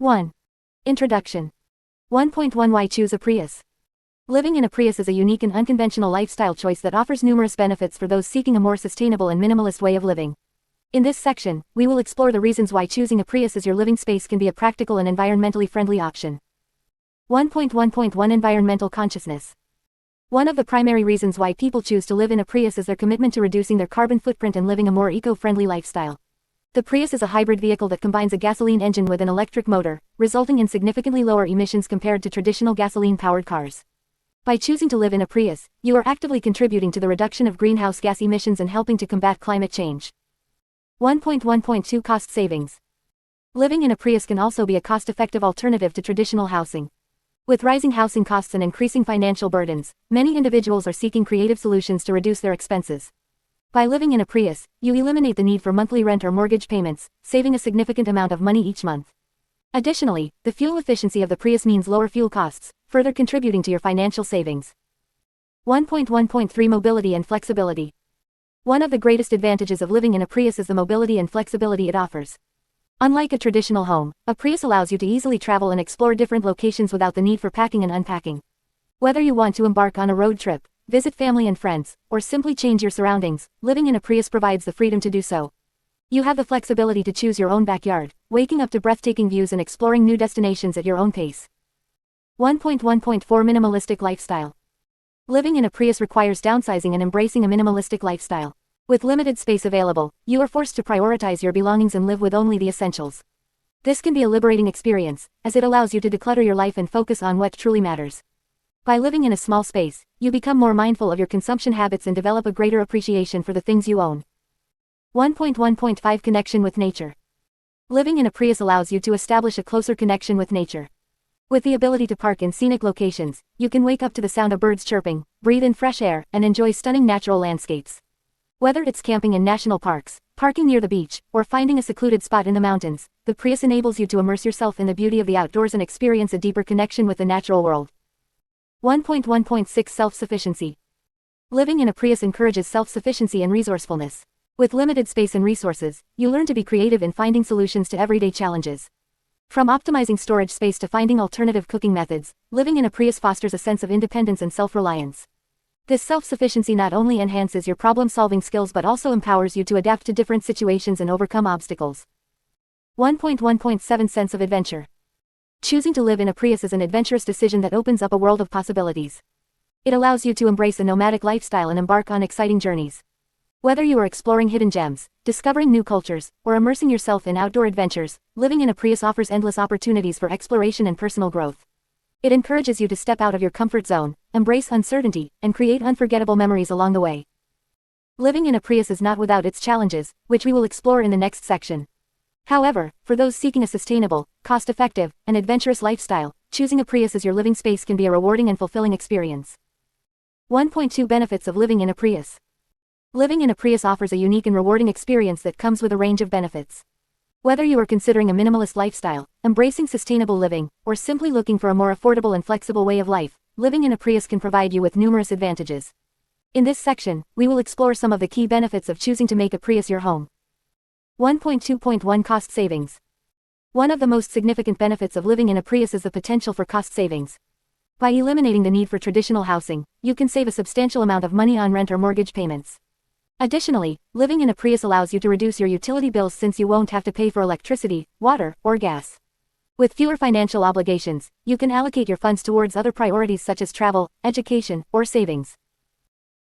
1. Introduction. 1.1 Why choose a Prius? Living in a Prius is a unique and unconventional lifestyle choice that offers numerous benefits for those seeking a more sustainable and minimalist way of living. In this section, we will explore the reasons why choosing a Prius as your living space can be a practical and environmentally friendly option. 1.1.1 Environmental consciousness. One of the primary reasons why people choose to live in a Prius is their commitment to reducing their carbon footprint and living a more eco-friendly lifestyle. The Prius is a hybrid vehicle that combines a gasoline engine with an electric motor, resulting in significantly lower emissions compared to traditional gasoline-powered cars. By choosing to live in a Prius, you are actively contributing to the reduction of greenhouse gas emissions and helping to combat climate change. 1.1.2 Cost savings. Living in a Prius can also be a cost-effective alternative to traditional housing. With rising housing costs and increasing financial burdens, many individuals are seeking creative solutions to reduce their expenses. By living in a Prius, you eliminate the need for monthly rent or mortgage payments, saving a significant amount of money each month. Additionally, the fuel efficiency of the Prius means lower fuel costs, further contributing to your financial savings. 1.1.3 Mobility and flexibility. One of the greatest advantages of living in a Prius is the mobility and flexibility it offers. Unlike a traditional home, a Prius allows you to easily travel and explore different locations without the need for packing and unpacking. Whether you want to embark on a road trip, visit family and friends, or simply change your surroundings, living in a Prius provides the freedom to do so. You have the flexibility to choose your own backyard, waking up to breathtaking views and exploring new destinations at your own pace. 1.1.4 Minimalistic lifestyle. Living in a Prius requires downsizing and embracing a minimalistic lifestyle. With limited space available, you are forced to prioritize your belongings and live with only the essentials. This can be a liberating experience, as it allows you to declutter your life and focus on what truly matters. By living in a small space, you become more mindful of your consumption habits and develop a greater appreciation for the things you own. 1.1.5 Connection with nature. Living in a Prius allows you to establish a closer connection with nature. With the ability to park in scenic locations, you can wake up to the sound of birds chirping, breathe in fresh air, and enjoy stunning natural landscapes. Whether it's camping in national parks, parking near the beach, or finding a secluded spot in the mountains, the Prius enables you to immerse yourself in the beauty of the outdoors and experience a deeper connection with the natural world. 1.1.6 Self-sufficiency. Living in a Prius encourages self-sufficiency and resourcefulness. With limited space and resources, you learn to be creative in finding solutions to everyday challenges. From optimizing storage space to finding alternative cooking methods, living in a Prius fosters a sense of independence and self-reliance. This self-sufficiency not only enhances your problem-solving skills but also empowers you to adapt to different situations and overcome obstacles. 1.1.7 Sense of adventure. Choosing to live in a Prius is an adventurous decision that opens up a world of possibilities. It allows you to embrace a nomadic lifestyle and embark on exciting journeys. Whether you are exploring hidden gems, discovering new cultures, or immersing yourself in outdoor adventures, living in a Prius offers endless opportunities for exploration and personal growth. It encourages you to step out of your comfort zone, embrace uncertainty, and create unforgettable memories along the way. Living in a Prius is not without its challenges, which we will explore in the next section. However, for those seeking a sustainable, cost-effective, and adventurous lifestyle, choosing a Prius as your living space can be a rewarding and fulfilling experience. 1.2 Benefits of living in a Prius. Living in a Prius offers a unique and rewarding experience that comes with a range of benefits. Whether you are considering a minimalist lifestyle, embracing sustainable living, or simply looking for a more affordable and flexible way of life, living in a Prius can provide you with numerous advantages. In this section, we will explore some of the key benefits of choosing to make a Prius your home. 1.2.1 Cost savings. One of the most significant benefits of living in a Prius is the potential for cost savings. By eliminating the need for traditional housing, you can save a substantial amount of money on rent or mortgage payments. Additionally, living in a Prius allows you to reduce your utility bills since you won't have to pay for electricity, water, or gas. With fewer financial obligations, you can allocate your funds towards other priorities such as travel, education, or savings.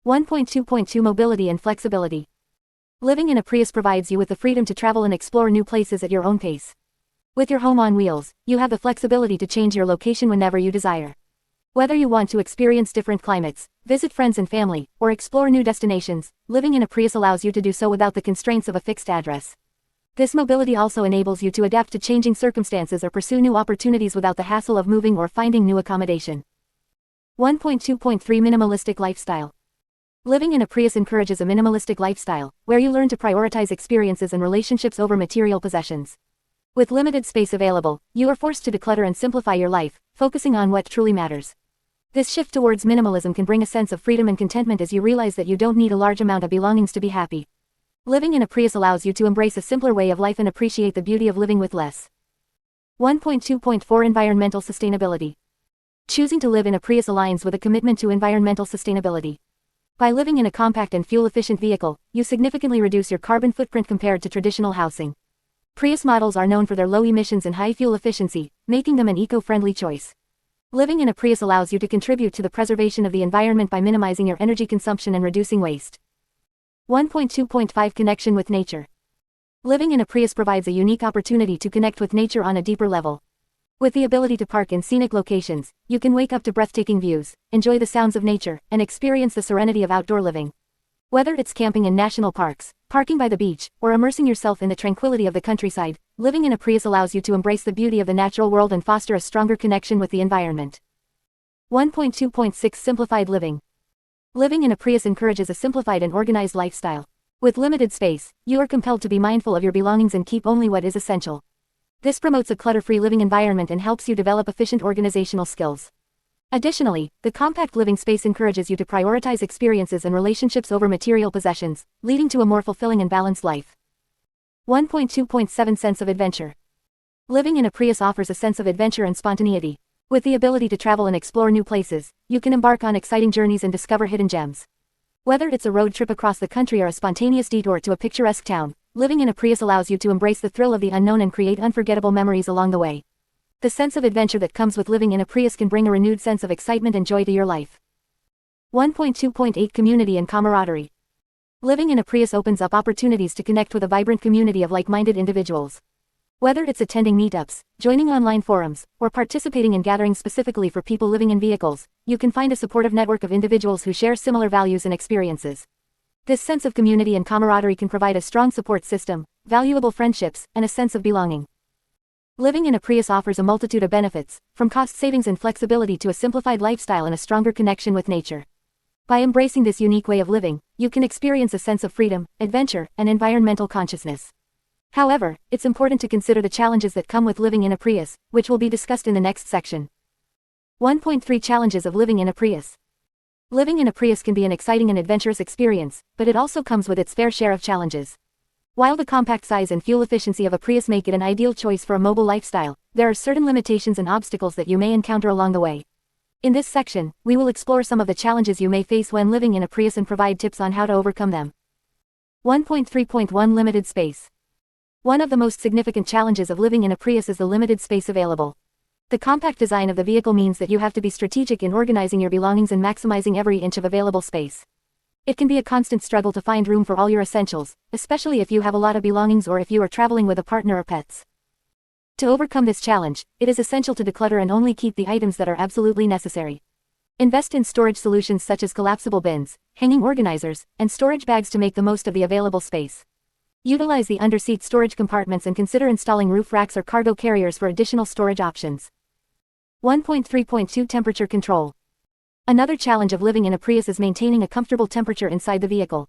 1.2.2 Mobility and flexibility. Living in a Prius provides you with the freedom to travel and explore new places at your own pace. With your home on wheels, you have the flexibility to change your location whenever you desire. Whether you want to experience different climates, visit friends and family, or explore new destinations, living in a Prius allows you to do so without the constraints of a fixed address. This mobility also enables you to adapt to changing circumstances or pursue new opportunities without the hassle of moving or finding new accommodation. 1.2.3 Minimalistic lifestyle. Living in a Prius encourages a minimalistic lifestyle, where you learn to prioritize experiences and relationships over material possessions. With limited space available, you are forced to declutter and simplify your life, focusing on what truly matters. This shift towards minimalism can bring a sense of freedom and contentment as you realize that you don't need a large amount of belongings to be happy. Living in a Prius allows you to embrace a simpler way of life and appreciate the beauty of living with less. 1.2.4 Environmental Sustainability. Choosing to live in a Prius aligns with a commitment to environmental sustainability. By living in a compact and fuel-efficient vehicle, you significantly reduce your carbon footprint compared to traditional housing. Prius models are known for their low emissions and high fuel efficiency, making them an eco-friendly choice. Living in a Prius allows you to contribute to the preservation of the environment by minimizing your energy consumption and reducing waste. 1.2.5 Connection with nature. Living in a Prius provides a unique opportunity to connect with nature on a deeper level. With the ability to park in scenic locations, you can wake up to breathtaking views, enjoy the sounds of nature, and experience the serenity of outdoor living. Whether it's camping in national parks, parking by the beach, or immersing yourself in the tranquility of the countryside, living in a Prius allows you to embrace the beauty of the natural world and foster a stronger connection with the environment. 1.2.6 Simplified living. Living in a Prius encourages a simplified and organized lifestyle. With limited space, you are compelled to be mindful of your belongings and keep only what is essential. This promotes a clutter-free living environment and helps you develop efficient organizational skills. Additionally, the compact living space encourages you to prioritize experiences and relationships over material possessions, leading to a more fulfilling and balanced life. 1.2.7 Sense of adventure. Living in a Prius offers a sense of adventure and spontaneity. With the ability to travel and explore new places, you can embark on exciting journeys and discover hidden gems. Whether it's a road trip across the country or a spontaneous detour to a picturesque town, living in a Prius allows you to embrace the thrill of the unknown and create unforgettable memories along the way. The sense of adventure that comes with living in a Prius can bring a renewed sense of excitement and joy to your life. 1.2.8 Community and camaraderie. Living in a Prius opens up opportunities to connect with a vibrant community of like-minded individuals. Whether it's attending meetups, joining online forums, or participating in gatherings specifically for people living in vehicles, you can find a supportive network of individuals who share similar values and experiences. This sense of community and camaraderie can provide a strong support system, valuable friendships, and a sense of belonging. Living in a Prius offers a multitude of benefits, from cost savings and flexibility to a simplified lifestyle and a stronger connection with nature. By embracing this unique way of living, you can experience a sense of freedom, adventure, and environmental consciousness. However, it's important to consider the challenges that come with living in a Prius, which will be discussed in the next section. 1.3 Challenges of living in a Prius. Living in a Prius can be an exciting and adventurous experience, but it also comes with its fair share of challenges. While the compact size and fuel efficiency of a Prius make it an ideal choice for a mobile lifestyle, there are certain limitations and obstacles that you may encounter along the way. In this section, we will explore some of the challenges you may face when living in a Prius and provide tips on how to overcome them. 1.3.1 Limited space. One of the most significant challenges of living in a Prius is the limited space available. The compact design of the vehicle means that you have to be strategic in organizing your belongings and maximizing every inch of available space. It can be a constant struggle to find room for all your essentials, especially if you have a lot of belongings or if you are traveling with a partner or pets. To overcome this challenge, it is essential to declutter and only keep the items that are absolutely necessary. Invest in storage solutions such as collapsible bins, hanging organizers, and storage bags to make the most of the available space. Utilize the under-seat storage compartments and consider installing roof racks or cargo carriers for additional storage options. 1.3.2 Temperature control. Another challenge of living in a Prius is maintaining a comfortable temperature inside the vehicle.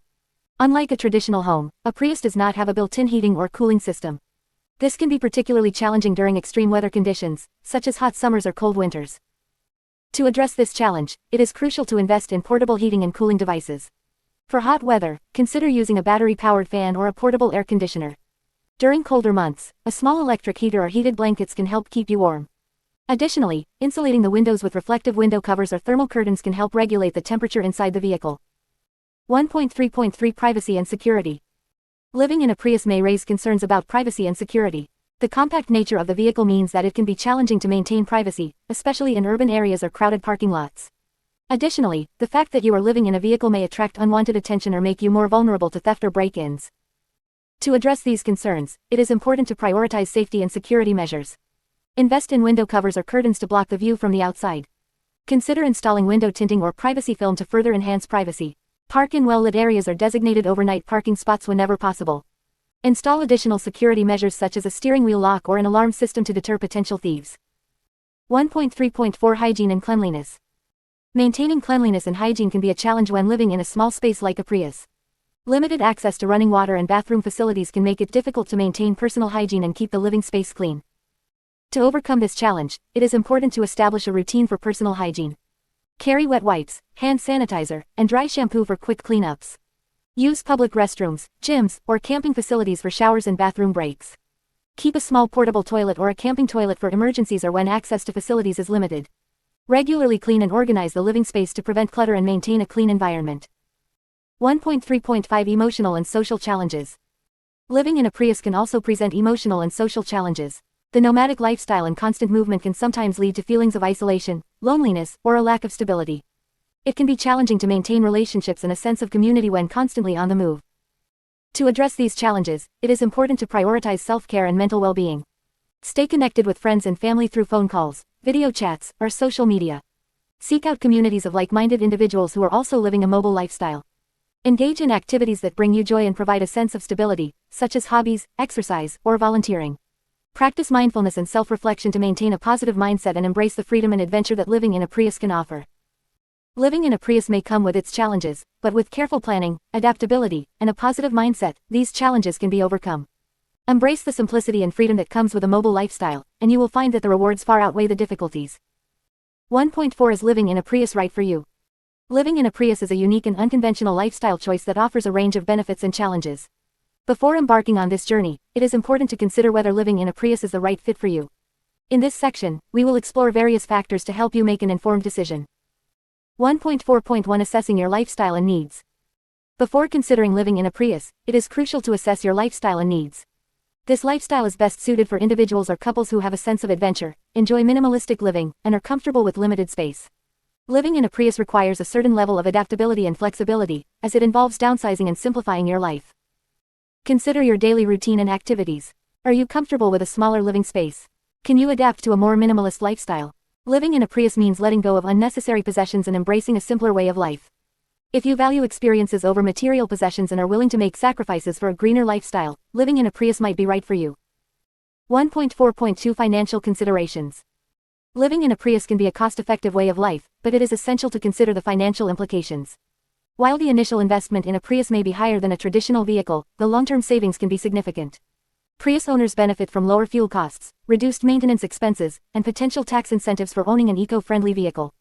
Unlike a traditional home, a Prius does not have a built-in heating or cooling system. This can be particularly challenging during extreme weather conditions, such as hot summers or cold winters. To address this challenge, it is crucial to invest in portable heating and cooling devices. For hot weather, consider using a battery-powered fan or a portable air conditioner. During colder months, a small electric heater or heated blankets can help keep you warm. Additionally, insulating the windows with reflective window covers or thermal curtains can help regulate the temperature inside the vehicle. 1.3.3 Privacy and security. Living in a Prius may raise concerns about privacy and security. The compact nature of the vehicle means that it can be challenging to maintain privacy, especially in urban areas or crowded parking lots. Additionally, the fact that you are living in a vehicle may attract unwanted attention or make you more vulnerable to theft or break-ins. To address these concerns, it is important to prioritize safety and security measures. Invest in window covers or curtains to block the view from the outside. Consider installing window tinting or privacy film to further enhance privacy. Park in well-lit areas or designated overnight parking spots whenever possible. Install additional security measures such as a steering wheel lock or an alarm system to deter potential thieves. 1.3.4 Hygiene and cleanliness. Maintaining cleanliness and hygiene can be a challenge when living in a small space like a Prius. Limited access to running water and bathroom facilities can make it difficult to maintain personal hygiene and keep the living space clean. To overcome this challenge, it is important to establish a routine for personal hygiene. Carry wet wipes, hand sanitizer, and dry shampoo for quick cleanups. Use public restrooms, gyms, or camping facilities for showers and bathroom breaks. Keep a small portable toilet or a camping toilet for emergencies or when access to facilities is limited. Regularly clean and organize the living space to prevent clutter and maintain a clean environment. 1.3.5 Emotional and social challenges. Living in a Prius can also present emotional and social challenges. The nomadic lifestyle and constant movement can sometimes lead to feelings of isolation, loneliness, or a lack of stability. It can be challenging to maintain relationships and a sense of community when constantly on the move. To address these challenges, it is important to prioritize self-care and mental well-being. Stay connected with friends and family through phone calls, video chats, or social media. Seek out communities of like-minded individuals who are also living a mobile lifestyle. Engage in activities that bring you joy and provide a sense of stability, such as hobbies, exercise, or volunteering. Practice mindfulness and self-reflection to maintain a positive mindset and embrace the freedom and adventure that living in a Prius can offer. Living in a Prius may come with its challenges, but with careful planning, adaptability, and a positive mindset, these challenges can be overcome. Embrace the simplicity and freedom that comes with a mobile lifestyle, and you will find that the rewards far outweigh the difficulties. 1.4 Is living in a Prius right for you? Living in a Prius is a unique and unconventional lifestyle choice that offers a range of benefits and challenges. Before embarking on this journey, it is important to consider whether living in a Prius is the right fit for you. In this section, we will explore various factors to help you make an informed decision. 1.4.1 Assessing your lifestyle and needs. Before considering living in a Prius, it is crucial to assess your lifestyle and needs. This lifestyle is best suited for individuals or couples who have a sense of adventure, enjoy minimalistic living, and are comfortable with limited space. Living in a Prius requires a certain level of adaptability and flexibility, as it involves downsizing and simplifying your life. Consider your daily routine and activities. Are you comfortable with a smaller living space? Can you adapt to a more minimalist lifestyle? Living in a Prius means letting go of unnecessary possessions and embracing a simpler way of life. If you value experiences over material possessions and are willing to make sacrifices for a greener lifestyle, living in a Prius might be right for you. 1.4.2 Financial considerations. Living in a Prius can be a cost-effective way of life, but it is essential to consider the financial implications. While the initial investment in a Prius may be higher than a traditional vehicle, the long-term savings can be significant. Prius owners benefit from lower fuel costs, reduced maintenance expenses, and potential tax incentives for owning an eco-friendly vehicle.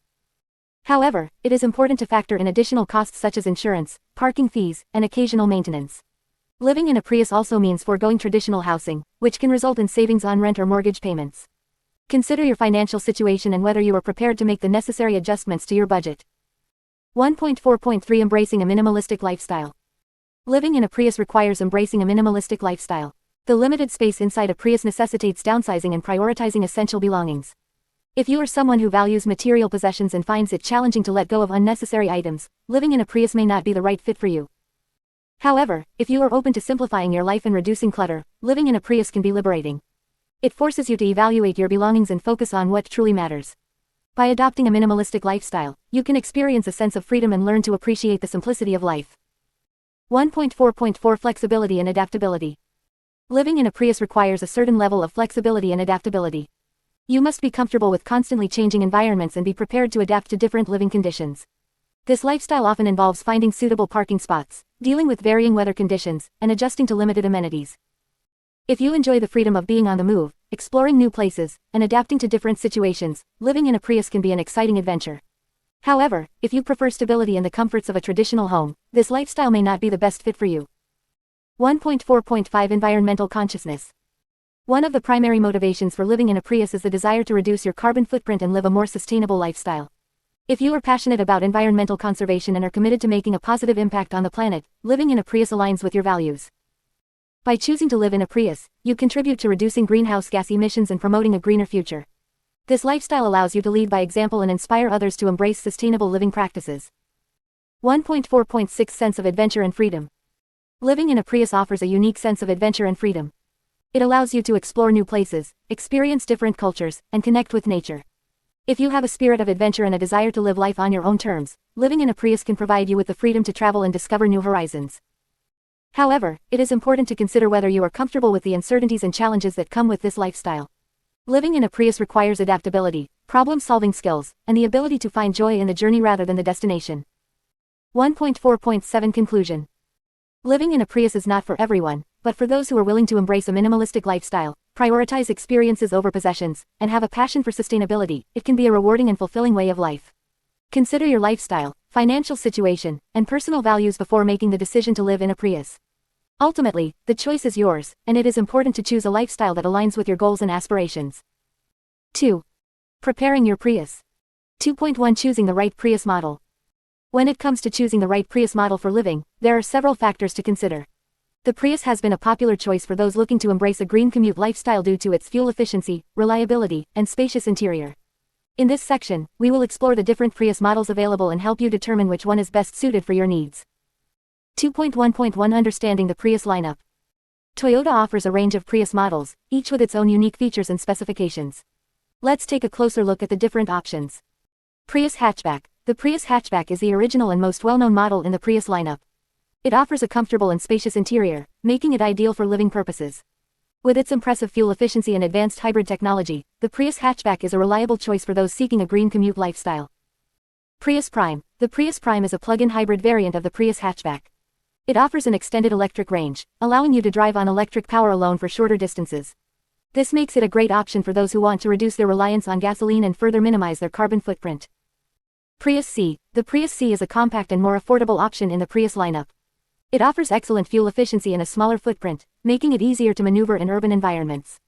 However, it is important to factor in additional costs such as insurance, parking fees, and occasional maintenance. Living in a Prius also means foregoing traditional housing, which can result in savings on rent or mortgage payments. Consider your financial situation and whether you are prepared to make the necessary adjustments to your budget. 1.4.3 Embracing a minimalistic lifestyle. Living in a Prius requires embracing a minimalistic lifestyle. The limited space inside a Prius necessitates downsizing and prioritizing essential belongings. If you are someone who values material possessions and finds it challenging to let go of unnecessary items, living in a Prius may not be the right fit for you. However, if you are open to simplifying your life and reducing clutter, living in a Prius can be liberating. It forces you to evaluate your belongings and focus on what truly matters. By adopting a minimalistic lifestyle, you can experience a sense of freedom and learn to appreciate the simplicity of life. 1.4.4 Flexibility and adaptability. Living in a Prius requires a certain level of flexibility and adaptability. You must be comfortable with constantly changing environments and be prepared to adapt to different living conditions. This lifestyle often involves finding suitable parking spots, dealing with varying weather conditions, and adjusting to limited amenities. If you enjoy the freedom of being on the move, exploring new places, and adapting to different situations, living in a Prius can be an exciting adventure. However, if you prefer stability and the comforts of a traditional home, this lifestyle may not be the best fit for you. 1.4.5 Environmental consciousness. One of the primary motivations for living in a Prius is the desire to reduce your carbon footprint and live a more sustainable lifestyle. If you are passionate about environmental conservation and are committed to making a positive impact on the planet, living in a Prius aligns with your values. By choosing to live in a Prius, you contribute to reducing greenhouse gas emissions and promoting a greener future. This lifestyle allows you to lead by example and inspire others to embrace sustainable living practices. 1.4.6 Sense of adventure and freedom. Living in a Prius offers a unique sense of adventure and freedom. It allows you to explore new places, experience different cultures, and connect with nature. If you have a spirit of adventure and a desire to live life on your own terms, living in a Prius can provide you with the freedom to travel and discover new horizons. However, it is important to consider whether you are comfortable with the uncertainties and challenges that come with this lifestyle. Living in a Prius requires adaptability, problem-solving skills, and the ability to find joy in the journey rather than the destination. 1.4.7 Conclusion. Living in a Prius is not for everyone, but for those who are willing to embrace a minimalistic lifestyle, prioritize experiences over possessions, and have a passion for sustainability, it can be a rewarding and fulfilling way of life. Consider your lifestyle, financial situation, and personal values before making the decision to live in a Prius. Ultimately, the choice is yours, and it is important to choose a lifestyle that aligns with your goals and aspirations. 2. Preparing your Prius. 2.1 Choosing the right Prius model. When it comes to choosing the right Prius model for living, there are several factors to consider. The Prius has been a popular choice for those looking to embrace a green commute lifestyle due to its fuel efficiency, reliability, and spacious interior. In this section, we will explore the different Prius models available and help you determine which one is best suited for your needs. 2.1.1 Understanding the Prius lineup. Toyota offers a range of Prius models, each with its own unique features and specifications. Let's take a closer look at the different options. Prius Hatchback. The Prius Hatchback is the original and most well-known model in the Prius lineup. It offers a comfortable and spacious interior, making it ideal for living purposes. With its impressive fuel efficiency and advanced hybrid technology, the Prius Hatchback is a reliable choice for those seeking a green commute lifestyle. Prius Prime. The Prius Prime is a plug-in hybrid variant of the Prius Hatchback. It offers an extended electric range, allowing you to drive on electric power alone for shorter distances. This makes it a great option for those who want to reduce their reliance on gasoline and further minimize their carbon footprint. Prius C. The Prius C is a compact and more affordable option in the Prius lineup. It offers excellent fuel efficiency and a smaller footprint, making it easier to maneuver in urban environments.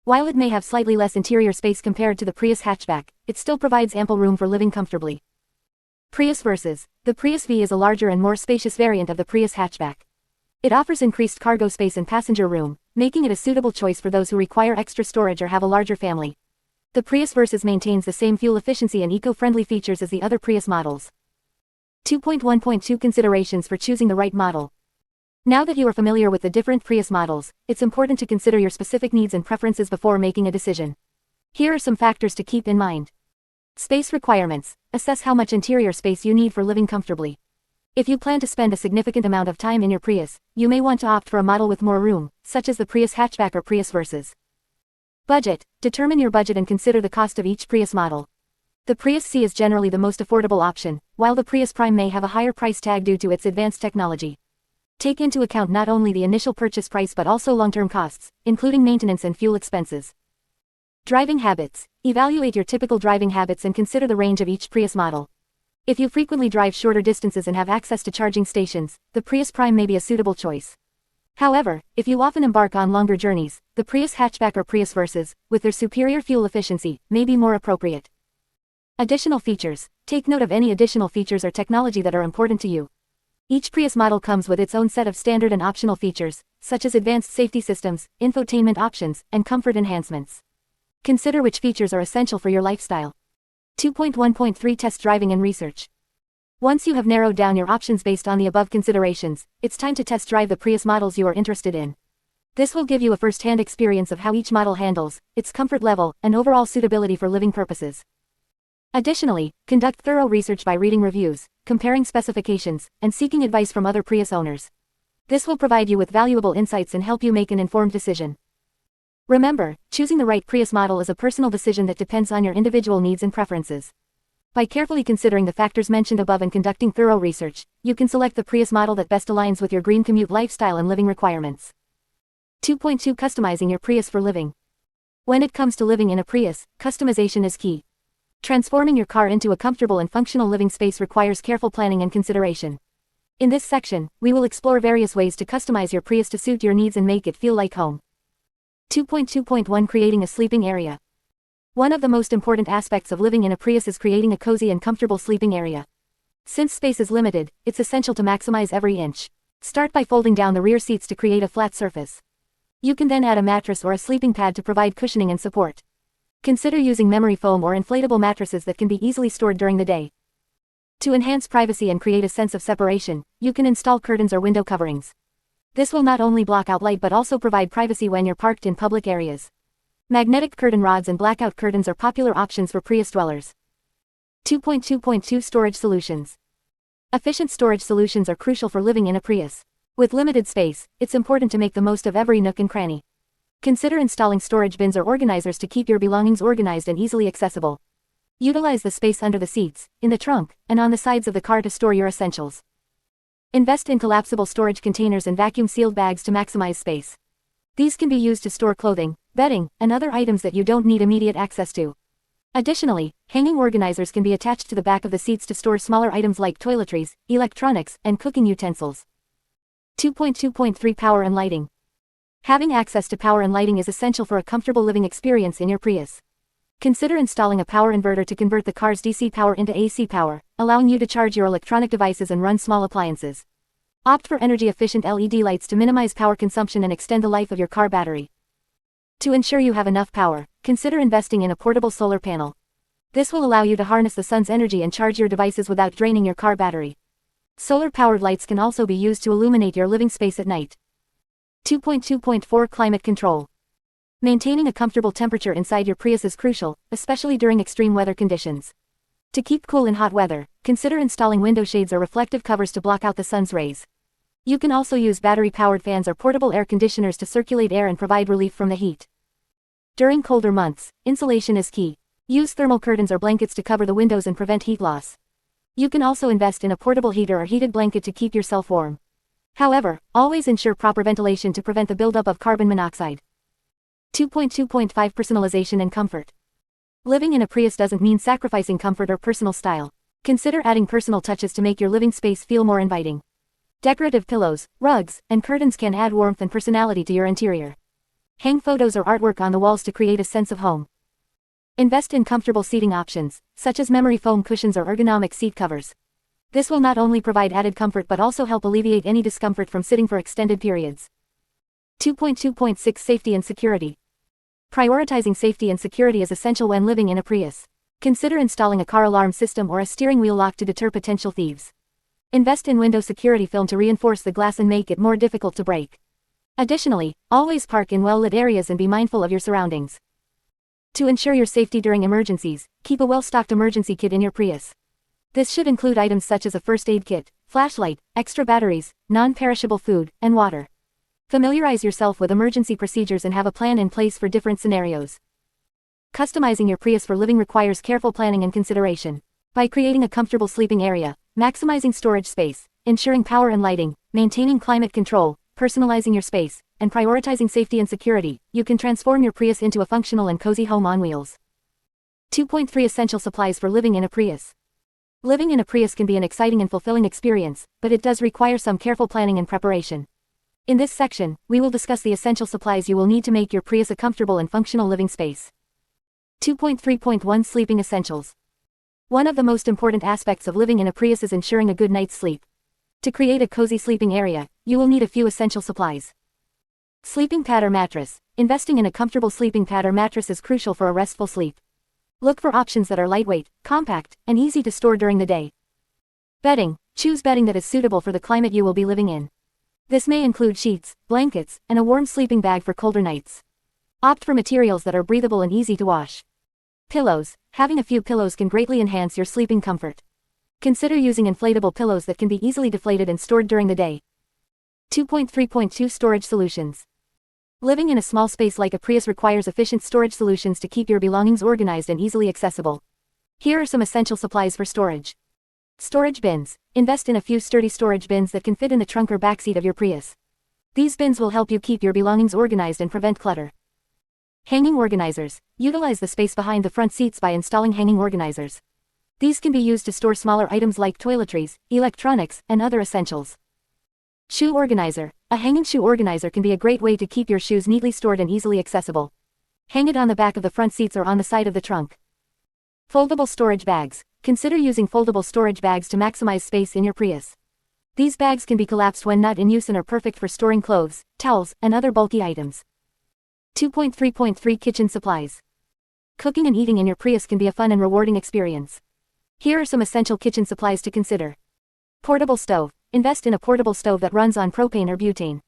While it may have slightly less interior space compared to the Prius Hatchback, it still provides ample room for living comfortably. Prius Versus. The Prius V is a larger and more spacious variant of the Prius Hatchback. It offers increased cargo space and passenger room, making it a suitable choice for those who require extra storage or have a larger family. The Prius Versus maintains the same fuel efficiency and eco-friendly features as the other Prius models. 2.1.2 Considerations for choosing the right model. Now that you are familiar with the different Prius models, it's important to consider your specific needs and preferences before making a decision. Here are some factors to keep in mind. Space requirements. Assess how much interior space you need for living comfortably. If you plan to spend a significant amount of time in your Prius, you may want to opt for a model with more room, such as the Prius Hatchback or Prius Versus. Budget. Determine your budget and consider the cost of each Prius model. The Prius C is generally the most affordable option, while the Prius Prime may have a higher price tag due to its advanced technology. Take into account not only the initial purchase price but also long-term costs, including maintenance and fuel expenses. Driving habits. Evaluate your typical driving habits and consider the range of each Prius model. If you frequently drive shorter distances and have access to charging stations, the Prius Prime may be a suitable choice. However, if you often embark on longer journeys, the Prius Hatchback or Prius Versus, with their superior fuel efficiency, may be more appropriate. Additional features. Take note of any additional features or technology that are important to you. Each Prius model comes with its own set of standard and optional features, such as advanced safety systems, infotainment options, and comfort enhancements. Consider which features are essential for your lifestyle. 2.1.3 Test driving and research. Once you have narrowed down your options based on the above considerations, it's time to test drive the Prius models you are interested in. This will give you a first-hand experience of how each model handles, its comfort level, and overall suitability for living purposes. Additionally, conduct thorough research by reading reviews, comparing specifications, and seeking advice from other Prius owners. This will provide you with valuable insights and help you make an informed decision. Remember, choosing the right Prius model is a personal decision that depends on your individual needs and preferences. By carefully considering the factors mentioned above and conducting thorough research, you can select the Prius model that best aligns with your green commute lifestyle and living requirements. 2.2 Customizing your Prius for living. When it comes to living in a Prius, customization is key. Transforming your car into a comfortable and functional living space requires careful planning and consideration. In this section, we will explore various ways to customize your Prius to suit your needs and make it feel like home. 2.2.1 Creating a sleeping area. One of the most important aspects of living in a Prius is creating a cozy and comfortable sleeping area. Since space is limited, it's essential to maximize every inch. Start by folding down the rear seats to create a flat surface. You can then add a mattress or a sleeping pad to provide cushioning and support. Consider using memory foam or inflatable mattresses that can be easily stored during the day. To enhance privacy and create a sense of separation, you can install curtains or window coverings. This will not only block out light but also provide privacy when you're parked in public areas. Magnetic curtain rods and blackout curtains are popular options for Prius dwellers. 2.2.2 Storage solutions. Efficient storage solutions are crucial for living in a Prius. With limited space, it's important to make the most of every nook and cranny. Consider installing storage bins or organizers to keep your belongings organized and easily accessible. Utilize the space under the seats, in the trunk, and on the sides of the car to store your essentials. Invest in collapsible storage containers and vacuum-sealed bags to maximize space. These can be used to store clothing, bedding, and other items that you don't need immediate access to. Additionally, hanging organizers can be attached to the back of the seats to store smaller items like toiletries, electronics, and cooking utensils. 2.2.3 Power and lighting. Having access to power and lighting is essential for a comfortable living experience in your Prius. Consider installing a power inverter to convert the car's DC power into AC power, allowing you to charge your electronic devices and run small appliances. Opt for energy-efficient LED lights to minimize power consumption and extend the life of your car battery. To ensure you have enough power, consider investing in a portable solar panel. This will allow you to harness the sun's energy and charge your devices without draining your car battery. Solar-powered lights can also be used to illuminate your living space at night. 2.2.4 Climate control. Maintaining a comfortable temperature inside your Prius is crucial, especially during extreme weather conditions. To keep cool in hot weather, consider installing window shades or reflective covers to block out the sun's rays. You can also use battery-powered fans or portable air conditioners to circulate air and provide relief from the heat. During colder months, insulation is key. Use thermal curtains or blankets to cover the windows and prevent heat loss. You can also invest in a portable heater or heated blanket to keep yourself warm. However, always ensure proper ventilation to prevent the buildup of carbon monoxide. 2.2.5 Personalization and comfort. Living in a Prius doesn't mean sacrificing comfort or personal style. Consider adding personal touches to make your living space feel more inviting. Decorative pillows, rugs, and curtains can add warmth and personality to your interior. Hang photos or artwork on the walls to create a sense of home. Invest in comfortable seating options, such as memory foam cushions or ergonomic seat covers. This will not only provide added comfort but also help alleviate any discomfort from sitting for extended periods. 2.2.6 Safety and security. Prioritizing safety and security is essential when living in a Prius. Consider installing a car alarm system or a steering wheel lock to deter potential thieves. Invest in window security film to reinforce the glass and make it more difficult to break. Additionally, always park in well-lit areas and be mindful of your surroundings. To ensure your safety during emergencies, keep a well-stocked emergency kit in your Prius. This should include items such as a first aid kit, flashlight, extra batteries, non-perishable food, and water. Familiarize yourself with emergency procedures and have a plan in place for different scenarios. Customizing your Prius for living requires careful planning and consideration. By creating a comfortable sleeping area, maximizing storage space, ensuring power and lighting, maintaining climate control, personalizing your space, and prioritizing safety and security, you can transform your Prius into a functional and cozy home on wheels. 2.3 Essential supplies for living in a Prius. Living in a Prius can be an exciting and fulfilling experience, but it does require some careful planning and preparation. In this section, we will discuss the essential supplies you will need to make your Prius a comfortable and functional living space. 2.3.1 Sleeping essentials. One of the most important aspects of living in a Prius is ensuring a good night's sleep. To create a cozy sleeping area, you will need a few essential supplies. Sleeping pad or mattress. Investing in a comfortable sleeping pad or mattress is crucial for a restful sleep. Look for options that are lightweight, compact, and easy to store during the day. Bedding. Choose bedding that is suitable for the climate you will be living in. This may include sheets, blankets, and a warm sleeping bag for colder nights. Opt for materials that are breathable and easy to wash. Pillows. Having a few pillows can greatly enhance your sleeping comfort. Consider using inflatable pillows that can be easily deflated and stored during the day. 2.3.2 Storage solutions. Living in a small space like a Prius requires efficient storage solutions to keep your belongings organized and easily accessible. Here are some essential supplies for storage. Storage bins. Invest in a few sturdy storage bins that can fit in the trunk or backseat of your Prius. These bins will help you keep your belongings organized and prevent clutter. Hanging organizers. Utilize the space behind the front seats by installing hanging organizers. These can be used to store smaller items like toiletries, electronics, and other essentials. Shoe organizer. A hanging shoe organizer can be a great way to keep your shoes neatly stored and easily accessible. Hang it on the back of the front seats or on the side of the trunk. Foldable storage bags. Consider using foldable storage bags to maximize space in your Prius. These bags can be collapsed when not in use and are perfect for storing clothes, towels, and other bulky items. 2.3.3 Kitchen supplies. Cooking and eating in your Prius can be a fun and rewarding experience. Here are some essential kitchen supplies to consider. Portable stove. Invest in a portable stove that runs on propane or butane.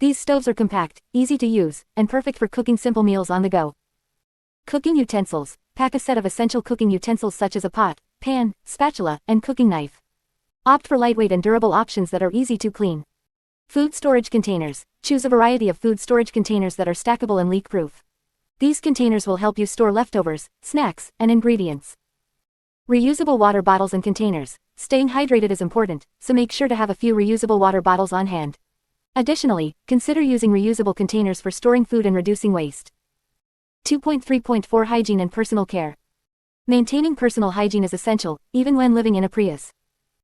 These stoves are compact, easy to use, and perfect for cooking simple meals on the go. Cooking utensils. Pack a set of essential cooking utensils such as a pot, pan, spatula, and cooking knife. Opt for lightweight and durable options that are easy to clean. Food storage containers. Choose a variety of food storage containers that are stackable and leak-proof. These containers will help you store leftovers, snacks, and ingredients. Reusable water bottles and containers. Staying hydrated is important, so make sure to have a few reusable water bottles on hand. Additionally, consider using reusable containers for storing food and reducing waste. 2.3.4 Hygiene and personal care. Maintaining personal hygiene is essential, even when living in a Prius.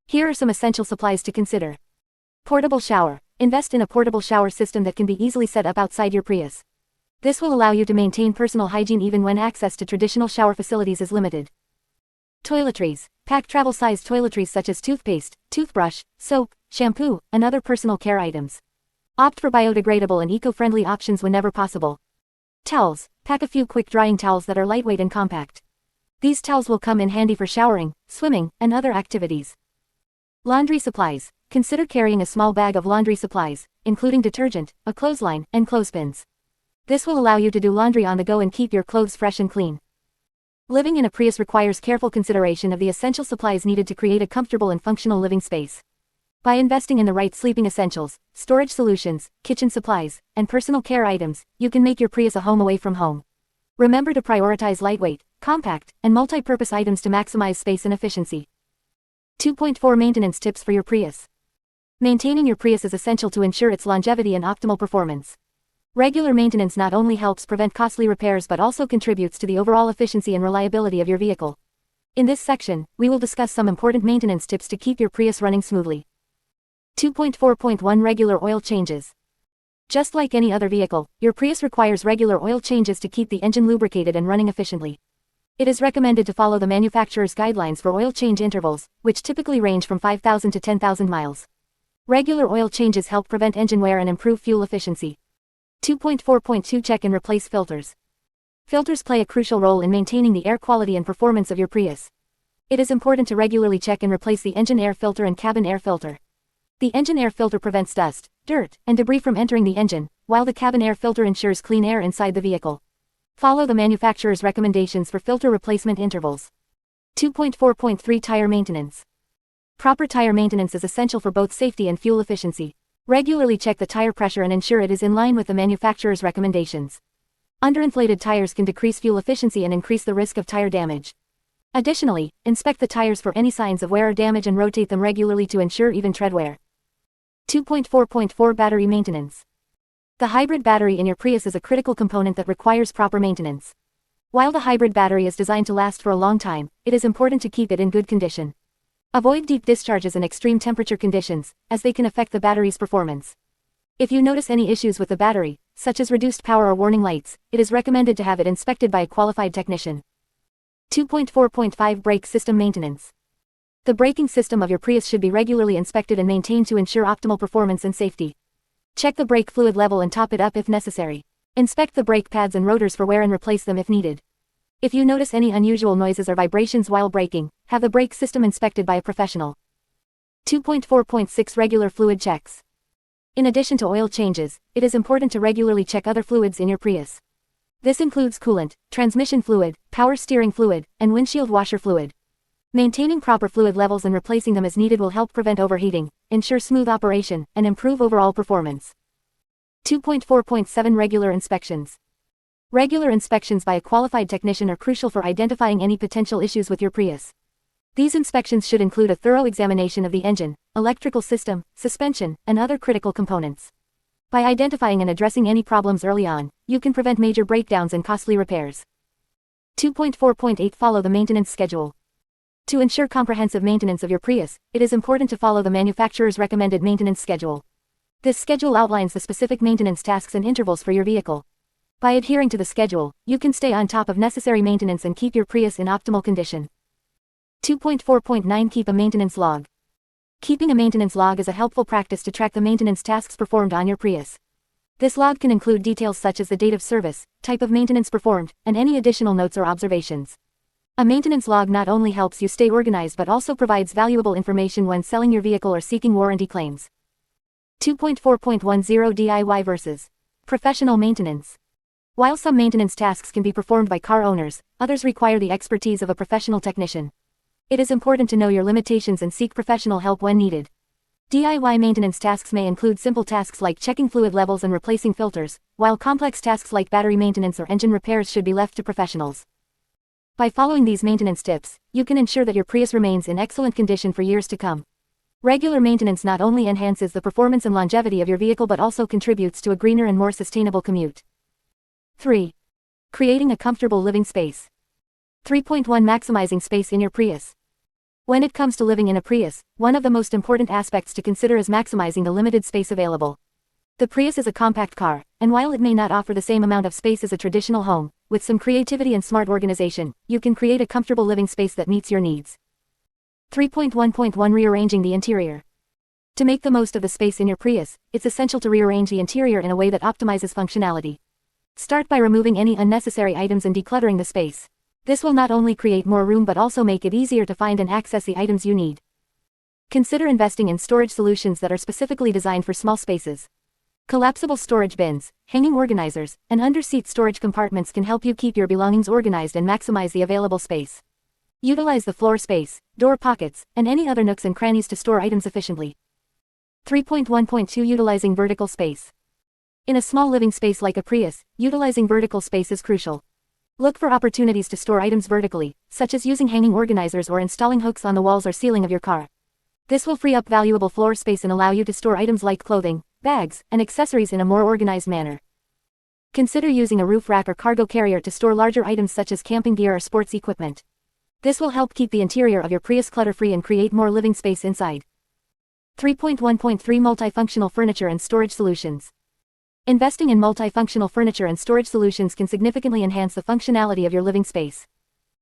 Here are some essential supplies to consider. Portable shower. Invest in a portable shower system that can be easily set up outside your Prius. This will allow you to maintain personal hygiene even when access to traditional shower facilities is limited. Toiletries. Pack travel-sized toiletries such as toothpaste, toothbrush, soap, shampoo, and other personal care items. Opt for biodegradable and eco-friendly options whenever possible. Towels. Pack a few quick-drying towels that are lightweight and compact. These towels will come in handy for showering, swimming, and other activities. Laundry supplies. Consider carrying a small bag of laundry supplies, including detergent, a clothesline, and clothespins. This will allow you to do laundry on the go and keep your clothes fresh and clean. Living in a Prius requires careful consideration of the essential supplies needed to create a comfortable and functional living space. By investing in the right sleeping essentials, storage solutions, kitchen supplies, and personal care items, you can make your Prius a home away from home. Remember to prioritize lightweight, compact, and multi-purpose items to maximize space and efficiency. 2.4 Maintenance tips for your Prius. Maintaining your Prius is essential to ensure its longevity and optimal performance. Regular maintenance not only helps prevent costly repairs but also contributes to the overall efficiency and reliability of your vehicle. In this section, we will discuss some important maintenance tips to keep your Prius running smoothly. 2.4.1 Regular oil changes. Just like any other vehicle, your Prius requires regular oil changes to keep the engine lubricated and running efficiently. It is recommended to follow the manufacturer's guidelines for oil change intervals, which typically range from 5,000 to 10,000 miles. Regular oil changes help prevent engine wear and improve fuel efficiency. 2.4.2 Check and replace filters. Filters play a crucial role in maintaining the air quality and performance of your Prius. It is important to regularly check and replace the engine air filter and cabin air filter. The engine air filter prevents dust, dirt, and debris from entering the engine, while the cabin air filter ensures clean air inside the vehicle. Follow the manufacturer's recommendations for filter replacement intervals. 2.4.3 Tire maintenance. Proper tire maintenance is essential for both safety and fuel efficiency. Regularly check the tire pressure and ensure it is in line with the manufacturer's recommendations. Underinflated tires can decrease fuel efficiency and increase the risk of tire damage. Additionally, inspect the tires for any signs of wear or damage and rotate them regularly to ensure even tread wear. 2.4.4 Battery maintenance. The hybrid battery in your Prius is a critical component that requires proper maintenance. While the hybrid battery is designed to last for a long time, it is important to keep it in good condition. Avoid deep discharges in extreme temperature conditions, as they can affect the battery's performance. If you notice any issues with the battery, such as reduced power or warning lights, it is recommended to have it inspected by a qualified technician. 2.4.5 Brake system maintenance. The braking system of your Prius should be regularly inspected and maintained to ensure optimal performance and safety. Check the brake fluid level and top it up if necessary. Inspect the brake pads and rotors for wear and replace them if needed. If you notice any unusual noises or vibrations while braking, have the brake system inspected by a professional. 2.4.6 Regular fluid checks. In addition to oil changes, it is important to regularly check other fluids in your Prius. This includes coolant, transmission fluid, power steering fluid, and windshield washer fluid. Maintaining proper fluid levels and replacing them as needed will help prevent overheating, ensure smooth operation, and improve overall performance. 2.4.7 Regular inspections. Regular inspections by a qualified technician are crucial for identifying any potential issues with your Prius. These inspections should include a thorough examination of the engine, electrical system, suspension, and other critical components. By identifying and addressing any problems early on, you can prevent major breakdowns and costly repairs. 2.4.8 Follow the maintenance schedule. To ensure comprehensive maintenance of your Prius, it is important to follow the manufacturer's recommended maintenance schedule. This schedule outlines the specific maintenance tasks and intervals for your vehicle. By adhering to the schedule, you can stay on top of necessary maintenance and keep your Prius in optimal condition. 2.4.9 Keep a maintenance log. Keeping a maintenance log is a helpful practice to track the maintenance tasks performed on your Prius. This log can include details such as the date of service, type of maintenance performed, and any additional notes or observations. A maintenance log not only helps you stay organized but also provides valuable information when selling your vehicle or seeking warranty claims. 2.4.10 DIY versus professional maintenance. While some maintenance tasks can be performed by car owners, others require the expertise of a professional technician. It is important to know your limitations and seek professional help when needed. DIY maintenance tasks may include simple tasks like checking fluid levels and replacing filters, while complex tasks like battery maintenance or engine repairs should be left to professionals. By following these maintenance tips, you can ensure that your Prius remains in excellent condition for years to come. Regular maintenance not only enhances the performance and longevity of your vehicle but also contributes to a greener and more sustainable commute. 3. Creating a comfortable living space. 3.1 Maximizing space in your Prius. When it comes to living in a Prius, one of the most important aspects to consider is maximizing the limited space available. The Prius is a compact car, and while it may not offer the same amount of space as a traditional home, with some creativity and smart organization, you can create a comfortable living space that meets your needs. 3.1.1 Rearranging the interior. To make the most of the space in your Prius, it's essential to rearrange the interior in a way that optimizes functionality. Start by removing any unnecessary items and decluttering the space. This will not only create more room but also make it easier to find and access the items you need. Consider investing in storage solutions that are specifically designed for small spaces. Collapsible storage bins, hanging organizers, and under-seat storage compartments can help you keep your belongings organized and maximize the available space. Utilize the floor space, door pockets, and any other nooks and crannies to store items efficiently. 3.1.2 Utilizing vertical space. In a small living space like a Prius, utilizing vertical space is crucial. Look for opportunities to store items vertically, such as using hanging organizers or installing hooks on the walls or ceiling of your car. This will free up valuable floor space and allow you to store items like clothing, bags, and accessories in a more organized manner. Consider using a roof rack or cargo carrier to store larger items such as camping gear or sports equipment. This will help keep the interior of your Prius clutter-free and create more living space inside. 3.1.3 Multifunctional furniture and storage solutions. Investing in multifunctional furniture and storage solutions can significantly enhance the functionality of your living space.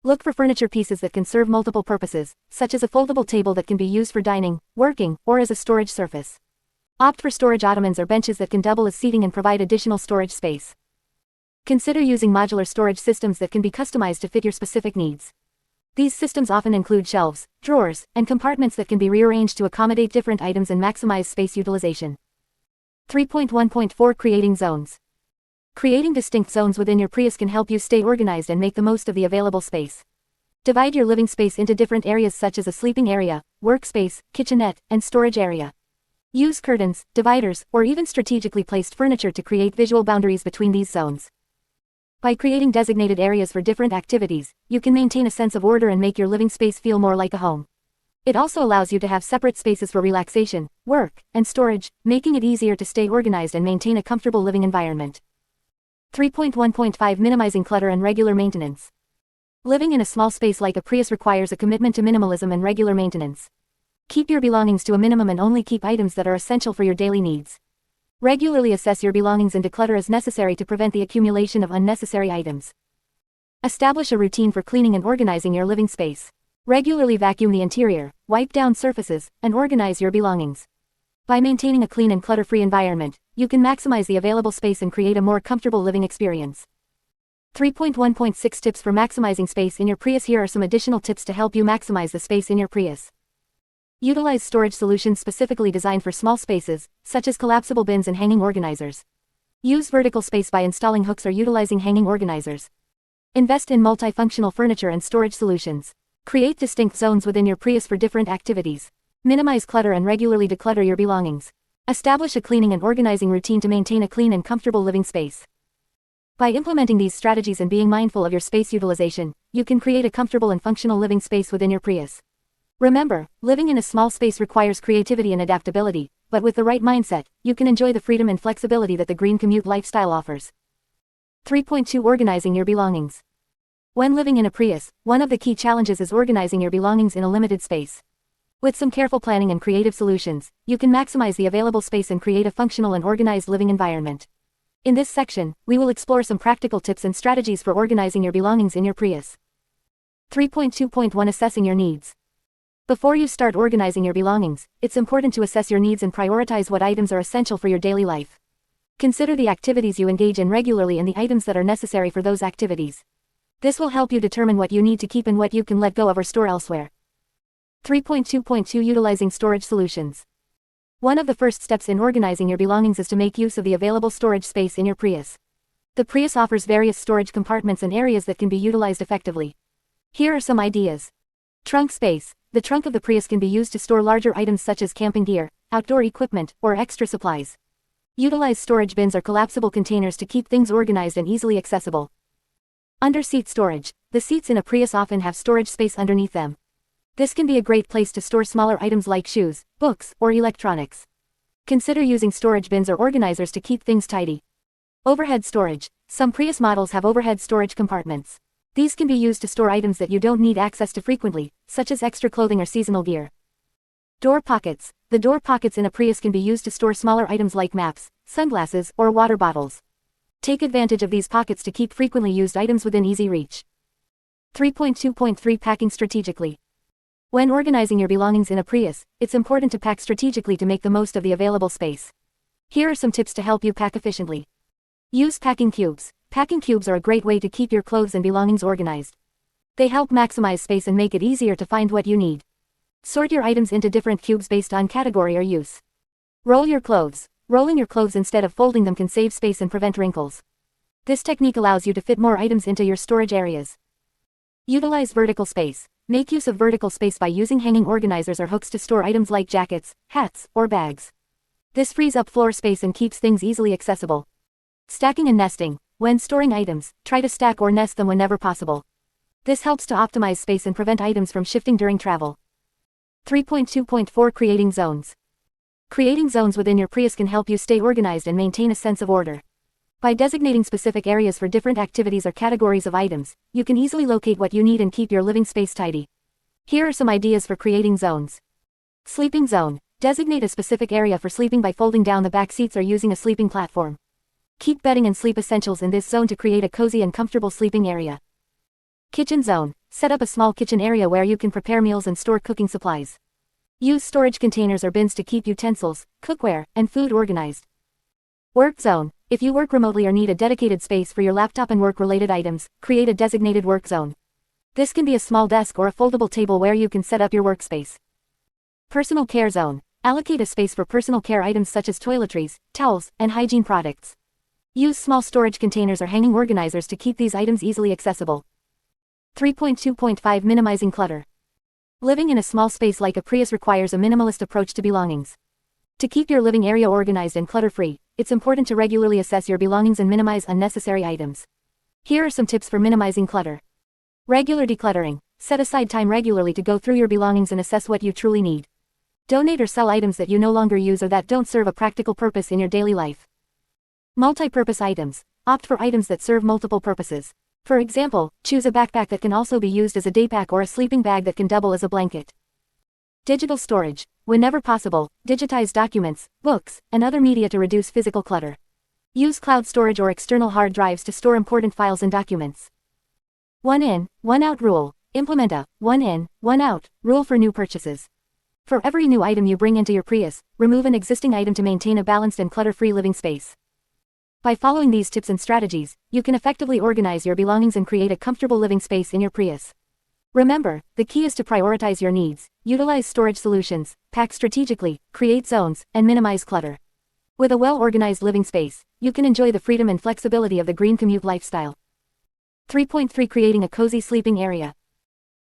Look for furniture pieces that can serve multiple purposes, such as a foldable table that can be used for dining, working, or as a storage surface. Opt for storage ottomans or benches that can double as seating and provide additional storage space. Consider using modular storage systems that can be customized to fit your specific needs. These systems often include shelves, drawers, and compartments that can be rearranged to accommodate different items and maximize space utilization. 3.1.4 Creating zones. Creating distinct zones within your Prius can help you stay organized and make the most of the available space. Divide your living space into different areas such as a sleeping area, workspace, kitchenette, and storage area. Use curtains, dividers, or even strategically placed furniture to create visual boundaries between these zones. By creating designated areas for different activities, you can maintain a sense of order and make your living space feel more like a home. It also allows you to have separate spaces for relaxation, work, and storage, making it easier to stay organized and maintain a comfortable living environment. 3.1.5 Minimizing clutter and regular maintenance. Living in a small space like a Prius requires a commitment to minimalism and regular maintenance. Keep your belongings to a minimum and only keep items that are essential for your daily needs. Regularly assess your belongings and declutter as necessary to prevent the accumulation of unnecessary items. Establish a routine for cleaning and organizing your living space. Regularly vacuum the interior, wipe down surfaces, and organize your belongings. By maintaining a clean and clutter-free environment, you can maximize the available space and create a more comfortable living experience. 3.1.6 Tips for maximizing space in your Prius. Here are some additional tips to help you maximize the space in your Prius. Utilize storage solutions specifically designed for small spaces, such as collapsible bins and hanging organizers. Use vertical space by installing hooks or utilizing hanging organizers. Invest in multifunctional furniture and storage solutions. Create distinct zones within your Prius for different activities. Minimize clutter and regularly declutter your belongings. Establish a cleaning and organizing routine to maintain a clean and comfortable living space. By implementing these strategies and being mindful of your space utilization, you can create a comfortable and functional living space within your Prius. Remember, living in a small space requires creativity and adaptability, but with the right mindset, you can enjoy the freedom and flexibility that the Green Commute lifestyle offers. 3.2 Organizing your belongings. When living in a Prius, one of the key challenges is organizing your belongings in a limited space. With some careful planning and creative solutions, you can maximize the available space and create a functional and organized living environment. In this section, we will explore some practical tips and strategies for organizing your belongings in your Prius. 3.2.1 Assessing your needs. Before you start organizing your belongings, it's important to assess your needs and prioritize what items are essential for your daily life. Consider the activities you engage in regularly and the items that are necessary for those activities. This will help you determine what you need to keep and what you can let go of or store elsewhere. 3.2.2 Utilizing storage solutions. One of the first steps in organizing your belongings is to make use of the available storage space in your Prius. The Prius offers various storage compartments and areas that can be utilized effectively. Here are some ideas. Trunk space. The trunk of the Prius can be used to store larger items such as camping gear, outdoor equipment, or extra supplies. Utilize storage bins or collapsible containers to keep things organized and easily accessible. Under-seat storage. The seats in a Prius often have storage space underneath them. This can be a great place to store smaller items like shoes, books, or electronics. Consider using storage bins or organizers to keep things tidy. Overhead storage. Some Prius models have overhead storage compartments. These can be used to store items that you don't need access to frequently, such as extra clothing or seasonal gear. Door pockets. The door pockets in a Prius can be used to store smaller items like maps, sunglasses, or water bottles. Take advantage of these pockets to keep frequently used items within easy reach. 3.2.3 Packing strategically. When organizing your belongings in a Prius, it's important to pack strategically to make the most of the available space. Here are some tips to help you pack efficiently. Use packing cubes. Packing cubes are a great way to keep your clothes and belongings organized. They help maximize space and make it easier to find what you need. Sort your items into different cubes based on category or use. Roll your clothes. Rolling your clothes instead of folding them can save space and prevent wrinkles. This technique allows you to fit more items into your storage areas. Utilize vertical space. Make use of vertical space by using hanging organizers or hooks to store items like jackets, hats, or bags. This frees up floor space and keeps things easily accessible. Stacking and nesting. When storing items, try to stack or nest them whenever possible. This helps to optimize space and prevent items from shifting during travel. 3.2.4 Creating zones. Creating zones within your Prius can help you stay organized and maintain a sense of order. By designating specific areas for different activities or categories of items, you can easily locate what you need and keep your living space tidy. Here are some ideas for creating zones. Sleeping zone. Designate a specific area for sleeping by folding down the back seats or using a sleeping platform. Keep bedding and sleep essentials in this zone to create a cozy and comfortable sleeping area. Kitchen zone. Set up a small kitchen area where you can prepare meals and store cooking supplies. Use storage containers or bins to keep utensils, cookware, and food organized. Work zone. If you work remotely or need a dedicated space for your laptop and work-related items, create a designated work zone. This can be a small desk or a foldable table where you can set up your workspace. Personal care zone. Allocate a space for personal care items such as toiletries, towels, and hygiene products. Use small storage containers or hanging organizers to keep these items easily accessible. 3.2.5 Minimizing clutter. Living in a small space like a Prius requires a minimalist approach to belongings. To keep your living area organized and clutter-free, it's important to regularly assess your belongings and minimize unnecessary items. Here are some tips for minimizing clutter. Regular decluttering. Set aside time regularly to go through your belongings and assess what you truly need. Donate or sell items that you no longer use or that don't serve a practical purpose in your daily life. Multi-purpose items. Opt for items that serve multiple purposes. For example, choose a backpack that can also be used as a daypack or a sleeping bag that can double as a blanket. Digital storage. Whenever possible, digitize documents, books, and other media to reduce physical clutter. Use cloud storage or external hard drives to store important files and documents. One in, one out rule. Implement a one in, one out rule for new purchases. For every new item you bring into your Prius, remove an existing item to maintain a balanced and clutter-free living space. By following these tips and strategies, you can effectively organize your belongings and create a comfortable living space in your Prius. Remember, the key is to prioritize your needs, utilize storage solutions, pack strategically, create zones, and minimize clutter. With a well-organized living space, you can enjoy the freedom and flexibility of the Green Commute lifestyle. 3.3 Creating a cozy sleeping area.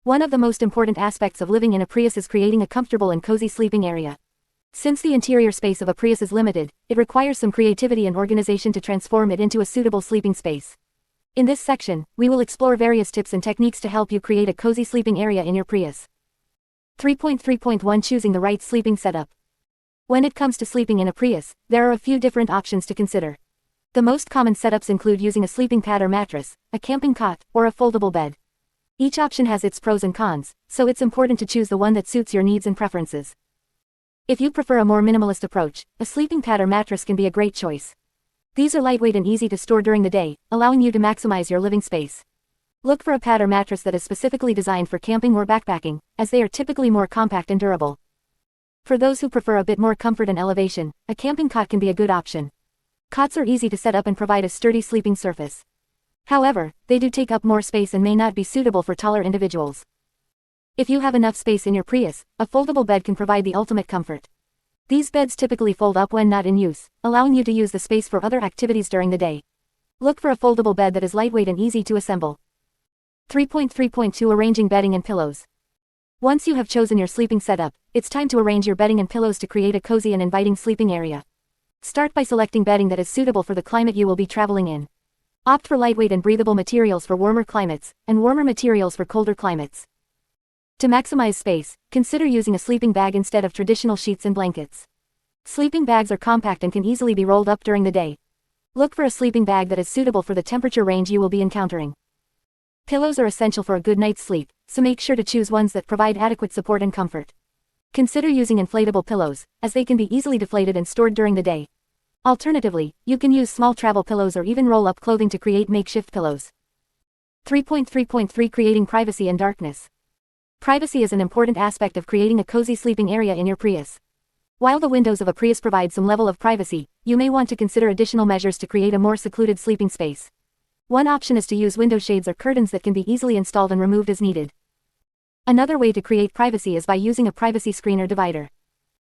One of the most important aspects of living in a Prius is creating a comfortable and cozy sleeping area. Since the interior space of a Prius is limited, it requires some creativity and organization to transform it into a suitable sleeping space. In this section, we will explore various tips and techniques to help you create a cozy sleeping area in your Prius. 3.3.1 Choosing the right sleeping setup. When it comes to sleeping in a Prius, there are a few different options to consider. The most common setups include using a sleeping pad or mattress, a camping cot, or a foldable bed. Each option has its pros and cons, so it's important to choose the one that suits your needs and preferences. If you prefer a more minimalist approach, a sleeping pad or mattress can be a great choice. These are lightweight and easy to store during the day, allowing you to maximize your living space. Look for a pad or mattress that is specifically designed for camping or backpacking, as they are typically more compact and durable. For those who prefer a bit more comfort and elevation, a camping cot can be a good option. Cots are easy to set up and provide a sturdy sleeping surface. However, they do take up more space and may not be suitable for taller individuals. If you have enough space in your Prius, a foldable bed can provide the ultimate comfort. These beds typically fold up when not in use, allowing you to use the space for other activities during the day. Look for a foldable bed that is lightweight and easy to assemble. 3.3.2 Arranging bedding and pillows. Once you have chosen your sleeping setup, it's time to arrange your bedding and pillows to create a cozy and inviting sleeping area. Start by selecting bedding that is suitable for the climate you will be traveling in. Opt for lightweight and breathable materials for warmer climates, and warmer materials for colder climates. To maximize space, consider using a sleeping bag instead of traditional sheets and blankets. Sleeping bags are compact and can easily be rolled up during the day. Look for a sleeping bag that is suitable for the temperature range you will be encountering. Pillows are essential for a good night's sleep, so make sure to choose ones that provide adequate support and comfort. Consider using inflatable pillows, as they can be easily deflated and stored during the day. Alternatively, you can use small travel pillows or even roll-up clothing to create makeshift pillows. 3.3.3 Creating privacy and darkness. Privacy is an important aspect of creating a cozy sleeping area in your Prius. While the windows of a Prius provide some level of privacy, you may want to consider additional measures to create a more secluded sleeping space. One option is to use window shades or curtains that can be easily installed and removed as needed. Another way to create privacy is by using a privacy screen or divider.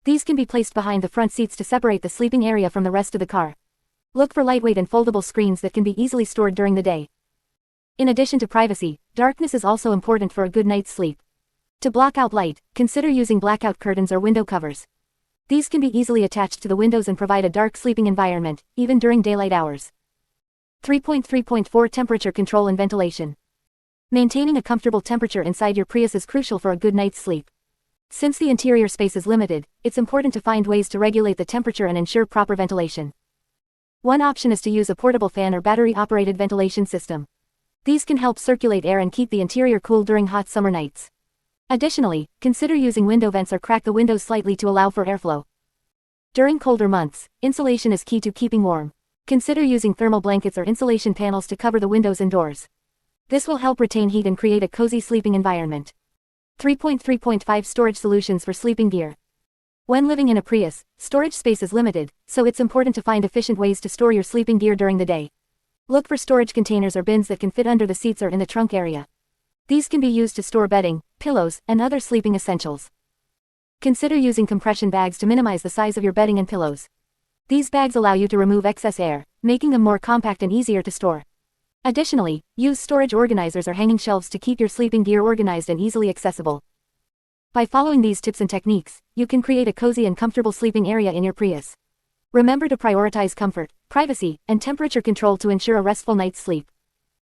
These can be placed behind the front seats to separate the sleeping area from the rest of the car. Look for lightweight and foldable screens that can be easily stored during the day. In addition to privacy, darkness is also important for a good night's sleep. To block out light, consider using blackout curtains or window covers. These can be easily attached to the windows and provide a dark sleeping environment, even during daylight hours. 3.3.4 Temperature control and ventilation. Maintaining a comfortable temperature inside your Prius is crucial for a good night's sleep. Since the interior space is limited, it's important to find ways to regulate the temperature and ensure proper ventilation. One option is to use a portable fan or battery-operated ventilation system. These can help circulate air and keep the interior cool during hot summer nights. Additionally, consider using window vents or crack the windows slightly to allow for airflow. During colder months, insulation is key to keeping warm. Consider using thermal blankets or insulation panels to cover the windows and doors. This will help retain heat and create a cozy sleeping environment. 3.3.5 Storage solutions for sleeping gear. When living in a Prius, storage space is limited, so it's important to find efficient ways to store your sleeping gear during the day. Look for storage containers or bins that can fit under the seats or in the trunk area. These can be used to store bedding, pillows, and other sleeping essentials. Consider using compression bags to minimize the size of your bedding and pillows. These bags allow you to remove excess air, making them more compact and easier to store. Additionally, use storage organizers or hanging shelves to keep your sleeping gear organized and easily accessible. By following these tips and techniques, you can create a cozy and comfortable sleeping area in your Prius. Remember to prioritize comfort, privacy, and temperature control to ensure a restful night's sleep.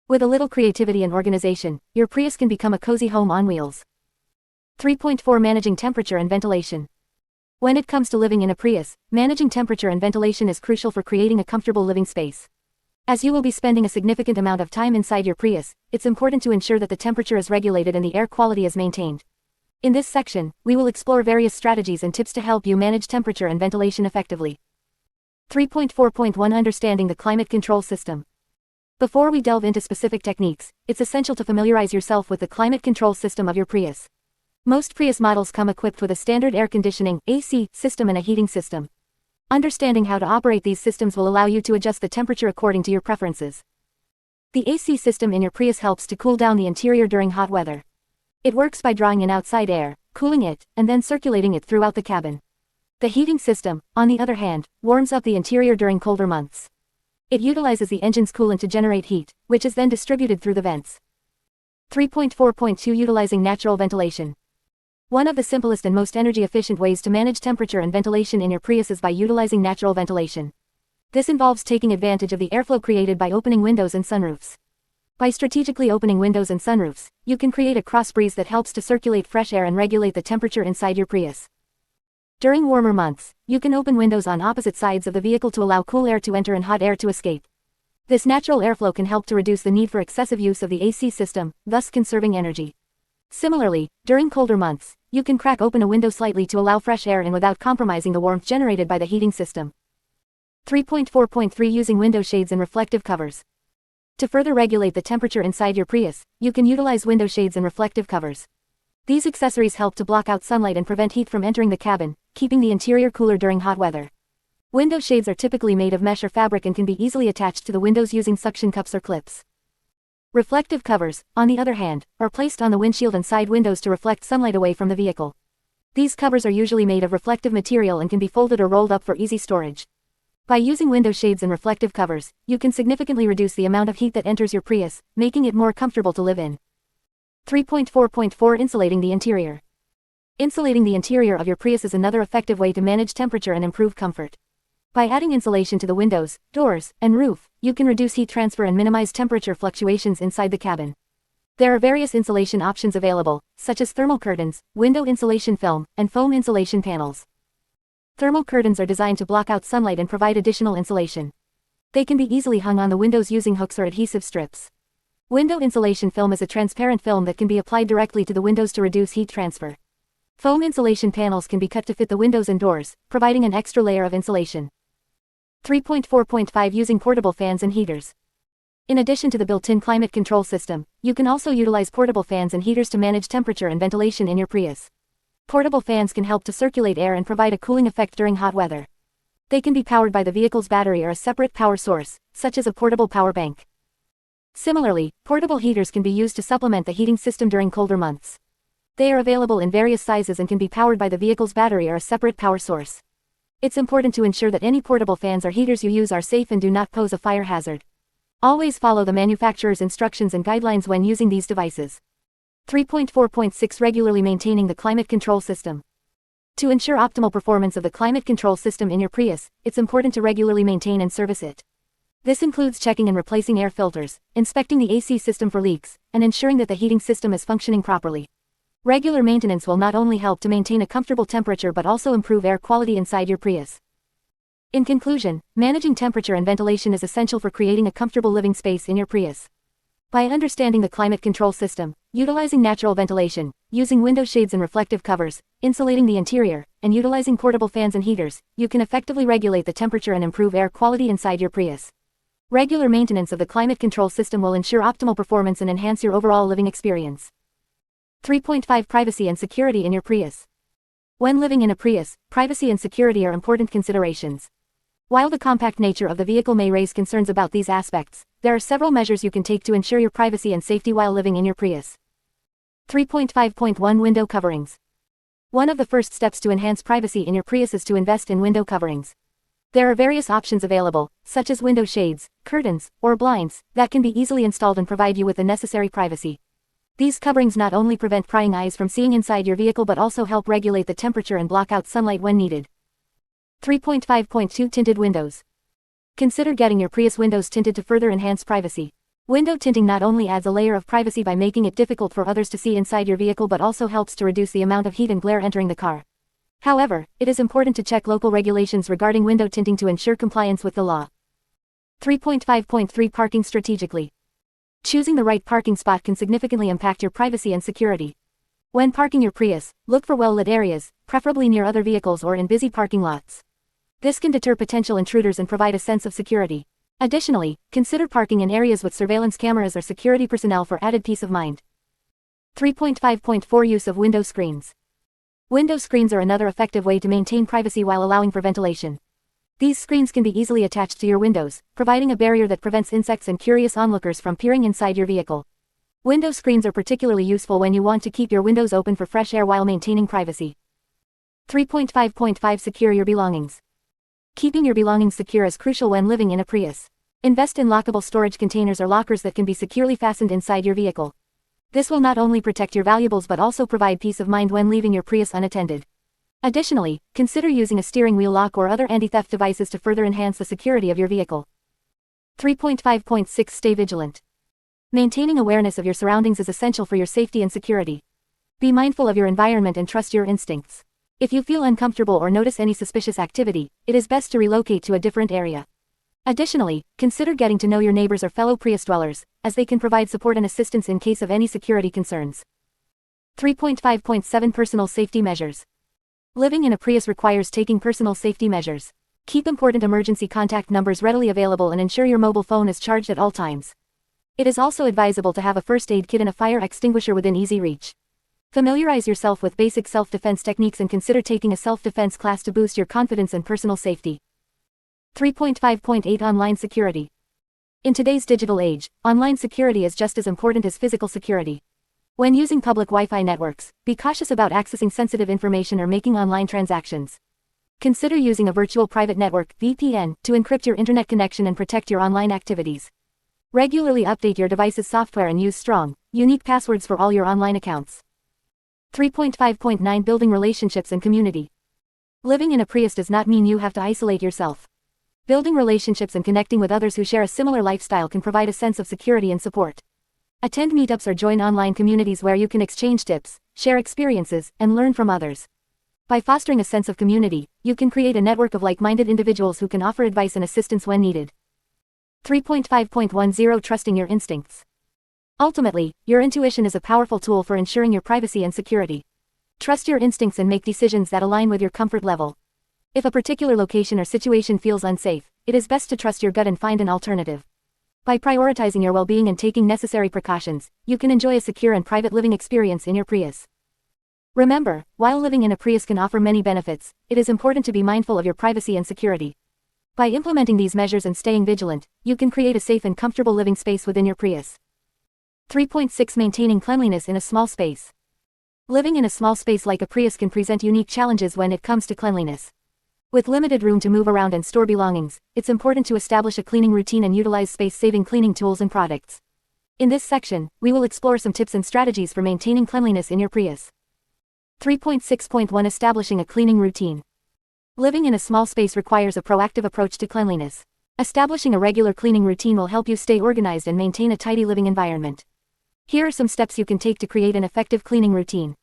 With a little creativity and organization, your Prius can become a cozy home on wheels. 3.4 Managing temperature and ventilation. When it comes to living in a Prius, managing temperature and ventilation is crucial for creating a comfortable living space. As you will be spending a significant amount of time inside your Prius, it's important to ensure that the temperature is regulated and the air quality is maintained. In this section, we will explore various strategies and tips to help you manage temperature and ventilation effectively. 3.4.1 Understanding the climate control system. Before we delve into specific techniques, it's essential to familiarize yourself with the climate control system of your Prius. Most Prius models come equipped with a standard air conditioning (AC) system and a heating system. Understanding how to operate these systems will allow you to adjust the temperature according to your preferences. The AC system in your Prius helps to cool down the interior during hot weather. It works by drawing in outside air, cooling it, and then circulating it throughout the cabin. The heating system, on the other hand, warms up the interior during colder months. It utilizes the engine's coolant to generate heat, which is then distributed through the vents. 3.4.2 Utilizing natural ventilation. One of the simplest and most energy-efficient ways to manage temperature and ventilation in your Prius is by utilizing natural ventilation. This involves taking advantage of the airflow created by opening windows and sunroofs. By strategically opening windows and sunroofs, you can create a cross breeze that helps to circulate fresh air and regulate the temperature inside your Prius. During warmer months, you can open windows on opposite sides of the vehicle to allow cool air to enter and hot air to escape. This natural airflow can help to reduce the need for excessive use of the AC system, thus conserving energy. Similarly, during colder months, you can crack open a window slightly to allow fresh air in without compromising the warmth generated by the heating system. 3.4.3 Using window shades and reflective covers. To further regulate the temperature inside your Prius, you can utilize window shades and reflective covers. These accessories help to block out sunlight and prevent heat from entering the cabin, keeping the interior cooler during hot weather. Window shades are typically made of mesh or fabric and can be easily attached to the windows using suction cups or clips. Reflective covers, on the other hand, are placed on the windshield and side windows to reflect sunlight away from the vehicle. These covers are usually made of reflective material and can be folded or rolled up for easy storage. By using window shades and reflective covers, you can significantly reduce the amount of heat that enters your Prius, making it more comfortable to live in. 3.4.4 Insulating the interior. Insulating the interior of your Prius is another effective way to manage temperature and improve comfort. By adding insulation to the windows, doors, and roof, you can reduce heat transfer and minimize temperature fluctuations inside the cabin. There are various insulation options available, such as thermal curtains, window insulation film, and foam insulation panels. Thermal curtains are designed to block out sunlight and provide additional insulation. They can be easily hung on the windows using hooks or adhesive strips. Window insulation film is a transparent film that can be applied directly to the windows to reduce heat transfer. Foam insulation panels can be cut to fit the windows and doors, providing an extra layer of insulation. 3.4.5 Using portable fans and heaters. In addition to the built-in climate control system, you can also utilize portable fans and heaters to manage temperature and ventilation in your Prius. Portable fans can help to circulate air and provide a cooling effect during hot weather. They can be powered by the vehicle's battery or a separate power source, such as a portable power bank. Similarly, portable heaters can be used to supplement the heating system during colder months. They are available in various sizes and can be powered by the vehicle's battery or a separate power source. It's important to ensure that any portable fans or heaters you use are safe and do not pose a fire hazard. Always follow the manufacturer's instructions and guidelines when using these devices. 3.4.6 Regularly maintaining the climate control system. To ensure optimal performance of the climate control system in your Prius, it's important to regularly maintain and service it. This includes checking and replacing air filters, inspecting the AC system for leaks, and ensuring that the heating system is functioning properly. Regular maintenance will not only help to maintain a comfortable temperature but also improve air quality inside your Prius. In conclusion, managing temperature and ventilation is essential for creating a comfortable living space in your Prius. By understanding the climate control system, utilizing natural ventilation, using window shades and reflective covers, insulating the interior, and utilizing portable fans and heaters, you can effectively regulate the temperature and improve air quality inside your Prius. Regular maintenance of the climate control system will ensure optimal performance and enhance your overall living experience. 3.5 Privacy and security in your Prius. When living in a Prius, privacy and security are important considerations. While the compact nature of the vehicle may raise concerns about these aspects, there are several measures you can take to ensure your privacy and safety while living in your Prius. 3.5.1 Window coverings. One of the first steps to enhance privacy in your Prius is to invest in window coverings. There are various options available, such as window shades, curtains, or blinds, that can be easily installed and provide you with the necessary privacy. These coverings not only prevent prying eyes from seeing inside your vehicle but also help regulate the temperature and block out sunlight when needed. 3.5.2 Tinted windows. Consider getting your Prius windows tinted to further enhance privacy. Window tinting not only adds a layer of privacy by making it difficult for others to see inside your vehicle but also helps to reduce the amount of heat and glare entering the car. However, it is important to check local regulations regarding window tinting to ensure compliance with the law. 3.5.3 Parking strategically. Choosing the right parking spot can significantly impact your privacy and security. When parking your Prius, look for well-lit areas, preferably near other vehicles or in busy parking lots. This can deter potential intruders and provide a sense of security. Additionally, consider parking in areas with surveillance cameras or security personnel for added peace of mind. 3.5.4 Use of window screens. Window screens are another effective way to maintain privacy while allowing for ventilation. These screens can be easily attached to your windows, providing a barrier that prevents insects and curious onlookers from peering inside your vehicle. Window screens are particularly useful when you want to keep your windows open for fresh air while maintaining privacy. 3.5.5 Secure your belongings. Keeping your belongings secure is crucial when living in a Prius. Invest in lockable storage containers or lockers that can be securely fastened inside your vehicle. This will not only protect your valuables but also provide peace of mind when leaving your Prius unattended. Additionally, consider using a steering wheel lock or other anti-theft devices to further enhance the security of your vehicle. 3.5.6 Stay vigilant. Maintaining awareness of your surroundings is essential for your safety and security. Be mindful of your environment and trust your instincts. If you feel uncomfortable or notice any suspicious activity, it is best to relocate to a different area. Additionally, consider getting to know your neighbors or fellow Prius dwellers, as they can provide support and assistance in case of any security concerns. 3.5.7 Personal safety measures. Living in a Prius requires taking personal safety measures. Keep important emergency contact numbers readily available and ensure your mobile phone is charged at all times. It is also advisable to have a first aid kit and a fire extinguisher within easy reach. Familiarize yourself with basic self-defense techniques and consider taking a self-defense class to boost your confidence and personal safety. 3.5.8 Online security. In today's digital age, online security is just as important as physical security. When using public Wi-Fi networks, be cautious about accessing sensitive information or making online transactions. Consider using a virtual private network (VPN) to encrypt your internet connection and protect your online activities. Regularly update your device's software and use strong, unique passwords for all your online accounts. 3.5.9 Building relationships and community. Living in a Prius does not mean you have to isolate yourself. Building relationships and connecting with others who share a similar lifestyle can provide a sense of security and support. Attend meetups or join online communities where you can exchange tips, share experiences, and learn from others. By fostering a sense of community, you can create a network of like-minded individuals who can offer advice and assistance when needed. 3.5.10 Trusting your instincts. Ultimately, your intuition is a powerful tool for ensuring your privacy and security. Trust your instincts and make decisions that align with your comfort level. If a particular location or situation feels unsafe, it is best to trust your gut and find an alternative. By prioritizing your well-being and taking necessary precautions, you can enjoy a secure and private living experience in your Prius. Remember, while living in a Prius can offer many benefits, it is important to be mindful of your privacy and security. By implementing these measures and staying vigilant, you can create a safe and comfortable living space within your Prius. 3.6 Maintaining cleanliness in a small space. Living in a small space like a Prius can present unique challenges when it comes to cleanliness. With limited room to move around and store belongings, it's important to establish a cleaning routine and utilize space-saving cleaning tools and products. In this section, we will explore some tips and strategies for maintaining cleanliness in your Prius. 3.6.1 Establishing a cleaning routine. Living in a small space requires a proactive approach to cleanliness. Establishing a regular cleaning routine will help you stay organized and maintain a tidy living environment. Here are some steps you can take to create an effective cleaning routine.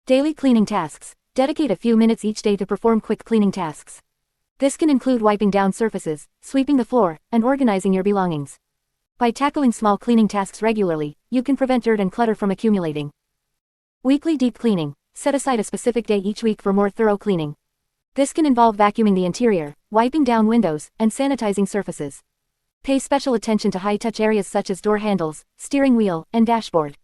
Daily cleaning tasks. Dedicate a few minutes each day to perform quick cleaning tasks. This can include wiping down surfaces, sweeping the floor, and organizing your belongings. By tackling small cleaning tasks regularly, you can prevent dirt and clutter from accumulating. Weekly deep cleaning. Set aside a specific day each week for more thorough cleaning. This can involve vacuuming the interior, wiping down windows, and sanitizing surfaces. Pay special attention to high-touch areas such as door handles, steering wheel, and dashboard.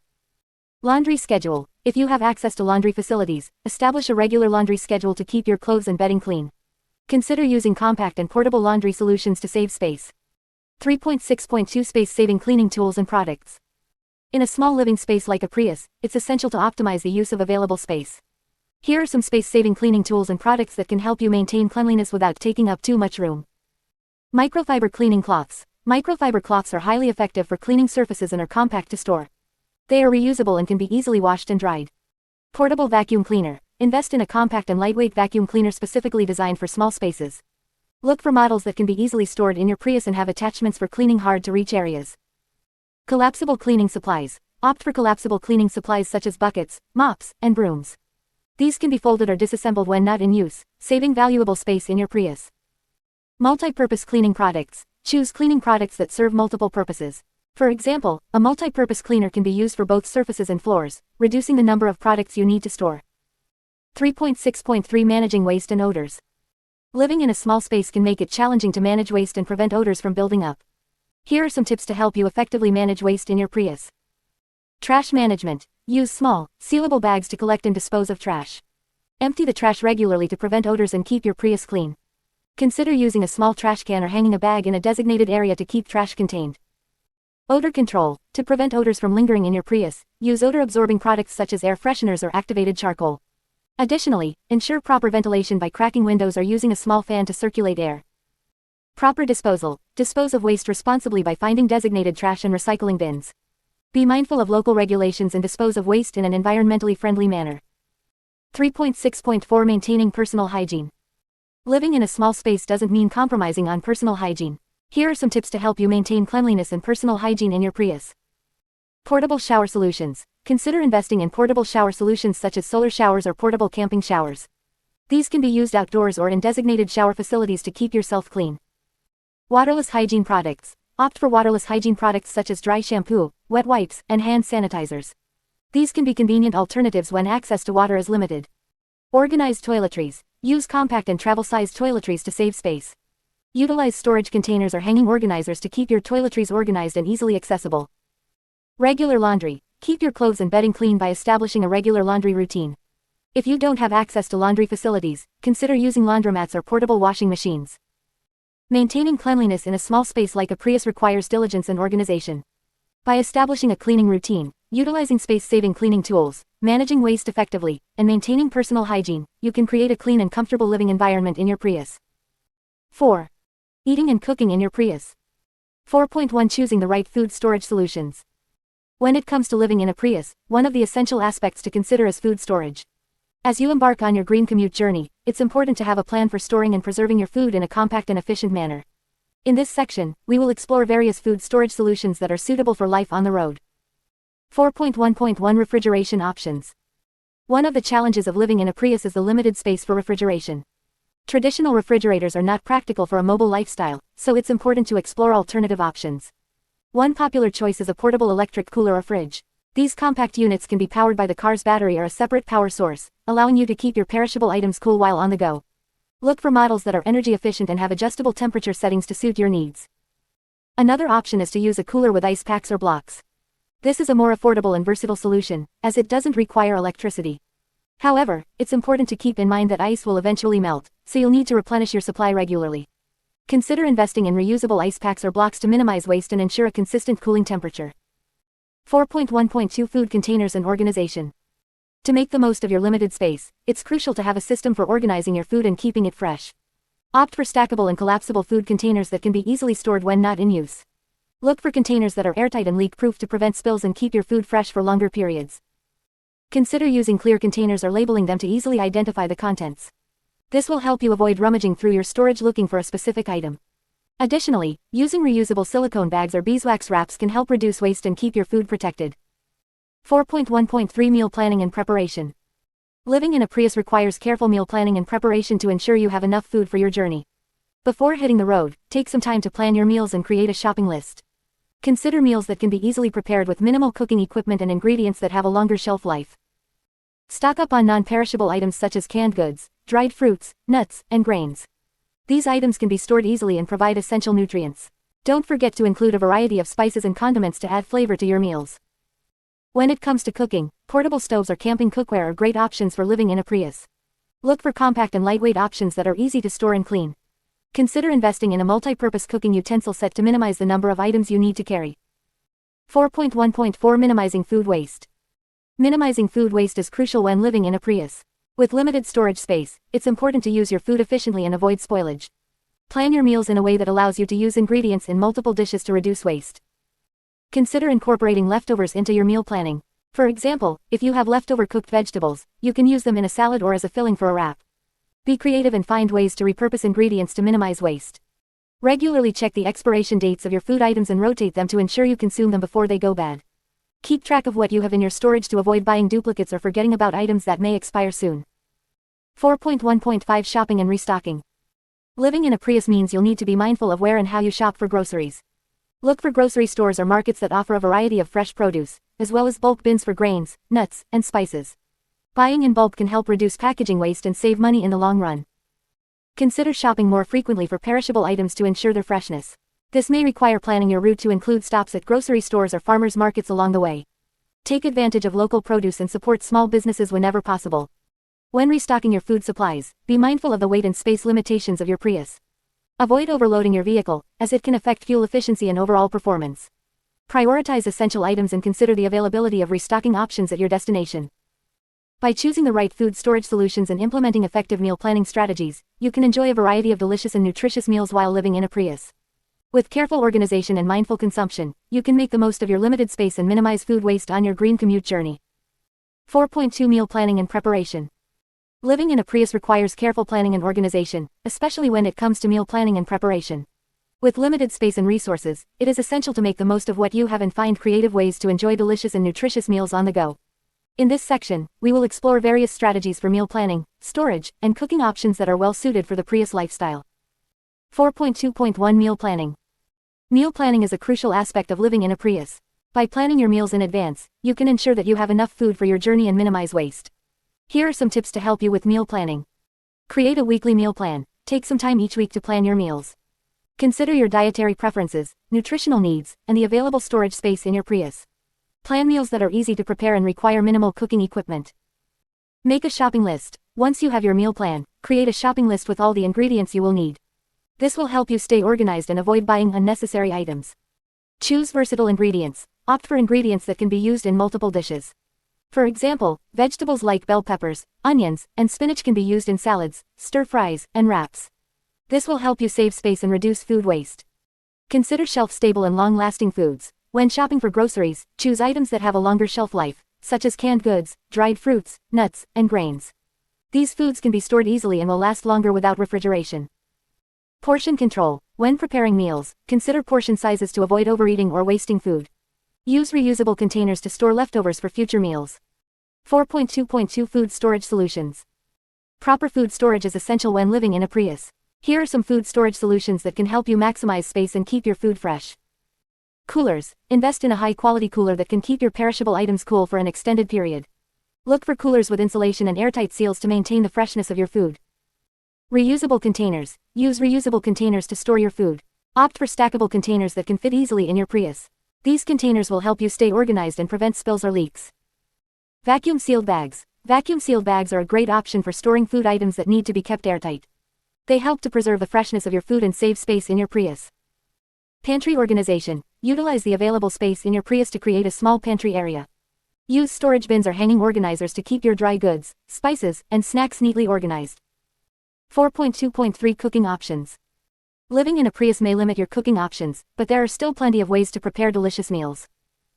Laundry schedule. If you have access to laundry facilities, establish a regular laundry schedule to keep your clothes and bedding clean. Consider using compact and portable laundry solutions to save space. 3.6.2 Space-saving cleaning tools and products. In a small living space like a Prius, it's essential to optimize the use of available space. Here are some space-saving cleaning tools and products that can help you maintain cleanliness without taking up too much room. Microfiber cleaning cloths. Microfiber cloths are highly effective for cleaning surfaces and are compact to store. They are reusable and can be easily washed and dried. Portable vacuum cleaner. Invest in a compact and lightweight vacuum cleaner specifically designed for small spaces. Look for models that can be easily stored in your Prius and have attachments for cleaning hard-to-reach areas. Collapsible cleaning supplies. Opt for collapsible cleaning supplies such as buckets, mops, and brooms. These can be folded or disassembled when not in use, saving valuable space in your Prius. Multi-purpose cleaning products. Choose cleaning products that serve multiple purposes. For example, a multi-purpose cleaner can be used for both surfaces and floors, reducing the number of products you need to store. 3.6.3 Managing waste and odors. Living in a small space can make it challenging to manage waste and prevent odors from building up. Here are some tips to help you effectively manage waste in your Prius. Trash management. Use small, sealable bags to collect and dispose of trash. Empty the trash regularly to prevent odors and keep your Prius clean. Consider using a small trash can or hanging a bag in a designated area to keep trash contained. Odor control. To prevent odors from lingering in your Prius, use odor-absorbing products such as air fresheners or activated charcoal. Additionally, ensure proper ventilation by cracking windows or using a small fan to circulate air. Proper disposal. Dispose of waste responsibly by finding designated trash and recycling bins. Be mindful of local regulations and dispose of waste in an environmentally friendly manner. 3.6.4 Maintaining personal hygiene. Living in a small space doesn't mean compromising on personal hygiene. Here are some tips to help you maintain cleanliness and personal hygiene in your Prius. Portable shower solutions. Consider investing in portable shower solutions such as solar showers or portable camping showers. These can be used outdoors or in designated shower facilities to keep yourself clean. Waterless hygiene products. Opt for waterless hygiene products such as dry shampoo, wet wipes, and hand sanitizers. These can be convenient alternatives when access to water is limited. Organized toiletries. Use compact and travel-sized toiletries to save space. Utilize storage containers or hanging organizers to keep your toiletries organized and easily accessible. Regular laundry. Keep your clothes and bedding clean by establishing a regular laundry routine. If you don't have access to laundry facilities, consider using laundromats or portable washing machines. Maintaining cleanliness in a small space like a Prius requires diligence and organization. By establishing a cleaning routine, utilizing space-saving cleaning tools, managing waste effectively, and maintaining personal hygiene, you can create a clean and comfortable living environment in your Prius. 4. Eating and cooking in your Prius. 4.1 Choosing the right food storage solutions. When it comes to living in a Prius, one of the essential aspects to consider is food storage. As you embark on your Green Commute journey, it's important to have a plan for storing and preserving your food in a compact and efficient manner. In this section, we will explore various food storage solutions that are suitable for life on the road. 4.1.1 Refrigeration options. One of the challenges of living in a Prius is the limited space for refrigeration. Traditional refrigerators are not practical for a mobile lifestyle, so it's important to explore alternative options. One popular choice is a portable electric cooler or fridge. These compact units can be powered by the car's battery or a separate power source, allowing you to keep your perishable items cool while on the go. Look for models that are energy efficient and have adjustable temperature settings to suit your needs. Another option is to use a cooler with ice packs or blocks. This is a more affordable and versatile solution, as it doesn't require electricity. However, it's important to keep in mind that ice will eventually melt, so you'll need to replenish your supply regularly. Consider investing in reusable ice packs or blocks to minimize waste and ensure a consistent cooling temperature. 4.1.2 Food containers and organization. To make the most of your limited space, it's crucial to have a system for organizing your food and keeping it fresh. Opt for stackable and collapsible food containers that can be easily stored when not in use. Look for containers that are airtight and leak-proof to prevent spills and keep your food fresh for longer periods. Consider using clear containers or labeling them to easily identify the contents. This will help you avoid rummaging through your storage looking for a specific item. Additionally, using reusable silicone bags or beeswax wraps can help reduce waste and keep your food protected. 4.1.3 Meal planning and preparation. Living in a Prius requires careful meal planning and preparation to ensure you have enough food for your journey. Before hitting the road, take some time to plan your meals and create a shopping list. Consider meals that can be easily prepared with minimal cooking equipment and ingredients that have a longer shelf life. Stock up on non-perishable items such as canned goods, dried fruits, nuts, and grains. These items can be stored easily and provide essential nutrients. Don't forget to include a variety of spices and condiments to add flavor to your meals. When it comes to cooking, portable stoves or camping cookware are great options for living in a Prius. Look for compact and lightweight options that are easy to store and clean. Consider investing in a multi-purpose cooking utensil set to minimize the number of items you need to carry. 4.1.4 Minimizing food waste. Minimizing food waste is crucial when living in a Prius. With limited storage space, it's important to use your food efficiently and avoid spoilage. Plan your meals in a way that allows you to use ingredients in multiple dishes to reduce waste. Consider incorporating leftovers into your meal planning. For example, if you have leftover cooked vegetables, you can use them in a salad or as a filling for a wrap. Be creative and find ways to repurpose ingredients to minimize waste. Regularly check the expiration dates of your food items and rotate them to ensure you consume them before they go bad. Keep track of what you have in your storage to avoid buying duplicates or forgetting about items that may expire soon. 4.1.5 Shopping and restocking. Living in a Prius means you'll need to be mindful of where and how you shop for groceries. Look for grocery stores or markets that offer a variety of fresh produce, as well as bulk bins for grains, nuts, and spices. Buying in bulk can help reduce packaging waste and save money in the long run. Consider shopping more frequently for perishable items to ensure their freshness. This may require planning your route to include stops at grocery stores or farmers markets along the way. Take advantage of local produce and support small businesses whenever possible. When restocking your food supplies, be mindful of the weight and space limitations of your Prius. Avoid overloading your vehicle, as it can affect fuel efficiency and overall performance. Prioritize essential items and consider the availability of restocking options at your destination. By choosing the right food storage solutions and implementing effective meal planning strategies, you can enjoy a variety of delicious and nutritious meals while living in a Prius. With careful organization and mindful consumption, you can make the most of your limited space and minimize food waste on your green commute journey. 4.2 Meal planning and preparation. Living in a Prius requires careful planning and organization, especially when it comes to meal planning and preparation. With limited space and resources, it is essential to make the most of what you have and find creative ways to enjoy delicious and nutritious meals on the go. In this section, we will explore various strategies for meal planning, storage, and cooking options that are well suited for the Prius lifestyle. 4.2.1 Meal planning. Meal planning is a crucial aspect of living in a Prius. By planning your meals in advance, you can ensure that you have enough food for your journey and minimize waste. Here are some tips to help you with meal planning. Create a weekly meal plan. Take some time each week to plan your meals. Consider your dietary preferences, nutritional needs, and the available storage space in your Prius. Plan meals that are easy to prepare and require minimal cooking equipment. Make a shopping list. Once you have your meal plan, create a shopping list with all the ingredients you will need. This will help you stay organized and avoid buying unnecessary items. Choose versatile ingredients. Opt for ingredients that can be used in multiple dishes. For example, vegetables like bell peppers, onions, and spinach can be used in salads, stir-fries, and wraps. This will help you save space and reduce food waste. Consider shelf-stable and long-lasting foods. When shopping for groceries, choose items that have a longer shelf life, such as canned goods, dried fruits, nuts, and grains. These foods can be stored easily and will last longer without refrigeration. Portion control. When preparing meals, consider portion sizes to avoid overeating or wasting food. Use reusable containers to store leftovers for future meals. 4.2.2 Food storage solutions. Proper food storage is essential when living in a Prius. Here are some food storage solutions that can help you maximize space and keep your food fresh. Coolers. Invest in a high-quality cooler that can keep your perishable items cool for an extended period. Look for coolers with insulation and airtight seals to maintain the freshness of your food. Reusable containers. Use reusable containers to store your food. Opt for stackable containers that can fit easily in your Prius. These containers will help you stay organized and prevent spills or leaks. Vacuum-sealed bags. Vacuum-sealed bags are a great option for storing food items that need to be kept airtight. They help to preserve the freshness of your food and save space in your Prius. Pantry organization. Utilize the available space in your Prius to create a small pantry area. Use storage bins or hanging organizers to keep your dry goods, spices, and snacks neatly organized. 4.2.3 Cooking options. Living in a Prius may limit your cooking options, but there are still plenty of ways to prepare delicious meals.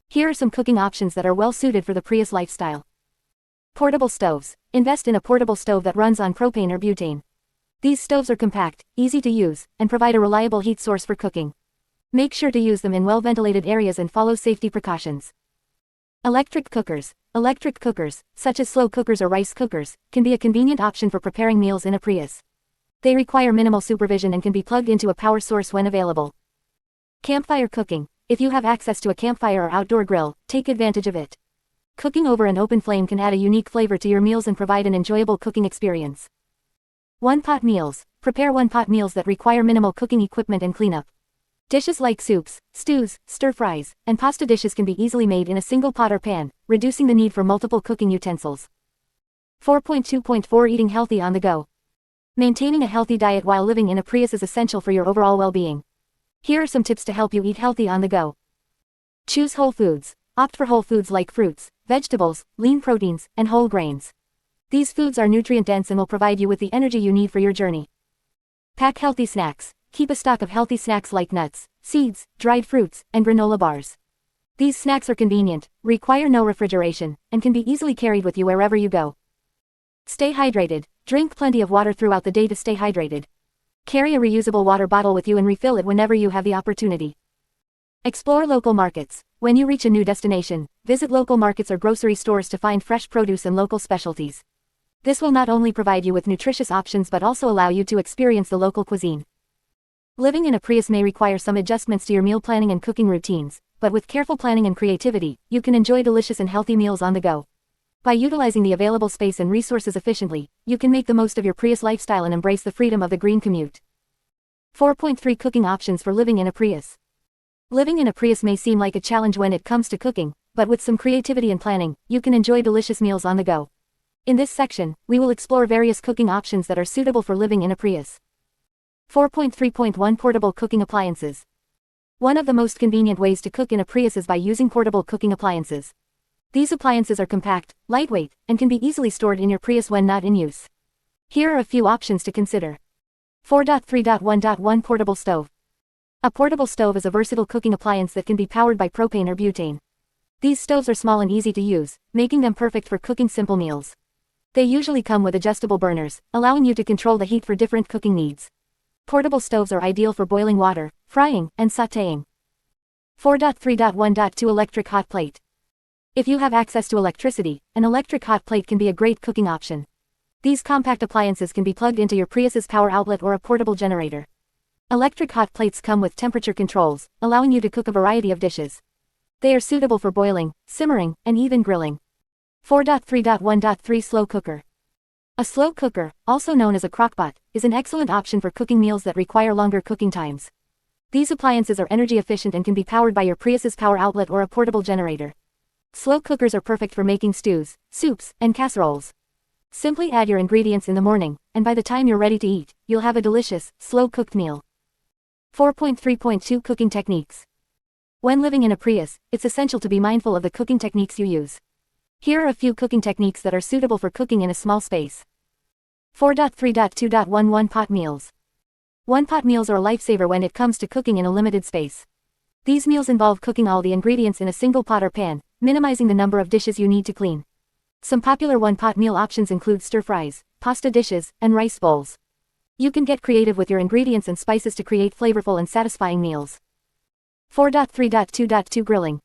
Here are some cooking options that are well suited for the Prius lifestyle. Portable stoves. Invest in a portable stove that runs on propane or butane. These stoves are compact, easy to use, and provide a reliable heat source for cooking. Make sure to use them in well-ventilated areas and follow safety precautions. Electric cookers. Electric cookers, such as slow cookers or rice cookers, can be a convenient option for preparing meals in a Prius. They require minimal supervision and can be plugged into a power source when available. Campfire cooking. If you have access to a campfire or outdoor grill, take advantage of it. Cooking over an open flame can add a unique flavor to your meals and provide an enjoyable cooking experience. One-pot meals. Prepare one-pot meals that require minimal cooking equipment and cleanup. Dishes like soups, stews, stir-fries, and pasta dishes can be easily made in a single pot or pan, reducing the need for multiple cooking utensils. 4.2.4 Eating healthy on the go. Maintaining a healthy diet while living in a Prius is essential for your overall well-being. Here are some tips to help you eat healthy on the go. Choose whole foods. Opt for whole foods like fruits, vegetables, lean proteins, and whole grains. These foods are nutrient-dense and will provide you with the energy you need for your journey. Pack healthy snacks. Keep a stock of healthy snacks like nuts, seeds, dried fruits, and granola bars. These snacks are convenient, require no refrigeration, and can be easily carried with you wherever you go. Stay hydrated. Drink plenty of water throughout the day to stay hydrated. Carry a reusable water bottle with you and refill it whenever you have the opportunity. Explore local markets. When you reach a new destination, visit local markets or grocery stores to find fresh produce and local specialties. This will not only provide you with nutritious options but also allow you to experience the local cuisine. Living in a Prius may require some adjustments to your meal planning and cooking routines, but with careful planning and creativity, you can enjoy delicious and healthy meals on the go. By utilizing the available space and resources efficiently, you can make the most of your Prius lifestyle and embrace the freedom of the Green Commute. 4.3 Cooking options for living in a Prius. Living in a Prius may seem like a challenge when it comes to cooking, but with some creativity and planning, you can enjoy delicious meals on the go. In this section, we will explore various cooking options that are suitable for living in a Prius. 4.3.1 Portable cooking appliances. One of the most convenient ways to cook in a Prius is by using portable cooking appliances. These appliances are compact, lightweight, and can be easily stored in your Prius when not in use. Here are a few options to consider. 4.3.1.1 Portable stove. A portable stove is a versatile cooking appliance that can be powered by propane or butane. These stoves are small and easy to use, making them perfect for cooking simple meals. They usually come with adjustable burners, allowing you to control the heat for different cooking needs. Portable stoves are ideal for boiling water, frying, and sautéing. 4.3.1.2 Electric hot plate. If you have access to electricity, an electric hot plate can be a great cooking option. These compact appliances can be plugged into your Prius's power outlet or a portable generator. Electric hot plates come with temperature controls, allowing you to cook a variety of dishes. They are suitable for boiling, simmering, and even grilling. 4.3.1.3 Slow cooker. A slow cooker, also known as a crockpot, is an excellent option for cooking meals that require longer cooking times. These appliances are energy efficient and can be powered by your Prius's power outlet or a portable generator. Slow cookers are perfect for making stews, soups, and casseroles. Simply add your ingredients in the morning, and by the time you're ready to eat, you'll have a delicious, slow-cooked meal. 4.3.2 Cooking techniques. When living in a Prius, it's essential to be mindful of the cooking techniques you use. Here are a few cooking techniques that are suitable for cooking in a small space. 4.3.2.1 Pot meals. One-pot meals are a lifesaver when it comes to cooking in a limited space. These meals involve cooking all the ingredients in a single pot or pan, minimizing the number of dishes you need to clean. Some popular one-pot meal options include stir-fries, pasta dishes, and rice bowls. You can get creative with your ingredients and spices to create flavorful and satisfying meals. 4.3.2.2 Grilling.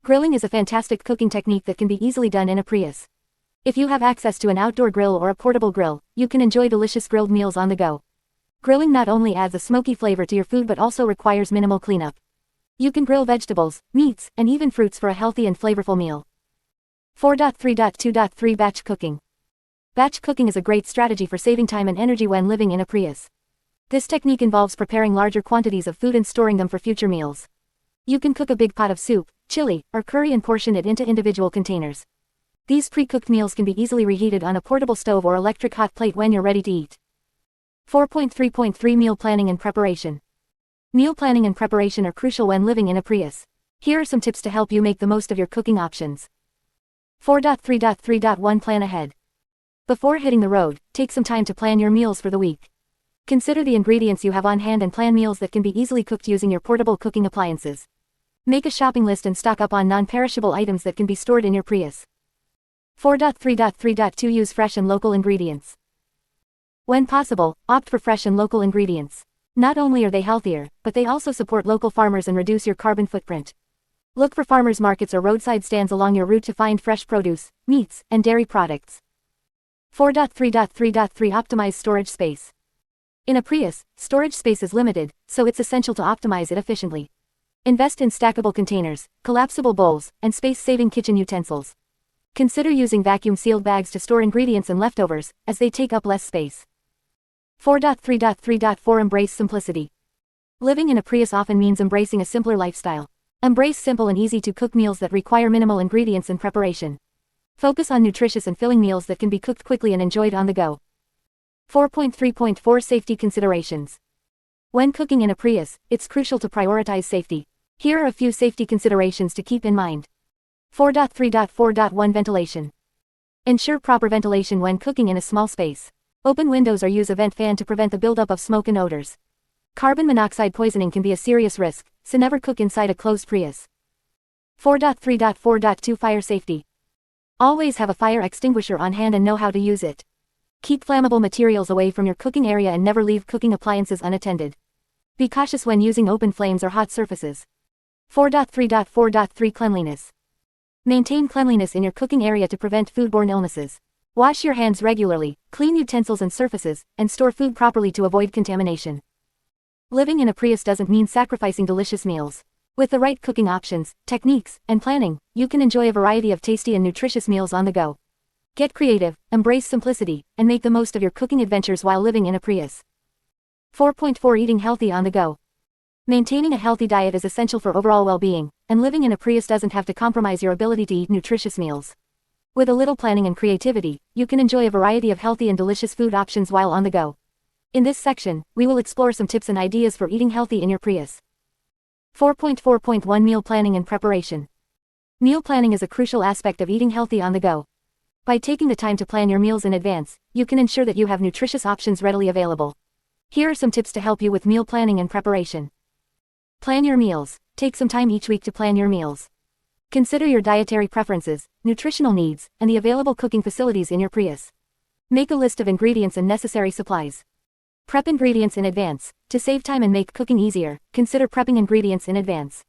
Grilling is a fantastic cooking technique that can be easily done in a Prius. If you have access to an outdoor grill or a portable grill, you can enjoy delicious grilled meals on the go. Grilling not only adds a smoky flavor to your food but also requires minimal cleanup. You can grill vegetables, meats, and even fruits for a healthy and flavorful meal. 4.3.2.3 Batch cooking. Batch cooking is a great strategy for saving time and energy when living in a Prius. This technique involves preparing larger quantities of food and storing them for future meals. You can cook a big pot of soup, chili, or curry and portion it into individual containers. These pre-cooked meals can be easily reheated on a portable stove or electric hot plate when you're ready to eat. 4.3.3 Meal planning and preparation. Meal planning and preparation are crucial when living in a Prius. Here are some tips to help you make the most of your cooking options. 4.3.3.1 Plan ahead. Before hitting the road, take some time to plan your meals for the week. Consider the ingredients you have on hand and plan meals that can be easily cooked using your portable cooking appliances. Make a shopping list and stock up on non-perishable items that can be stored in your Prius. 4.3.3.2 Use fresh and local ingredients. When possible, opt for fresh and local ingredients. Not only are they healthier, but they also support local farmers and reduce your carbon footprint. Look for farmers markets or roadside stands along your route to find fresh produce, meats, and dairy products. 4.3.3.3 Optimize storage space. In a Prius, storage space is limited, so it's essential to optimize it efficiently. Invest in stackable containers, collapsible bowls, and space-saving kitchen utensils. Consider using vacuum-sealed bags to store ingredients and leftovers, as they take up less space. 4.3.3.4 Embrace simplicity. Living in a Prius often means embracing a simpler lifestyle. Embrace simple and easy-to-cook meals that require minimal ingredients and preparation. Focus on nutritious and filling meals that can be cooked quickly and enjoyed on the go. 4.3.4 Safety considerations. When cooking in a Prius, it's crucial to prioritize safety. Here are a few safety considerations to keep in mind. 4.3.4.1 Ventilation. Ensure proper ventilation when cooking in a small space. Open windows or use a vent fan to prevent the buildup of smoke and odors. Carbon monoxide poisoning can be a serious risk, so never cook inside a closed Prius. 4.3.4.2 Fire safety. Always have a fire extinguisher on hand and know how to use it. Keep flammable materials away from your cooking area and never leave cooking appliances unattended. Be cautious when using open flames or hot surfaces. 4.3.4.3 Cleanliness. Maintain cleanliness in your cooking area to prevent foodborne illnesses. Wash your hands regularly, clean utensils and surfaces, and store food properly to avoid contamination. Living in a Prius doesn't mean sacrificing delicious meals. With the right cooking options, techniques, and planning, you can enjoy a variety of tasty and nutritious meals on the go. Get creative, embrace simplicity, and make the most of your cooking adventures while living in a Prius. 4.4 Eating healthy on the go. Maintaining a healthy diet is essential for overall well-being, and living in a Prius doesn't have to compromise your ability to eat nutritious meals. With a little planning and creativity, you can enjoy a variety of healthy and delicious food options while on the go. In this section, we will explore some tips and ideas for eating healthy in your Prius. 4.4.1 Meal planning and preparation. Meal planning is a crucial aspect of eating healthy on the go. By taking the time to plan your meals in advance, you can ensure that you have nutritious options readily available. Here are some tips to help you with meal planning and preparation. Plan your meals. Take some time each week to plan your meals. Consider your dietary preferences, nutritional needs, and the available cooking facilities in your Prius. Make a list of ingredients and necessary supplies. Prep ingredients in advance. To save time and make cooking easier, consider prepping ingredients in advance.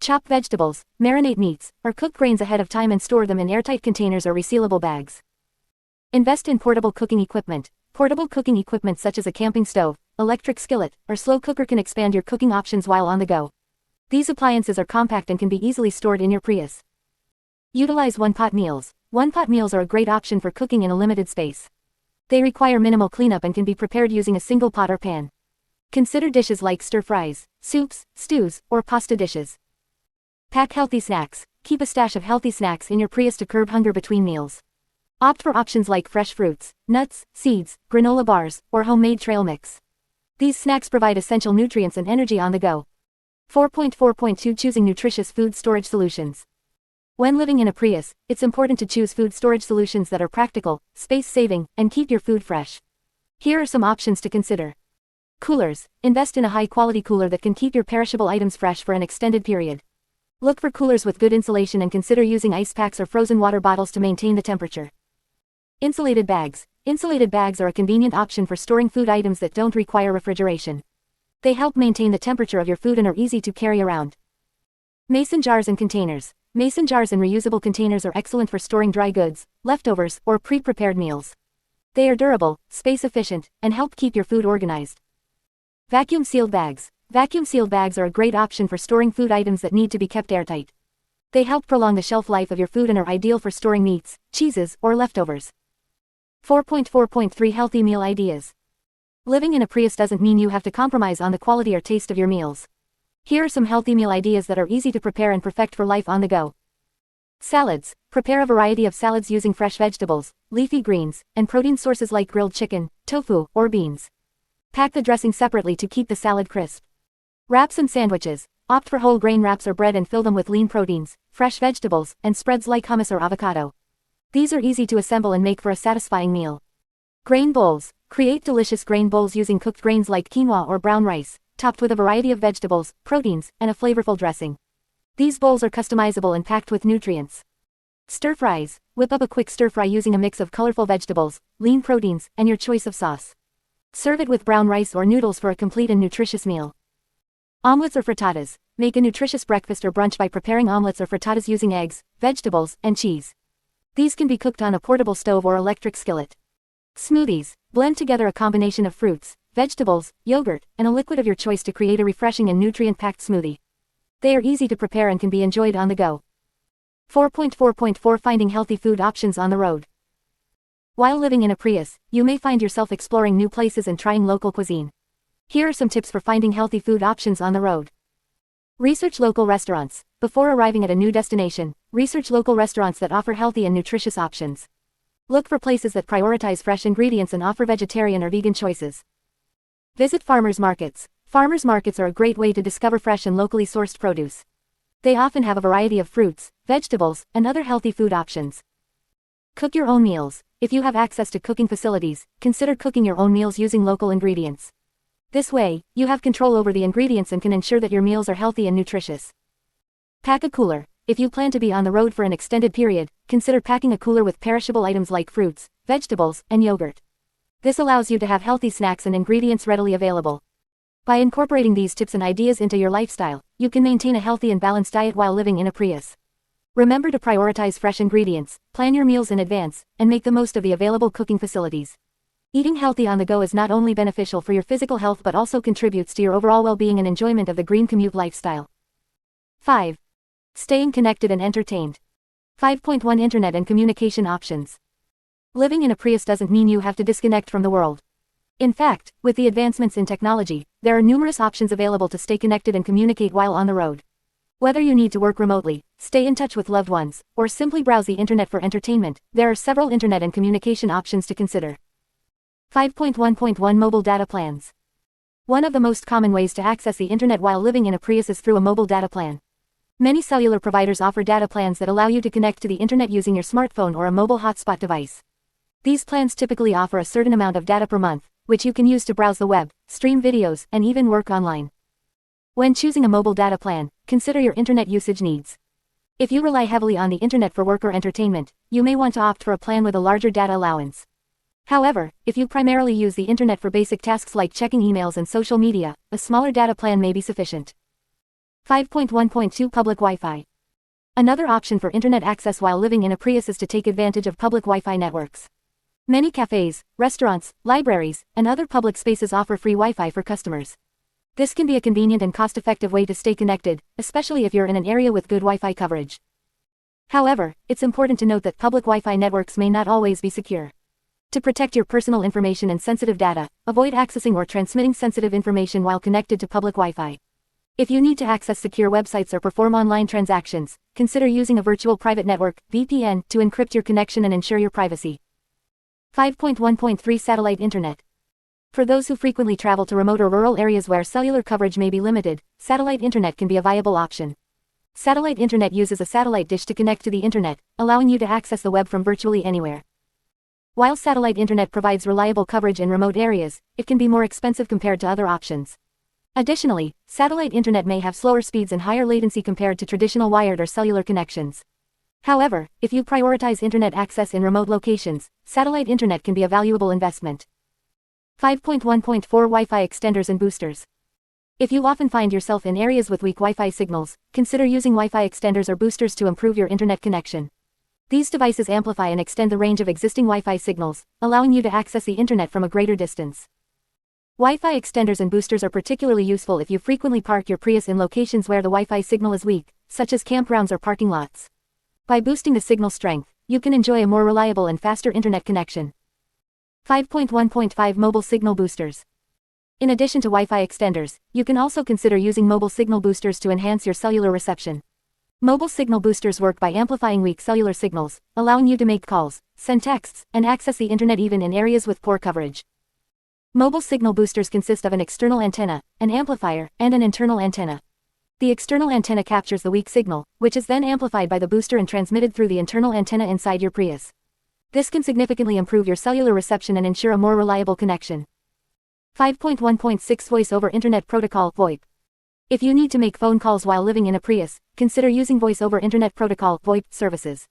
Chop vegetables, marinate meats, or cook grains ahead of time and store them in airtight containers or resealable bags. Invest in portable cooking equipment. Portable cooking equipment such as a camping stove, electric skillet, or slow cooker can expand your cooking options while on the go. These appliances are compact and can be easily stored in your Prius. Utilize one-pot meals. One-pot meals are a great option for cooking in a limited space. They require minimal cleanup and can be prepared using a single pot or pan. Consider dishes like stir-fries, soups, stews, or pasta dishes. Pack healthy snacks. Keep a stash of healthy snacks in your Prius to curb hunger between meals. Opt for options like fresh fruits, nuts, seeds, granola bars, or homemade trail mix. These snacks provide essential nutrients and energy on the go. 4.4.2 Choosing nutritious food storage solutions. When living in a Prius, it's important to choose food storage solutions that are practical, space-saving, and keep your food fresh. Here are some options to consider. Coolers. Invest in a high-quality cooler that can keep your perishable items fresh for an extended period. Look for coolers with good insulation and consider using ice packs or frozen water bottles to maintain the temperature. Insulated bags. Insulated bags are a convenient option for storing food items that don't require refrigeration. They help maintain the temperature of your food and are easy to carry around. Mason jars and containers. Mason jars and reusable containers are excellent for storing dry goods, leftovers, or pre-prepared meals. They are durable, space-efficient, and help keep your food organized. Vacuum-sealed bags. Vacuum-sealed bags are a great option for storing food items that need to be kept airtight. They help prolong the shelf life of your food and are ideal for storing meats, cheeses, or leftovers. 4.4.3 Healthy Meal Ideas. Living in a Prius doesn't mean you have to compromise on the quality or taste of your meals. Here are some healthy meal ideas that are easy to prepare and perfect for life on the go. Salads. Prepare a variety of salads using fresh vegetables, leafy greens, and protein sources like grilled chicken, tofu, or beans. Pack the dressing separately to keep the salad crisp. Wraps and sandwiches. Opt for whole grain wraps or bread and fill them with lean proteins, fresh vegetables, and spreads like hummus or avocado. These are easy to assemble and make for a satisfying meal. Grain bowls. Create delicious grain bowls using cooked grains like quinoa or brown rice, topped with a variety of vegetables, proteins, and a flavorful dressing. These bowls are customizable and packed with nutrients. Stir fries. Whip up a quick stir fry using a mix of colorful vegetables, lean proteins, and your choice of sauce. Serve it with brown rice or noodles for a complete and nutritious meal. Omelets or frittatas. Make a nutritious breakfast or brunch by preparing omelets or frittatas using eggs, vegetables, and cheese. These can be cooked on a portable stove or electric skillet. Smoothies. Blend together a combination of fruits, vegetables, yogurt, and a liquid of your choice to create a refreshing and nutrient-packed smoothie. They are easy to prepare and can be enjoyed on the go. 4.4.4 Finding healthy food options on the road. While living in a Prius, you may find yourself exploring new places and trying local cuisine. Here are some tips for finding healthy food options on the road. Research local restaurants. Before arriving at a new destination, research local restaurants that offer healthy and nutritious options. Look for places that prioritize fresh ingredients and offer vegetarian or vegan choices. Visit farmers markets. Farmers markets are a great way to discover fresh and locally sourced produce. They often have a variety of fruits, vegetables, and other healthy food options. Cook your own meals. If you have access to cooking facilities, consider cooking your own meals using local ingredients. This way, you have control over the ingredients and can ensure that your meals are healthy and nutritious. Pack a cooler. If you plan to be on the road for an extended period, consider packing a cooler with perishable items like fruits, vegetables, and yogurt. This allows you to have healthy snacks and ingredients readily available. By incorporating these tips and ideas into your lifestyle, you can maintain a healthy and balanced diet while living in a Prius. Remember to prioritize fresh ingredients, plan your meals in advance, and make the most of the available cooking facilities. Eating healthy on the go is not only beneficial for your physical health but also contributes to your overall well-being and enjoyment of the Green Commute lifestyle. 5. Staying connected and entertained. 5.1 Internet and communication options. Living in a Prius doesn't mean you have to disconnect from the world. In fact, with the advancements in technology, there are numerous options available to stay connected and communicate while on the road. Whether you need to work remotely, stay in touch with loved ones, or simply browse the internet for entertainment, there are several internet and communication options to consider. 5.1.1 Mobile Data Plans. One of the most common ways to access the internet while living in a Prius is through a mobile data plan. Many cellular providers offer data plans that allow you to connect to the internet using your smartphone or a mobile hotspot device. These plans typically offer a certain amount of data per month, which you can use to browse the web, stream videos, and even work online. When choosing a mobile data plan, consider your internet usage needs. If you rely heavily on the internet for work or entertainment, you may want to opt for a plan with a larger data allowance. However, if you primarily use the internet for basic tasks like checking emails and social media, a smaller data plan may be sufficient. 5.1.2 Public Wi-Fi. Another option for internet access while living in a Prius is to take advantage of public Wi-Fi networks. Many cafes, restaurants, libraries, and other public spaces offer free Wi-Fi for customers. This can be a convenient and cost-effective way to stay connected, especially if you're in an area with good Wi-Fi coverage. However, it's important to note that public Wi-Fi networks may not always be secure. To protect your personal information and sensitive data, avoid accessing or transmitting sensitive information while connected to public Wi-Fi. If you need to access secure websites or perform online transactions, consider using a virtual private network, VPN, to encrypt your connection and ensure your privacy. 5.1.3 Satellite Internet. For those who frequently travel to remote or rural areas where cellular coverage may be limited, satellite internet can be a viable option. Satellite internet uses a satellite dish to connect to the internet, allowing you to access the web from virtually anywhere. While satellite internet provides reliable coverage in remote areas, it can be more expensive compared to other options. Additionally, satellite internet may have slower speeds and higher latency compared to traditional wired or cellular connections. However, if you prioritize internet access in remote locations, satellite internet can be a valuable investment. 5.1.4 Wi-Fi extenders and boosters. If you often find yourself in areas with weak Wi-Fi signals, consider using Wi-Fi extenders or boosters to improve your internet connection. These devices amplify and extend the range of existing Wi-Fi signals, allowing you to access the internet from a greater distance. Wi-Fi extenders and boosters are particularly useful if you frequently park your Prius in locations where the Wi-Fi signal is weak, such as campgrounds or parking lots. By boosting the signal strength, you can enjoy a more reliable and faster internet connection. 5.1.5 Mobile Signal Boosters. In addition to Wi-Fi extenders, you can also consider using mobile signal boosters to enhance your cellular reception. Mobile signal boosters work by amplifying weak cellular signals, allowing you to make calls, send texts, and access the internet even in areas with poor coverage. Mobile signal boosters consist of an external antenna, an amplifier, and an internal antenna. The external antenna captures the weak signal, which is then amplified by the booster and transmitted through the internal antenna inside your Prius. This can significantly improve your cellular reception and ensure a more reliable connection. 5.1.6 Voice over Internet Protocol (VoIP). If you need to make phone calls while living in a Prius, consider using Voice over Internet Protocol (VoIP) services.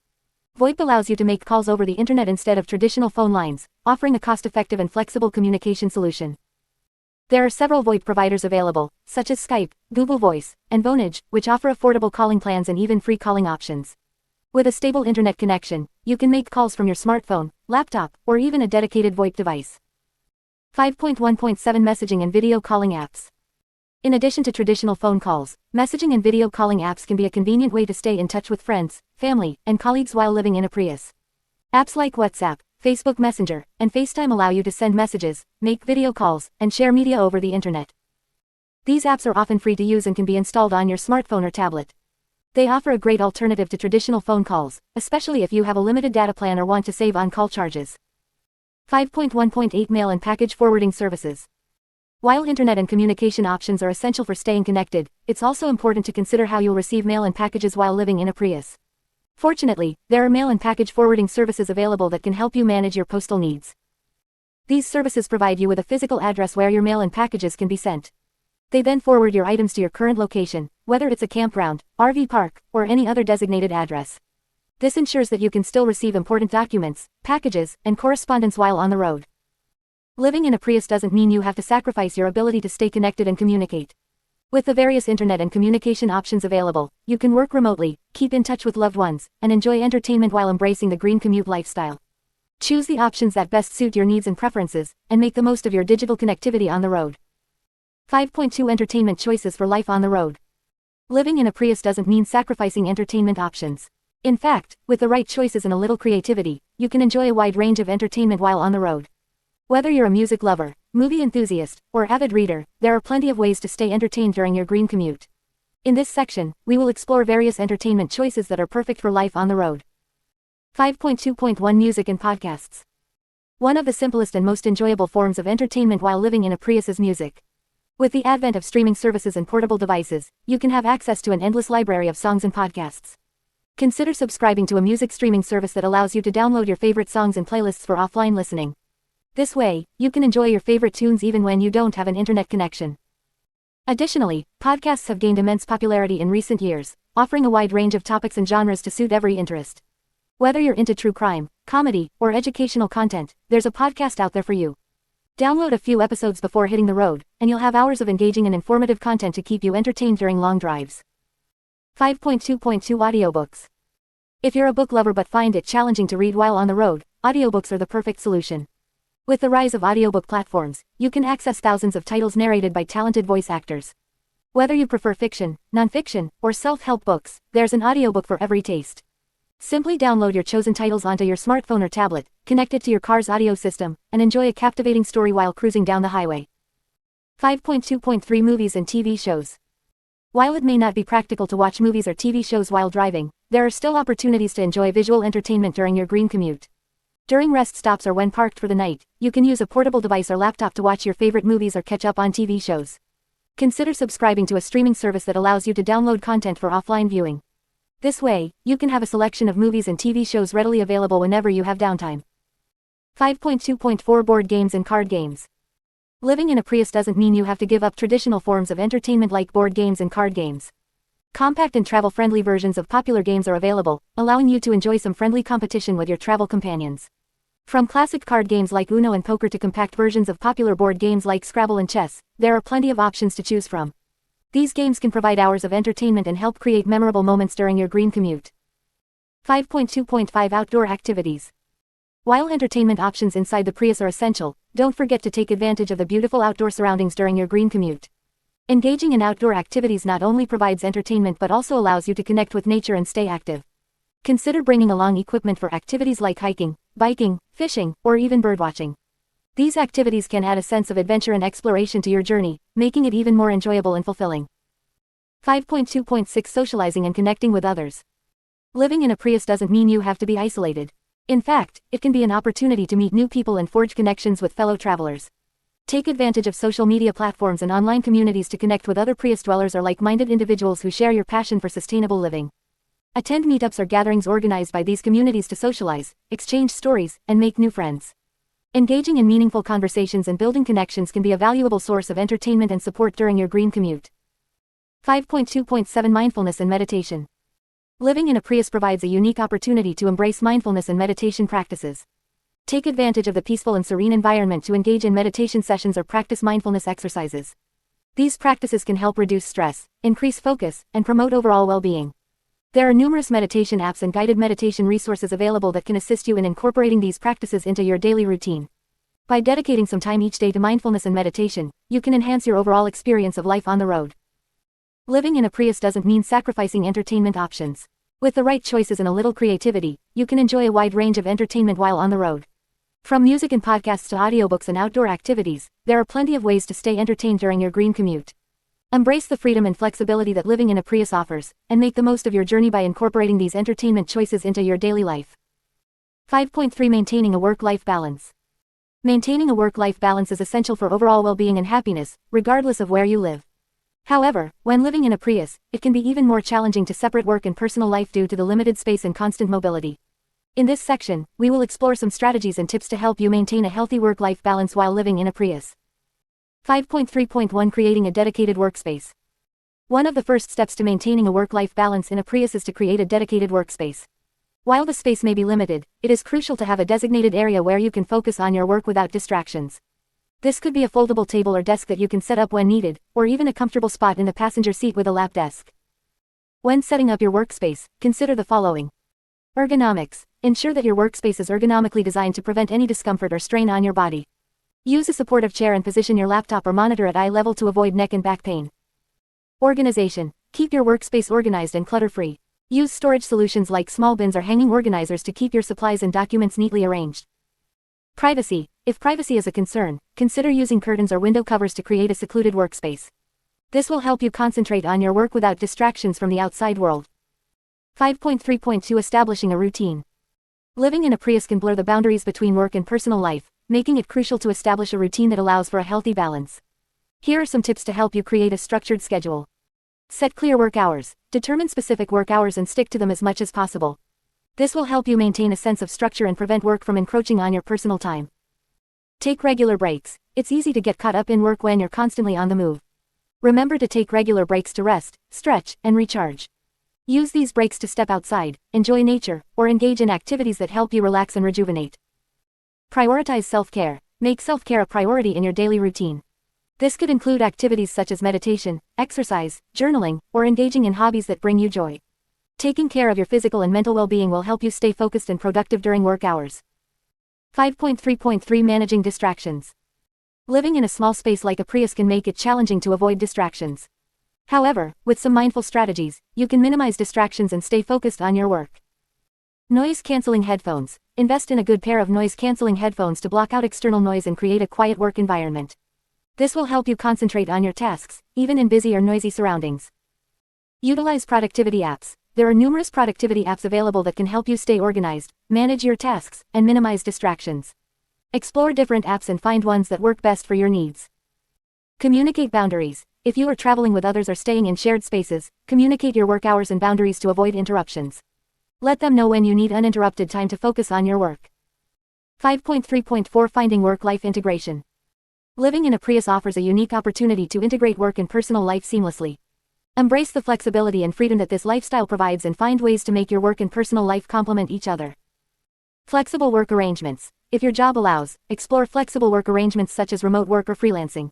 VoIP allows you to make calls over the internet instead of traditional phone lines, offering a cost-effective and flexible communication solution. There are several VoIP providers available, such as Skype, Google Voice, and Vonage, which offer affordable calling plans and even free calling options. With a stable internet connection, you can make calls from your smartphone, laptop, or even a dedicated VoIP device. 5.1.7 Messaging and Video Calling Apps. In addition to traditional phone calls, messaging and video calling apps can be a convenient way to stay in touch with friends, family, and colleagues while living in a Prius. Apps like WhatsApp, Facebook Messenger, and FaceTime allow you to send messages, make video calls, and share media over the internet. These apps are often free to use and can be installed on your smartphone or tablet. They offer a great alternative to traditional phone calls, especially if you have a limited data plan or want to save on call charges. 5.1.8 Mail and Package Forwarding Services. While internet and communication options are essential for staying connected, it's also important to consider how you'll receive mail and packages while living in a Prius. Fortunately, there are mail and package forwarding services available that can help you manage your postal needs. These services provide you with a physical address where your mail and packages can be sent. They then forward your items to your current location, whether it's a campground, RV park, or any other designated address. This ensures that you can still receive important documents, packages, and correspondence while on the road. Living in a Prius doesn't mean you have to sacrifice your ability to stay connected and communicate. With the various internet and communication options available, you can work remotely, keep in touch with loved ones, and enjoy entertainment while embracing the Green Commute lifestyle. Choose the options that best suit your needs and preferences, and make the most of your digital connectivity on the road. 5.2 Entertainment Choices for Life on the Road. Living in a Prius doesn't mean sacrificing entertainment options. In fact, with the right choices and a little creativity, you can enjoy a wide range of entertainment while on the road. Whether you're a music lover, movie enthusiast, or avid reader, there are plenty of ways to stay entertained during your Green Commute. In this section, we will explore various entertainment choices that are perfect for life on the road. 5.2.1 Music and Podcasts. One of the simplest and most enjoyable forms of entertainment while living in a Prius is music. With the advent of streaming services and portable devices, you can have access to an endless library of songs and podcasts. Consider subscribing to a music streaming service that allows you to download your favorite songs and playlists for offline listening. This way, you can enjoy your favorite tunes even when you don't have an internet connection. Additionally, podcasts have gained immense popularity in recent years, offering a wide range of topics and genres to suit every interest. Whether you're into true crime, comedy, or educational content, there's a podcast out there for you. Download a few episodes before hitting the road, and you'll have hours of engaging and informative content to keep you entertained during long drives. 5.2.2 Audiobooks. If you're a book lover but find it challenging to read while on the road, audiobooks are the perfect solution. With the rise of audiobook platforms, you can access thousands of titles narrated by talented voice actors. Whether you prefer fiction, nonfiction, or self-help books, there's an audiobook for every taste. Simply download your chosen titles onto your smartphone or tablet, connect it to your car's audio system, and enjoy a captivating story while cruising down the highway. 5.2.3 Movies and TV Shows. While it may not be practical to watch movies or TV shows while driving, there are still opportunities to enjoy visual entertainment during your Green Commute. During rest stops or when parked for the night, you can use a portable device or laptop to watch your favorite movies or catch up on TV shows. Consider subscribing to a streaming service that allows you to download content for offline viewing. This way, you can have a selection of movies and TV shows readily available whenever you have downtime. 5.2.4 Board Games and Card Games. Living in a Prius doesn't mean you have to give up traditional forms of entertainment like board games and card games. Compact and travel-friendly versions of popular games are available, allowing you to enjoy some friendly competition with your travel companions. From classic card games like Uno and poker to compact versions of popular board games like Scrabble and chess, there are plenty of options to choose from. These games can provide hours of entertainment and help create memorable moments during your Green Commute. 5.2.5 Outdoor Activities. While entertainment options inside the Prius are essential, don't forget to take advantage of the beautiful outdoor surroundings during your green commute. Engaging in outdoor activities not only provides entertainment but also allows you to connect with nature and stay active. Consider bringing along equipment for activities like hiking, biking, fishing, or even birdwatching. These activities can add a sense of adventure and exploration to your journey, making it even more enjoyable and fulfilling. 5.2.6 Socializing and connecting with others. Living in a Prius doesn't mean you have to be isolated. In fact, it can be an opportunity to meet new people and forge connections with fellow travelers. Take advantage of social media platforms and online communities to connect with other Prius dwellers or like-minded individuals who share your passion for sustainable living. Attend meetups or gatherings organized by these communities to socialize, exchange stories, and make new friends. Engaging in meaningful conversations and building connections can be a valuable source of entertainment and support during your green commute. 5.2.7 Mindfulness and meditation. Living in a Prius provides a unique opportunity to embrace mindfulness and meditation practices. Take advantage of the peaceful and serene environment to engage in meditation sessions or practice mindfulness exercises. These practices can help reduce stress, increase focus, and promote overall well-being. There are numerous meditation apps and guided meditation resources available that can assist you in incorporating these practices into your daily routine. By dedicating some time each day to mindfulness and meditation, you can enhance your overall experience of life on the road. Living in a Prius doesn't mean sacrificing entertainment options. With the right choices and a little creativity, you can enjoy a wide range of entertainment while on the road. From music and podcasts to audiobooks and outdoor activities, there are plenty of ways to stay entertained during your green commute. Embrace the freedom and flexibility that living in a Prius offers, and make the most of your journey by incorporating these entertainment choices into your daily life. 5.3 Maintaining a work-life balance. Maintaining a work-life balance is essential for overall well-being and happiness, regardless of where you live. However, when living in a Prius, it can be even more challenging to separate work and personal life due to the limited space and constant mobility. In this section, we will explore some strategies and tips to help you maintain a healthy work-life balance while living in a Prius. 5.3.1 Creating a dedicated workspace. One of the first steps to maintaining a work-life balance in a Prius is to create a dedicated workspace. While the space may be limited, it is crucial to have a designated area where you can focus on your work without distractions. This could be a foldable table or desk that you can set up when needed, or even a comfortable spot in the passenger seat with a lap desk. When setting up your workspace, consider the following. Ergonomics. Ensure that your workspace is ergonomically designed to prevent any discomfort or strain on your body. Use a supportive chair and position your laptop or monitor at eye level to avoid neck and back pain. Organization. Keep your workspace organized and clutter-free. Use storage solutions like small bins or hanging organizers to keep your supplies and documents neatly arranged. Privacy. If privacy is a concern, consider using curtains or window covers to create a secluded workspace. This will help you concentrate on your work without distractions from the outside world. 5.3.2 Establishing a routine. Living in a Prius can blur the boundaries between work and personal life, making it crucial to establish a routine that allows for a healthy balance. Here are some tips to help you create a structured schedule. Set clear work hours. Determine specific work hours and stick to them as much as possible. This will help you maintain a sense of structure and prevent work from encroaching on your personal time. Take regular breaks. It's easy to get caught up in work when you're constantly on the move. Remember to take regular breaks to rest, stretch, and recharge. Use these breaks to step outside, enjoy nature, or engage in activities that help you relax and rejuvenate. Prioritize self-care. Make self-care a priority in your daily routine. This could include activities such as meditation, exercise, journaling, or engaging in hobbies that bring you joy. Taking care of your physical and mental well-being will help you stay focused and productive during work hours. 5.3.3 Managing distractions. Living in a small space like a Prius can make it challenging to avoid distractions. However, with some mindful strategies, you can minimize distractions and stay focused on your work. Noise-canceling headphones. Invest in a good pair of noise-canceling headphones to block out external noise and create a quiet work environment. This will help you concentrate on your tasks, even in busy or noisy surroundings. Utilize productivity apps. There are numerous productivity apps available that can help you stay organized, manage your tasks, and minimize distractions. Explore different apps and find ones that work best for your needs. Communicate boundaries. If you are traveling with others or staying in shared spaces, communicate your work hours and boundaries to avoid interruptions. Let them know when you need uninterrupted time to focus on your work. 5.3.4 Finding work-life integration. Living in a Prius offers a unique opportunity to integrate work and personal life seamlessly. Embrace the flexibility and freedom that this lifestyle provides and find ways to make your work and personal life complement each other. Flexible work arrangements. If your job allows, explore flexible work arrangements such as remote work or freelancing.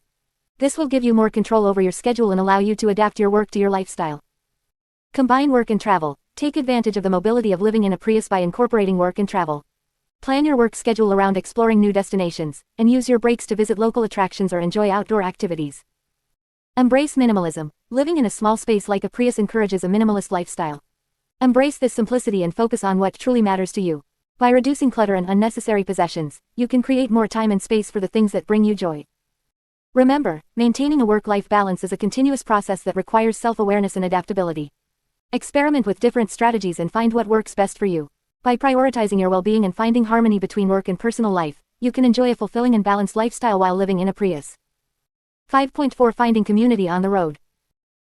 This will give you more control over your schedule and allow you to adapt your work to your lifestyle. Combine work and travel. Take advantage of the mobility of living in a Prius by incorporating work and travel. Plan your work schedule around exploring new destinations, and use your breaks to visit local attractions or enjoy outdoor activities. Embrace minimalism. Living in a small space like a Prius encourages a minimalist lifestyle. Embrace this simplicity and focus on what truly matters to you. By reducing clutter and unnecessary possessions, you can create more time and space for the things that bring you joy. Remember, maintaining a work-life balance is a continuous process that requires self-awareness and adaptability. Experiment with different strategies and find what works best for you. By prioritizing your well-being and finding harmony between work and personal life, you can enjoy a fulfilling and balanced lifestyle while living in a Prius. 5.4 Finding community on the road.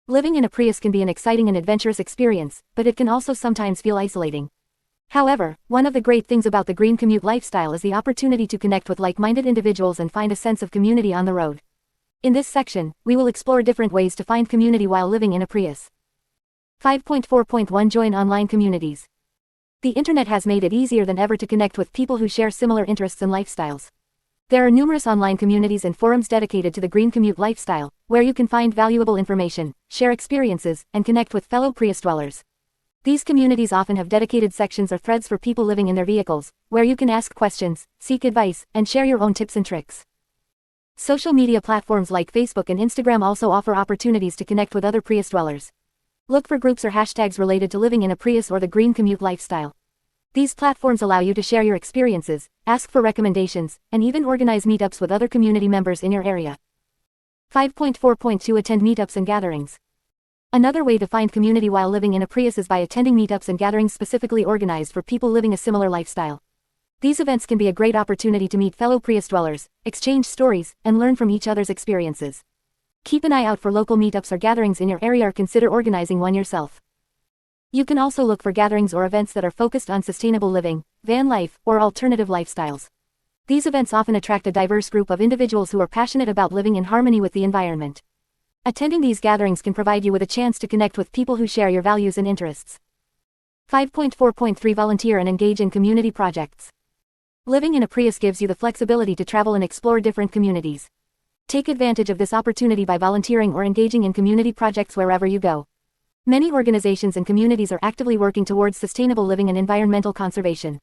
Living in a Prius can be an exciting and adventurous experience, but it can also sometimes feel isolating. However, one of the great things about the Green Commute lifestyle is the opportunity to connect with like-minded individuals and find a sense of community on the road. In this section, we will explore different ways to find community while living in a Prius. 5.4.1 Join online communities. The internet has made it easier than ever to connect with people who share similar interests and lifestyles. There are numerous online communities and forums dedicated to the Green Commute lifestyle, where you can find valuable information, share experiences, and connect with fellow Prius dwellers. These communities often have dedicated sections or threads for people living in their vehicles, where you can ask questions, seek advice, and share your own tips and tricks. Social media platforms like Facebook and Instagram also offer opportunities to connect with other Prius dwellers. Look for groups or hashtags related to living in a Prius or the Green Commute lifestyle. These platforms allow you to share your experiences, ask for recommendations, and even organize meetups with other community members in your area. 5.4.2 Attend meetups and gatherings. Another way to find community while living in a Prius is by attending meetups and gatherings specifically organized for people living a similar lifestyle. These events can be a great opportunity to meet fellow Prius dwellers, exchange stories, and learn from each other's experiences. Keep an eye out for local meetups or gatherings in your area or consider organizing one yourself. You can also look for gatherings or events that are focused on sustainable living, van life, or alternative lifestyles. These events often attract a diverse group of individuals who are passionate about living in harmony with the environment. Attending these gatherings can provide you with a chance to connect with people who share your values and interests. 5.4.3 Volunteer and engage in community projects. Living in a Prius gives you the flexibility to travel and explore different communities. Take advantage of this opportunity by volunteering or engaging in community projects wherever you go. Many organizations and communities are actively working towards sustainable living and environmental conservation.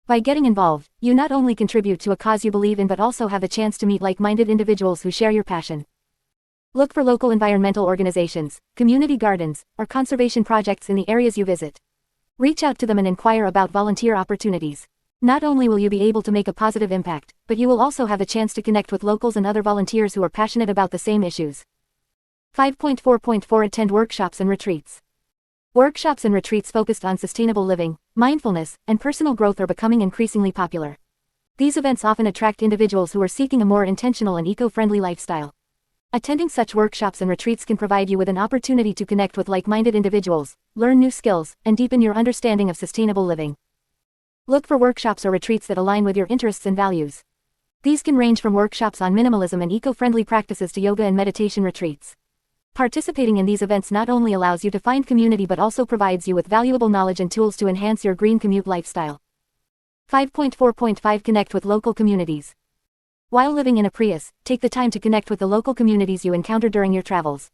By getting involved, you not only contribute to a cause you believe in but also have the chance to meet like-minded individuals who share your passion. Look for local environmental organizations, community gardens, or conservation projects in the areas you visit. Reach out to them and inquire about volunteer opportunities. Not only will you be able to make a positive impact, but you will also have the chance to connect with locals and other volunteers who are passionate about the same issues. 5.4.4 Attend workshops and retreats. Workshops and retreats focused on sustainable living, mindfulness, and personal growth are becoming increasingly popular. These events often attract individuals who are seeking a more intentional and eco-friendly lifestyle. Attending such workshops and retreats can provide you with an opportunity to connect with like-minded individuals, learn new skills, and deepen your understanding of sustainable living. Look for workshops or retreats that align with your interests and values. These can range from workshops on minimalism and eco-friendly practices to yoga and meditation retreats. Participating in these events not only allows you to find community but also provides you with valuable knowledge and tools to enhance your Green Commute lifestyle. 5.4.5 Connect with local communities. While living in a Prius, take the time to connect with the local communities you encounter during your travels.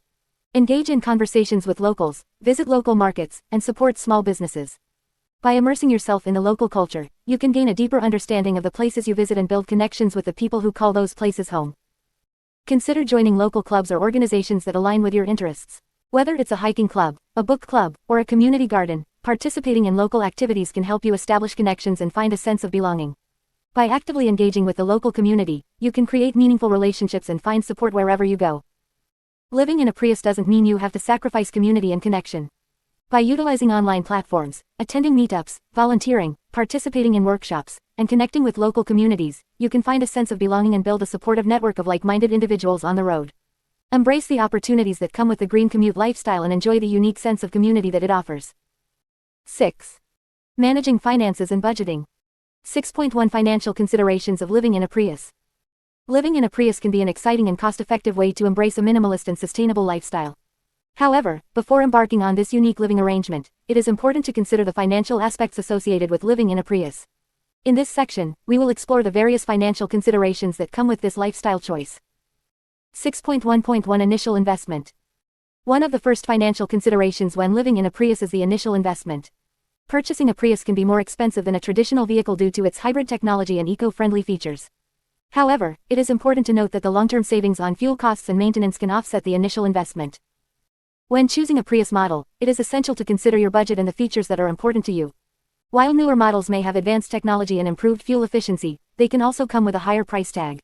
Engage in conversations with locals, visit local markets, and support small businesses. By immersing yourself in the local culture, you can gain a deeper understanding of the places you visit and build connections with the people who call those places home. Consider joining local clubs or organizations that align with your interests. Whether it's a hiking club, a book club, or a community garden, participating in local activities can help you establish connections and find a sense of belonging. By actively engaging with the local community, you can create meaningful relationships and find support wherever you go. Living in a Prius doesn't mean you have to sacrifice community and connection. By utilizing online platforms, attending meetups, volunteering, participating in workshops, and connecting with local communities, you can find a sense of belonging and build a supportive network of like-minded individuals on the road. Embrace the opportunities that come with the Green Commute lifestyle and enjoy the unique sense of community that it offers. 6. Managing finances and budgeting. 6.1 Financial considerations of living in a Prius. Living in a Prius can be an exciting and cost-effective way to embrace a minimalist and sustainable lifestyle. However, before embarking on this unique living arrangement, it is important to consider the financial aspects associated with living in a Prius. In this section, we will explore the various financial considerations that come with this lifestyle choice. 6.1.1 Initial investment. One of the first financial considerations when living in a Prius is the initial investment. Purchasing a Prius can be more expensive than a traditional vehicle due to its hybrid technology and eco-friendly features. However, it is important to note that the long-term savings on fuel costs and maintenance can offset the initial investment. When choosing a Prius model, it is essential to consider your budget and the features that are important to you. While newer models may have advanced technology and improved fuel efficiency, they can also come with a higher price tag.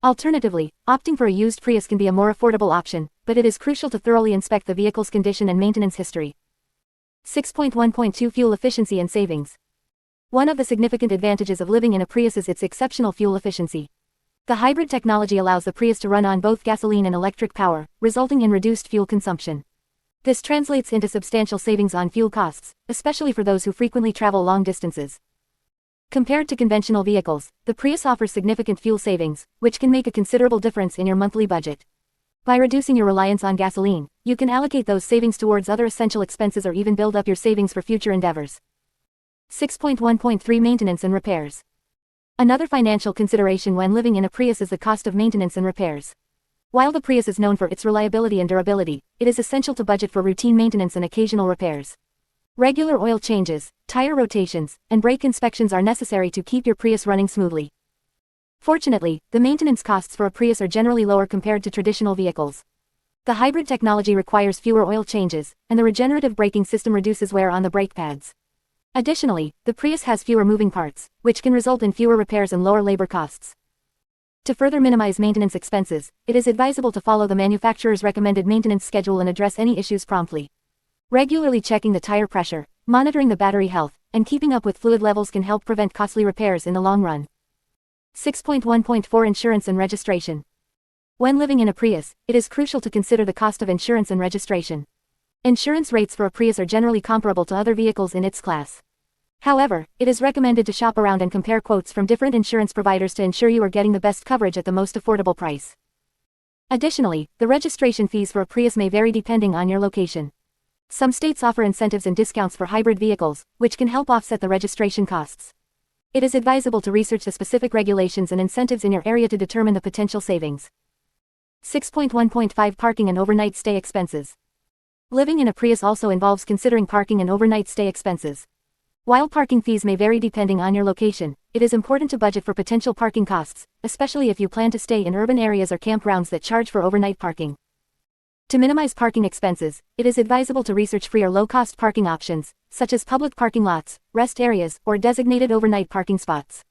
Alternatively, opting for a used Prius can be a more affordable option, but it is crucial to thoroughly inspect the vehicle's condition and maintenance history. 6.1.2 Fuel efficiency and savings. One of the significant advantages of living in a Prius is its exceptional fuel efficiency. The hybrid technology allows the Prius to run on both gasoline and electric power, resulting in reduced fuel consumption. This translates into substantial savings on fuel costs, especially for those who frequently travel long distances. Compared to conventional vehicles, the Prius offers significant fuel savings, which can make a considerable difference in your monthly budget. By reducing your reliance on gasoline, you can allocate those savings towards other essential expenses or even build up your savings for future endeavors. 6.1.3 Maintenance and repairs. Another financial consideration when living in a Prius is the cost of maintenance and repairs. While the Prius is known for its reliability and durability, it is essential to budget for routine maintenance and occasional repairs. Regular oil changes, tire rotations, and brake inspections are necessary to keep your Prius running smoothly. Fortunately, the maintenance costs for a Prius are generally lower compared to traditional vehicles. The hybrid technology requires fewer oil changes, and the regenerative braking system reduces wear on the brake pads. Additionally, the Prius has fewer moving parts, which can result in fewer repairs and lower labor costs. To further minimize maintenance expenses, it is advisable to follow the manufacturer's recommended maintenance schedule and address any issues promptly. Regularly checking the tire pressure, monitoring the battery health, and keeping up with fluid levels can help prevent costly repairs in the long run. 6.1.4 Insurance and registration. When living in a Prius, it is crucial to consider the cost of insurance and registration. Insurance rates for a Prius are generally comparable to other vehicles in its class. However, it is recommended to shop around and compare quotes from different insurance providers to ensure you are getting the best coverage at the most affordable price. Additionally, the registration fees for a Prius may vary depending on your location. Some states offer incentives and discounts for hybrid vehicles, which can help offset the registration costs. It is advisable to research the specific regulations and incentives in your area to determine the potential savings. 6.1.5 Parking and overnight stay expenses. Living in a Prius also involves considering parking and overnight stay expenses. While parking fees may vary depending on your location, it is important to budget for potential parking costs, especially if you plan to stay in urban areas or campgrounds that charge for overnight parking. To minimize parking expenses, it is advisable to research free or low-cost parking options, such as public parking lots, rest areas, or designated overnight parking spots.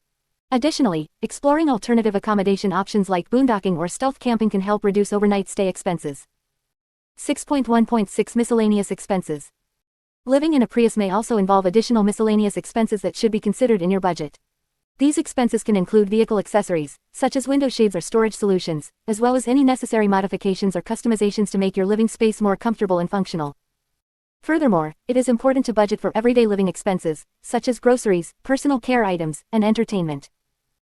Additionally, exploring alternative accommodation options like boondocking or stealth camping can help reduce overnight stay expenses. 6.1.6 Miscellaneous expenses. Living in a Prius may also involve additional miscellaneous expenses that should be considered in your budget. These expenses can include vehicle accessories, such as window shades or storage solutions, as well as any necessary modifications or customizations to make your living space more comfortable and functional. Furthermore, it is important to budget for everyday living expenses, such as groceries, personal care items, and entertainment.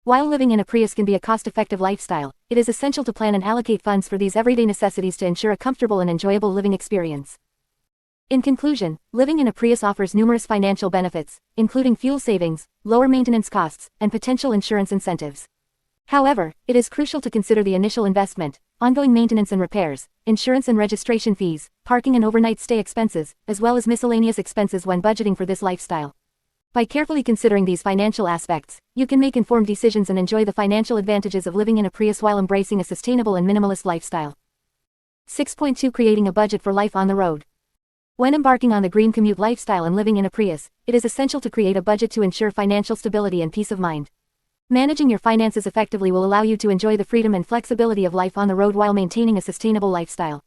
While living in a Prius can be a cost-effective lifestyle, it is essential to plan and allocate funds for these everyday necessities to ensure a comfortable and enjoyable living experience. In conclusion, living in a Prius offers numerous financial benefits, including fuel savings, lower maintenance costs, and potential insurance incentives. However, it is crucial to consider the initial investment, ongoing maintenance and repairs, insurance and registration fees, parking and overnight stay expenses, as well as miscellaneous expenses when budgeting for this lifestyle. By carefully considering these financial aspects, you can make informed decisions and enjoy the financial advantages of living in a Prius while embracing a sustainable and minimalist lifestyle. 6.2 Creating a budget for life on the road. When embarking on the Green Commute lifestyle and living in a Prius, it is essential to create a budget to ensure financial stability and peace of mind. Managing your finances effectively will allow you to enjoy the freedom and flexibility of life on the road while maintaining a sustainable lifestyle.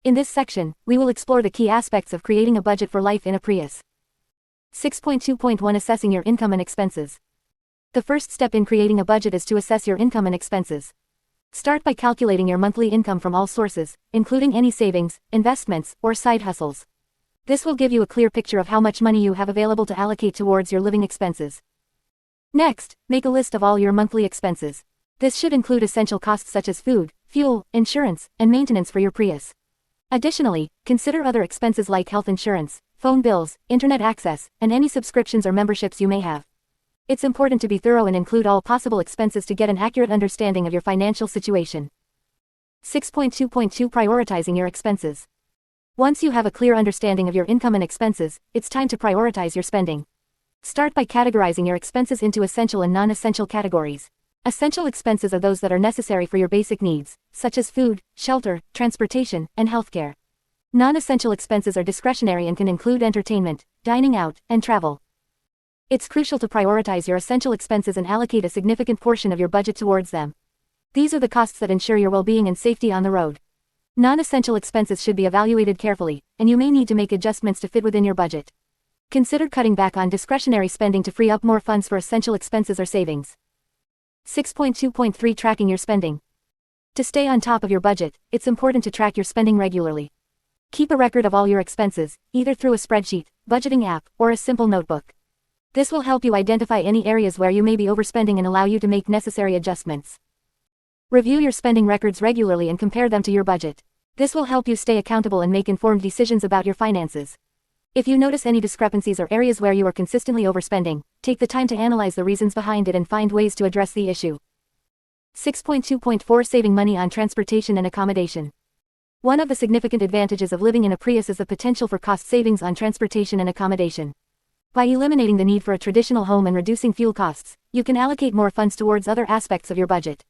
In this section, we will explore the key aspects of creating a budget for life in a Prius. 6.2.1 Assessing your income and expenses. The first step in creating a budget is to assess your income and expenses. Start by calculating your monthly income from all sources, including any savings, investments, or side hustles. This will give you a clear picture of how much money you have available to allocate towards your living expenses. Next, make a list of all your monthly expenses. This should include essential costs such as food, fuel, insurance, and maintenance for your Prius. Additionally, consider other expenses like health insurance, phone bills, internet access, and any subscriptions or memberships you may have. It's important to be thorough and include all possible expenses to get an accurate understanding of your financial situation. 6.2.2 Prioritizing your expenses. Once you have a clear understanding of your income and expenses, it's time to prioritize your spending. Start by categorizing your expenses into essential and non-essential categories. Essential expenses are those that are necessary for your basic needs, such as food, shelter, transportation, and healthcare. Non-essential expenses are discretionary and can include entertainment, dining out, and travel. It's crucial to prioritize your essential expenses and allocate a significant portion of your budget towards them. These are the costs that ensure your well-being and safety on the road. Non-essential expenses should be evaluated carefully, and you may need to make adjustments to fit within your budget. Consider cutting back on discretionary spending to free up more funds for essential expenses or savings. 6.2.3 Tracking your spending. To stay on top of your budget, it's important to track your spending regularly. Keep a record of all your expenses, either through a spreadsheet, budgeting app, or a simple notebook. This will help you identify any areas where you may be overspending and allow you to make necessary adjustments. Review your spending records regularly and compare them to your budget. This will help you stay accountable and make informed decisions about your finances. If you notice any discrepancies or areas where you are consistently overspending, take the time to analyze the reasons behind it and find ways to address the issue. 6.2.4 Saving money on transportation and accommodation. One of the significant advantages of living in a Prius is the potential for cost savings on transportation and accommodation. By eliminating the need for a traditional home and reducing fuel costs, you can allocate more funds towards other aspects of your budget.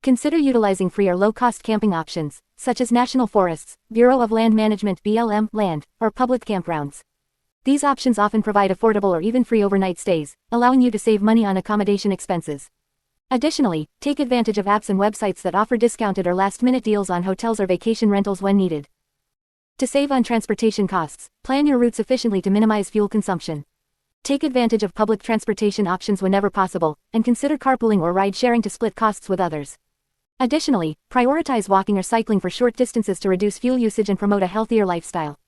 Consider utilizing free or low-cost camping options, such as National Forests, Bureau of Land Management (BLM) land, or public campgrounds. These options often provide affordable or even free overnight stays, allowing you to save money on accommodation expenses. Additionally, take advantage of apps and websites that offer discounted or last-minute deals on hotels or vacation rentals when needed. To save on transportation costs, plan your routes efficiently to minimize fuel consumption. Take advantage of public transportation options whenever possible, and consider carpooling or ride-sharing to split costs with others. Additionally, prioritize walking or cycling for short distances to reduce fuel usage and promote a healthier lifestyle.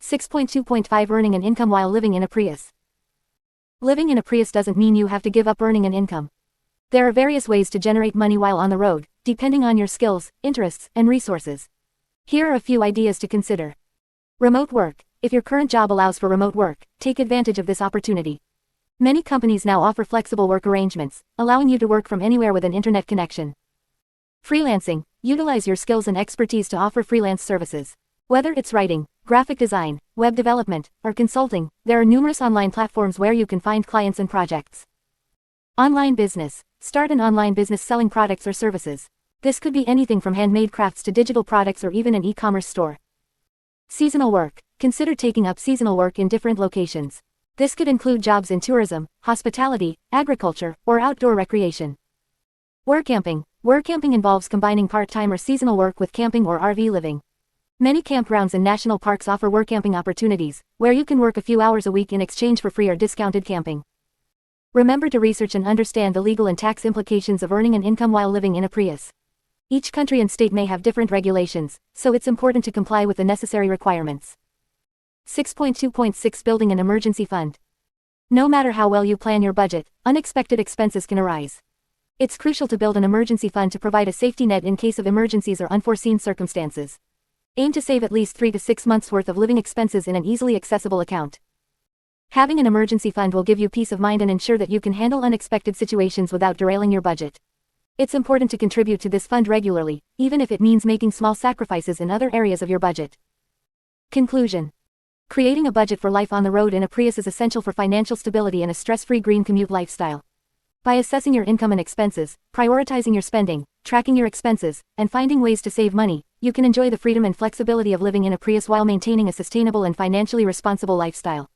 6.2.5 Earning an income while living in a Prius. Living in a Prius doesn't mean you have to give up earning an income. There are various ways to generate money while on the road, depending on your skills, interests, and resources. Here are a few ideas to consider. Remote work. If your current job allows for remote work, take advantage of this opportunity. Many companies now offer flexible work arrangements, allowing you to work from anywhere with an internet connection. Freelancing. Utilize your skills and expertise to offer freelance services. Whether it's writing, graphic design, web development, or consulting, there are numerous online platforms where you can find clients and projects. Online business. Start an online business selling products or services. This could be anything from handmade crafts to digital products or even an e-commerce store. Seasonal work. Consider taking up seasonal work in different locations. This could include jobs in tourism, hospitality, agriculture, or outdoor recreation. Work camping. Work camping involves combining part-time or seasonal work with camping or RV living. Many campgrounds and national parks offer work camping opportunities, where you can work a few hours a week in exchange for free or discounted camping. Remember to research and understand the legal and tax implications of earning an income while living in a Prius. Each country and state may have different regulations, so it's important to comply with the necessary requirements. 6.2.6 Building an emergency fund. No matter how well you plan your budget, unexpected expenses can arise. It's crucial to build an emergency fund to provide a safety net in case of emergencies or unforeseen circumstances. Aim to save at least 3 to 6 months' worth of living expenses in an easily accessible account. Having an emergency fund will give you peace of mind and ensure that you can handle unexpected situations without derailing your budget. It's important to contribute to this fund regularly, even if it means making small sacrifices in other areas of your budget. Conclusion. Creating a budget for life on the road in a Prius is essential for financial stability and a stress-free green commute lifestyle. By assessing your income and expenses, prioritizing your spending, tracking your expenses, and finding ways to save money, you can enjoy the freedom and flexibility of living in a Prius while maintaining a sustainable and financially responsible lifestyle.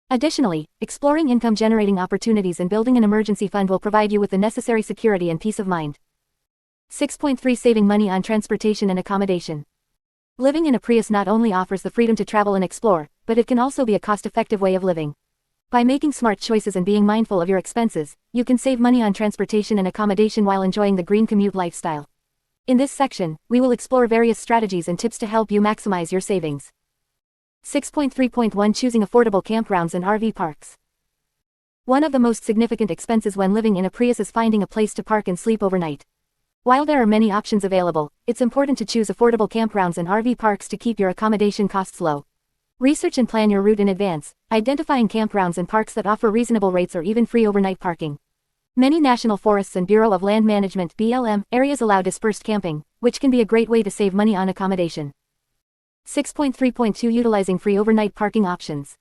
Additionally, exploring income-generating opportunities and building an emergency fund will provide you with the necessary security and peace of mind. 6.3 Saving money on transportation and accommodation. Living in a Prius not only offers the freedom to travel and explore, but it can also be a cost-effective way of living. By making smart choices and being mindful of your expenses, you can save money on transportation and accommodation while enjoying the green commute lifestyle. In this section, we will explore various strategies and tips to help you maximize your savings. 6.3.1 Choosing affordable campgrounds and RV parks. One of the most significant expenses when living in a Prius is finding a place to park and sleep overnight. While there are many options available, it's important to choose affordable campgrounds and RV parks to keep your accommodation costs low. Research and plan your route in advance, identifying campgrounds and parks that offer reasonable rates or even free overnight parking. Many national forests and Bureau of Land Management (BLM) areas allow dispersed camping, which can be a great way to save money on accommodation. 6.3.2 Utilizing free overnight parking options.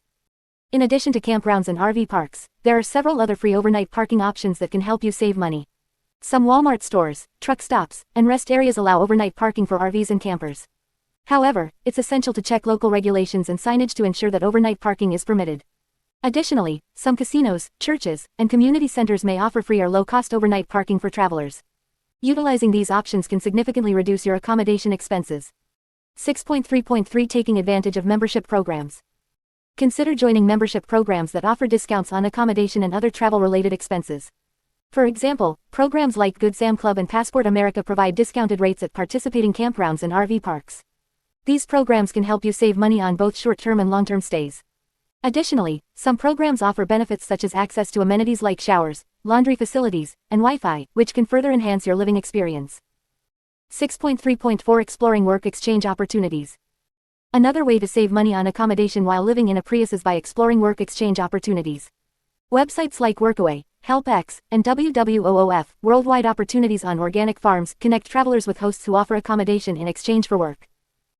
In addition to campgrounds and RV parks, there are several other free overnight parking options that can help you save money. Some Walmart stores, truck stops, and rest areas allow overnight parking for RVs and campers. However, it's essential to check local regulations and signage to ensure that overnight parking is permitted. Additionally, some casinos, churches, and community centers may offer free or low-cost overnight parking for travelers. Utilizing these options can significantly reduce your accommodation expenses. 6.3.3 Taking advantage of membership programs. Consider joining membership programs that offer discounts on accommodation and other travel-related expenses. For example, programs like Good Sam Club and Passport America provide discounted rates at participating campgrounds and RV parks. These programs can help you save money on both short-term and long-term stays. Additionally, some programs offer benefits such as access to amenities like showers, laundry facilities, and Wi-Fi, which can further enhance your living experience. 6.3.4 Exploring work exchange opportunities. Another way to save money on accommodation while living in a Prius is by exploring work exchange opportunities. Websites like Workaway, HelpX, and WWOOF, Worldwide Opportunities on Organic Farms, connect travelers with hosts who offer accommodation in exchange for work.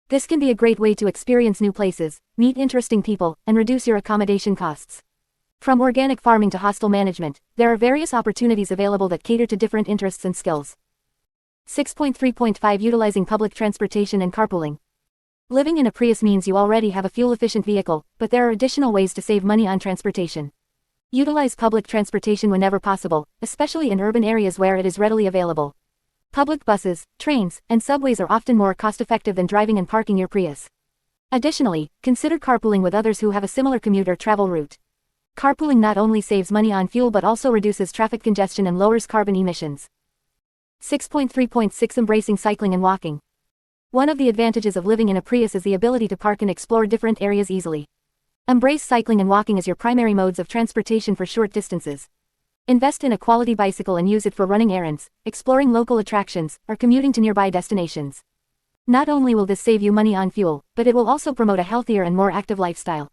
This can be a great way to experience new places, meet interesting people, and reduce your accommodation costs. From organic farming to hostel management, there are various opportunities available that cater to different interests and skills. 6.3.5 Utilizing public transportation and carpooling. Living in a Prius means you already have a fuel-efficient vehicle, but there are additional ways to save money on transportation. Utilize public transportation whenever possible, especially in urban areas where it is readily available. Public buses, trains, and subways are often more cost-effective than driving and parking your Prius. Additionally, consider carpooling with others who have a similar commute or travel route. Carpooling not only saves money on fuel but also reduces traffic congestion and lowers carbon emissions. 6.3.6 Embracing cycling and walking. One of the advantages of living in a Prius is the ability to park and explore different areas easily. Embrace cycling and walking as your primary modes of transportation for short distances. Invest in a quality bicycle and use it for running errands, exploring local attractions, or commuting to nearby destinations. Not only will this save you money on fuel, but it will also promote a healthier and more active lifestyle.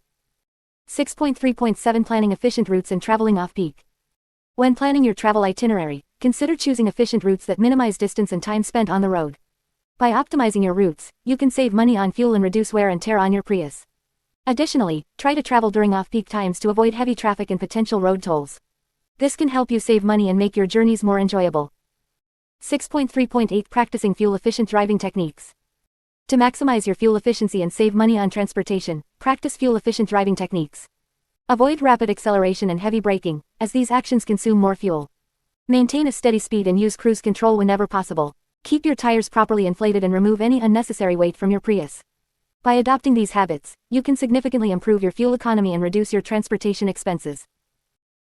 6.3.7 Planning efficient routes and traveling off-peak. When planning your travel itinerary, consider choosing efficient routes that minimize distance and time spent on the road. By optimizing your routes, you can save money on fuel and reduce wear and tear on your Prius. Additionally, try to travel during off-peak times to avoid heavy traffic and potential road tolls. This can help you save money and make your journeys more enjoyable. 6.3.8 Practicing fuel-efficient driving techniques. To maximize your fuel efficiency and save money on transportation, practice fuel-efficient driving techniques. Avoid rapid acceleration and heavy braking, as these actions consume more fuel. Maintain a steady speed and use cruise control whenever possible. Keep your tires properly inflated and remove any unnecessary weight from your Prius. By adopting these habits, you can significantly improve your fuel economy and reduce your transportation expenses.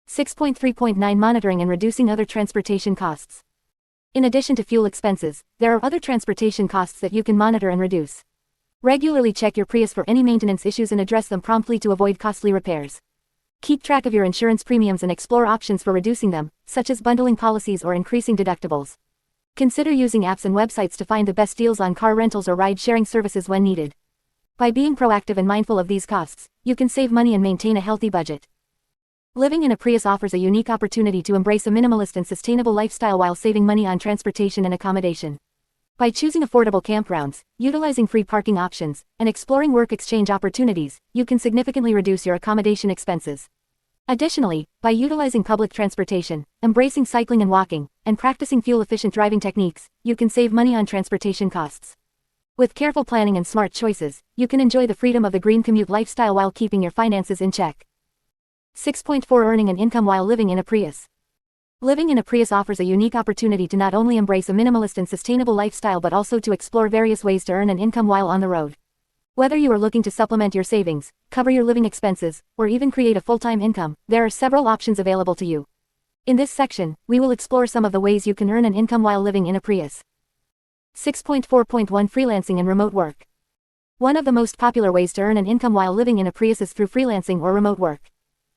6.3.9 Monitoring and reducing other transportation costs. In addition to fuel expenses, there are other transportation costs that you can monitor and reduce. Regularly check your Prius for any maintenance issues and address them promptly to avoid costly repairs. Keep track of your insurance premiums and explore options for reducing them, such as bundling policies or increasing deductibles. Consider using apps and websites to find the best deals on car rentals or ride-sharing services when needed. By being proactive and mindful of these costs, you can save money and maintain a healthy budget. Living in a Prius offers a unique opportunity to embrace a minimalist and sustainable lifestyle while saving money on transportation and accommodation. By choosing affordable campgrounds, utilizing free parking options, and exploring work exchange opportunities, you can significantly reduce your accommodation expenses. Additionally, by utilizing public transportation, embracing cycling and walking, and practicing fuel-efficient driving techniques, you can save money on transportation costs. With careful planning and smart choices, you can enjoy the freedom of the Green Commute lifestyle while keeping your finances in check. 6.4 Earning an income while living in a Prius. Living in a Prius offers a unique opportunity to not only embrace a minimalist and sustainable lifestyle but also to explore various ways to earn an income while on the road. Whether you are looking to supplement your savings, cover your living expenses, or even create a full-time income, there are several options available to you. In this section, we will explore some of the ways you can earn an income while living in a Prius. 6.4.1 Freelancing and remote work. One of the most popular ways to earn an income while living in a Prius is through freelancing or remote work.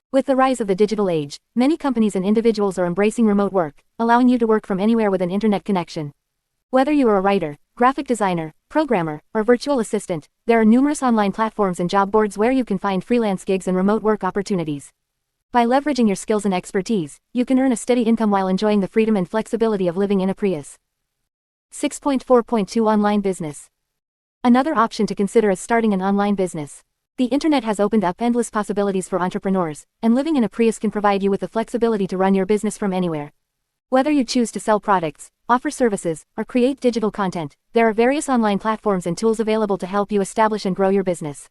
With the rise of the digital age, many companies and individuals are embracing remote work, allowing you to work from anywhere with an internet connection. Whether you are a writer, graphic designer, programmer, or virtual assistant, there are numerous online platforms and job boards where you can find freelance gigs and remote work opportunities. By leveraging your skills and expertise, you can earn a steady income while enjoying the freedom and flexibility of living in a Prius. 6.4.2 Online business. Another option to consider is starting an online business. The internet has opened up endless possibilities for entrepreneurs, and living in a Prius can provide you with the flexibility to run your business from anywhere. Whether you choose to sell products, offer services, or create digital content, there are various online platforms and tools available to help you establish and grow your business.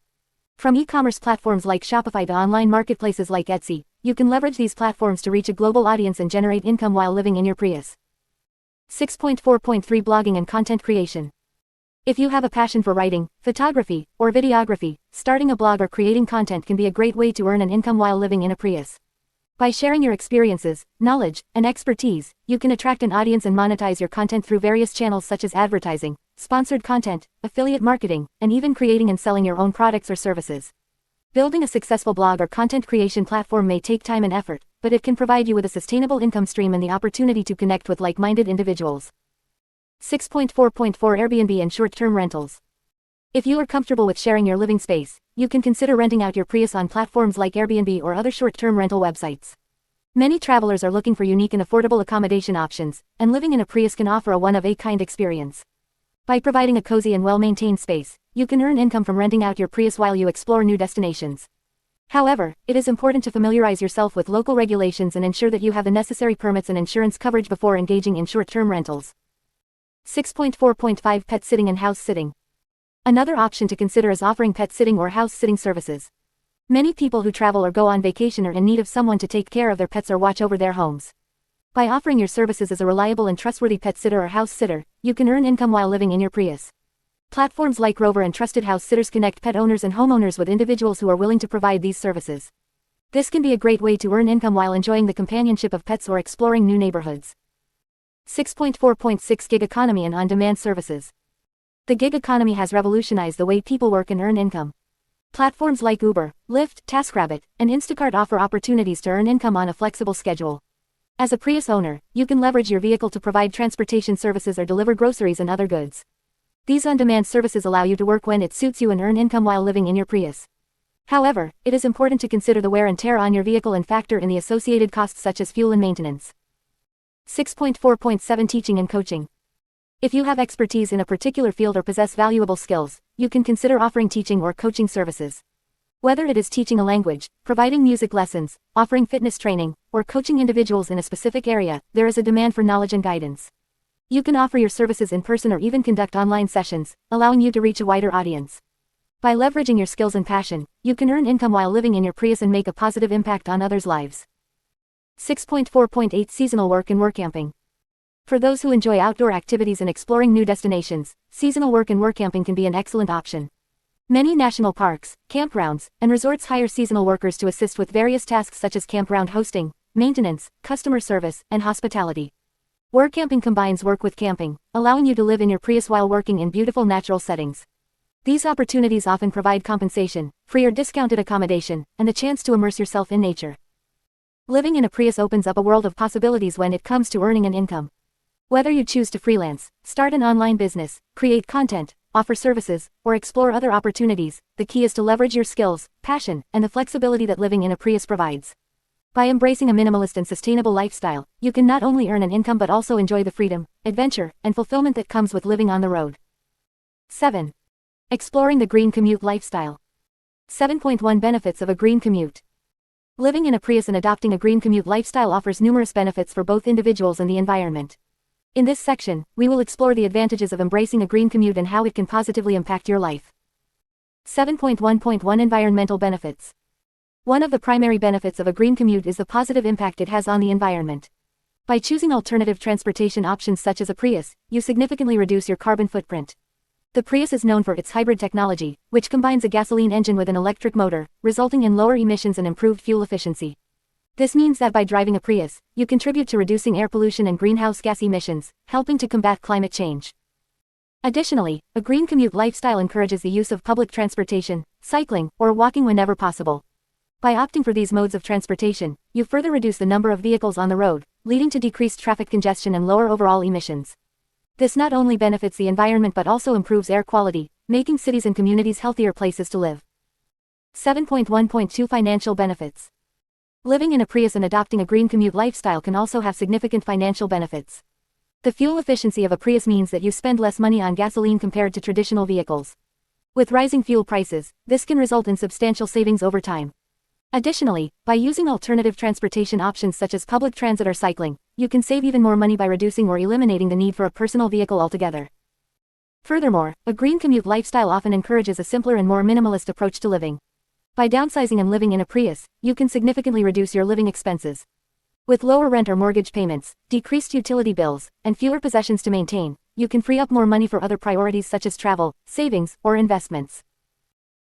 From e-commerce platforms like Shopify to online marketplaces like Etsy, you can leverage these platforms to reach a global audience and generate income while living in your Prius. 6.4.3 Blogging and Content Creation. If you have a passion for writing, photography, or videography, starting a blog or creating content can be a great way to earn an income while living in a Prius. By sharing your experiences, knowledge, and expertise, you can attract an audience and monetize your content through various channels such as advertising, sponsored content, affiliate marketing, and even creating and selling your own products or services. Building a successful blog or content creation platform may take time and effort, but it can provide you with a sustainable income stream and the opportunity to connect with like-minded individuals. 6.4.4 Airbnb and short-term rentals. If you are comfortable with sharing your living space, you can consider renting out your Prius on platforms like Airbnb or other short-term rental websites. Many travelers are looking for unique and affordable accommodation options, and living in a Prius can offer a one-of-a-kind experience. By providing a cozy and well-maintained space, you can earn income from renting out your Prius while you explore new destinations. However, it is important to familiarize yourself with local regulations and ensure that you have the necessary permits and insurance coverage before engaging in short-term rentals. 6.4.5 Pet sitting and house sitting. Another option to consider is offering pet sitting or house sitting services. Many people who travel or go on vacation are in need of someone to take care of their pets or watch over their homes. By offering your services as a reliable and trustworthy pet sitter or house sitter, you can earn income while living in your Prius. Platforms like Rover and Trusted House Sitters connect pet owners and homeowners with individuals who are willing to provide these services. This can be a great way to earn income while enjoying the companionship of pets or exploring new neighborhoods. 6.4.6 Gig economy and on-demand services. The gig economy has revolutionized the way people work and earn income. Platforms like Uber, Lyft, TaskRabbit, and Instacart offer opportunities to earn income on a flexible schedule. As a Prius owner, you can leverage your vehicle to provide transportation services or deliver groceries and other goods. These on-demand services allow you to work when it suits you and earn income while living in your Prius. However, it is important to consider the wear and tear on your vehicle and factor in the associated costs such as fuel and maintenance. 6.4.7 Teaching and Coaching. If you have expertise in a particular field or possess valuable skills, you can consider offering teaching or coaching services. Whether it is teaching a language, providing music lessons, offering fitness training, or coaching individuals in a specific area, there is a demand for knowledge and guidance. You can offer your services in person or even conduct online sessions, allowing you to reach a wider audience. By leveraging your skills and passion, you can earn income while living in your Prius and make a positive impact on others' lives. 6.4.8 Seasonal work and work camping. For those who enjoy outdoor activities and exploring new destinations, seasonal work and work camping can be an excellent option. Many national parks, campgrounds, and resorts hire seasonal workers to assist with various tasks such as campground hosting, maintenance, customer service, and hospitality. Work camping combines work with camping, allowing you to live in your Prius while working in beautiful natural settings. These opportunities often provide compensation, free or discounted accommodation, and the chance to immerse yourself in nature. Living in a Prius opens up a world of possibilities when it comes to earning an income. Whether you choose to freelance, start an online business, create content, offer services, or explore other opportunities, the key is to leverage your skills, passion, and the flexibility that living in a Prius provides. By embracing a minimalist and sustainable lifestyle, you can not only earn an income but also enjoy the freedom, adventure, and fulfillment that comes with living on the road. 7. Exploring the green commute lifestyle. 7.1 Benefits of a green commute. Living in a Prius and adopting a green commute lifestyle offers numerous benefits for both individuals and the environment. In this section, we will explore the advantages of embracing a green commute and how it can positively impact your life. 7.1.1 Environmental benefits. One of the primary benefits of a green commute is the positive impact it has on the environment. By choosing alternative transportation options such as a Prius, you significantly reduce your carbon footprint. The Prius is known for its hybrid technology, which combines a gasoline engine with an electric motor, resulting in lower emissions and improved fuel efficiency. This means that by driving a Prius, you contribute to reducing air pollution and greenhouse gas emissions, helping to combat climate change. Additionally, a green commute lifestyle encourages the use of public transportation, cycling, or walking whenever possible. By opting for these modes of transportation, you further reduce the number of vehicles on the road, leading to decreased traffic congestion and lower overall emissions. This not only benefits the environment but also improves air quality, making cities and communities healthier places to live. 7.1.2 Financial benefits. Living in a Prius and adopting a green commute lifestyle can also have significant financial benefits. The fuel efficiency of a Prius means that you spend less money on gasoline compared to traditional vehicles. With rising fuel prices, this can result in substantial savings over time. Additionally, by using alternative transportation options such as public transit or cycling, you can save even more money by reducing or eliminating the need for a personal vehicle altogether. Furthermore, a green commute lifestyle often encourages a simpler and more minimalist approach to living. By downsizing and living in a Prius, you can significantly reduce your living expenses. With lower rent or mortgage payments, decreased utility bills, and fewer possessions to maintain, you can free up more money for other priorities such as travel, savings, or investments.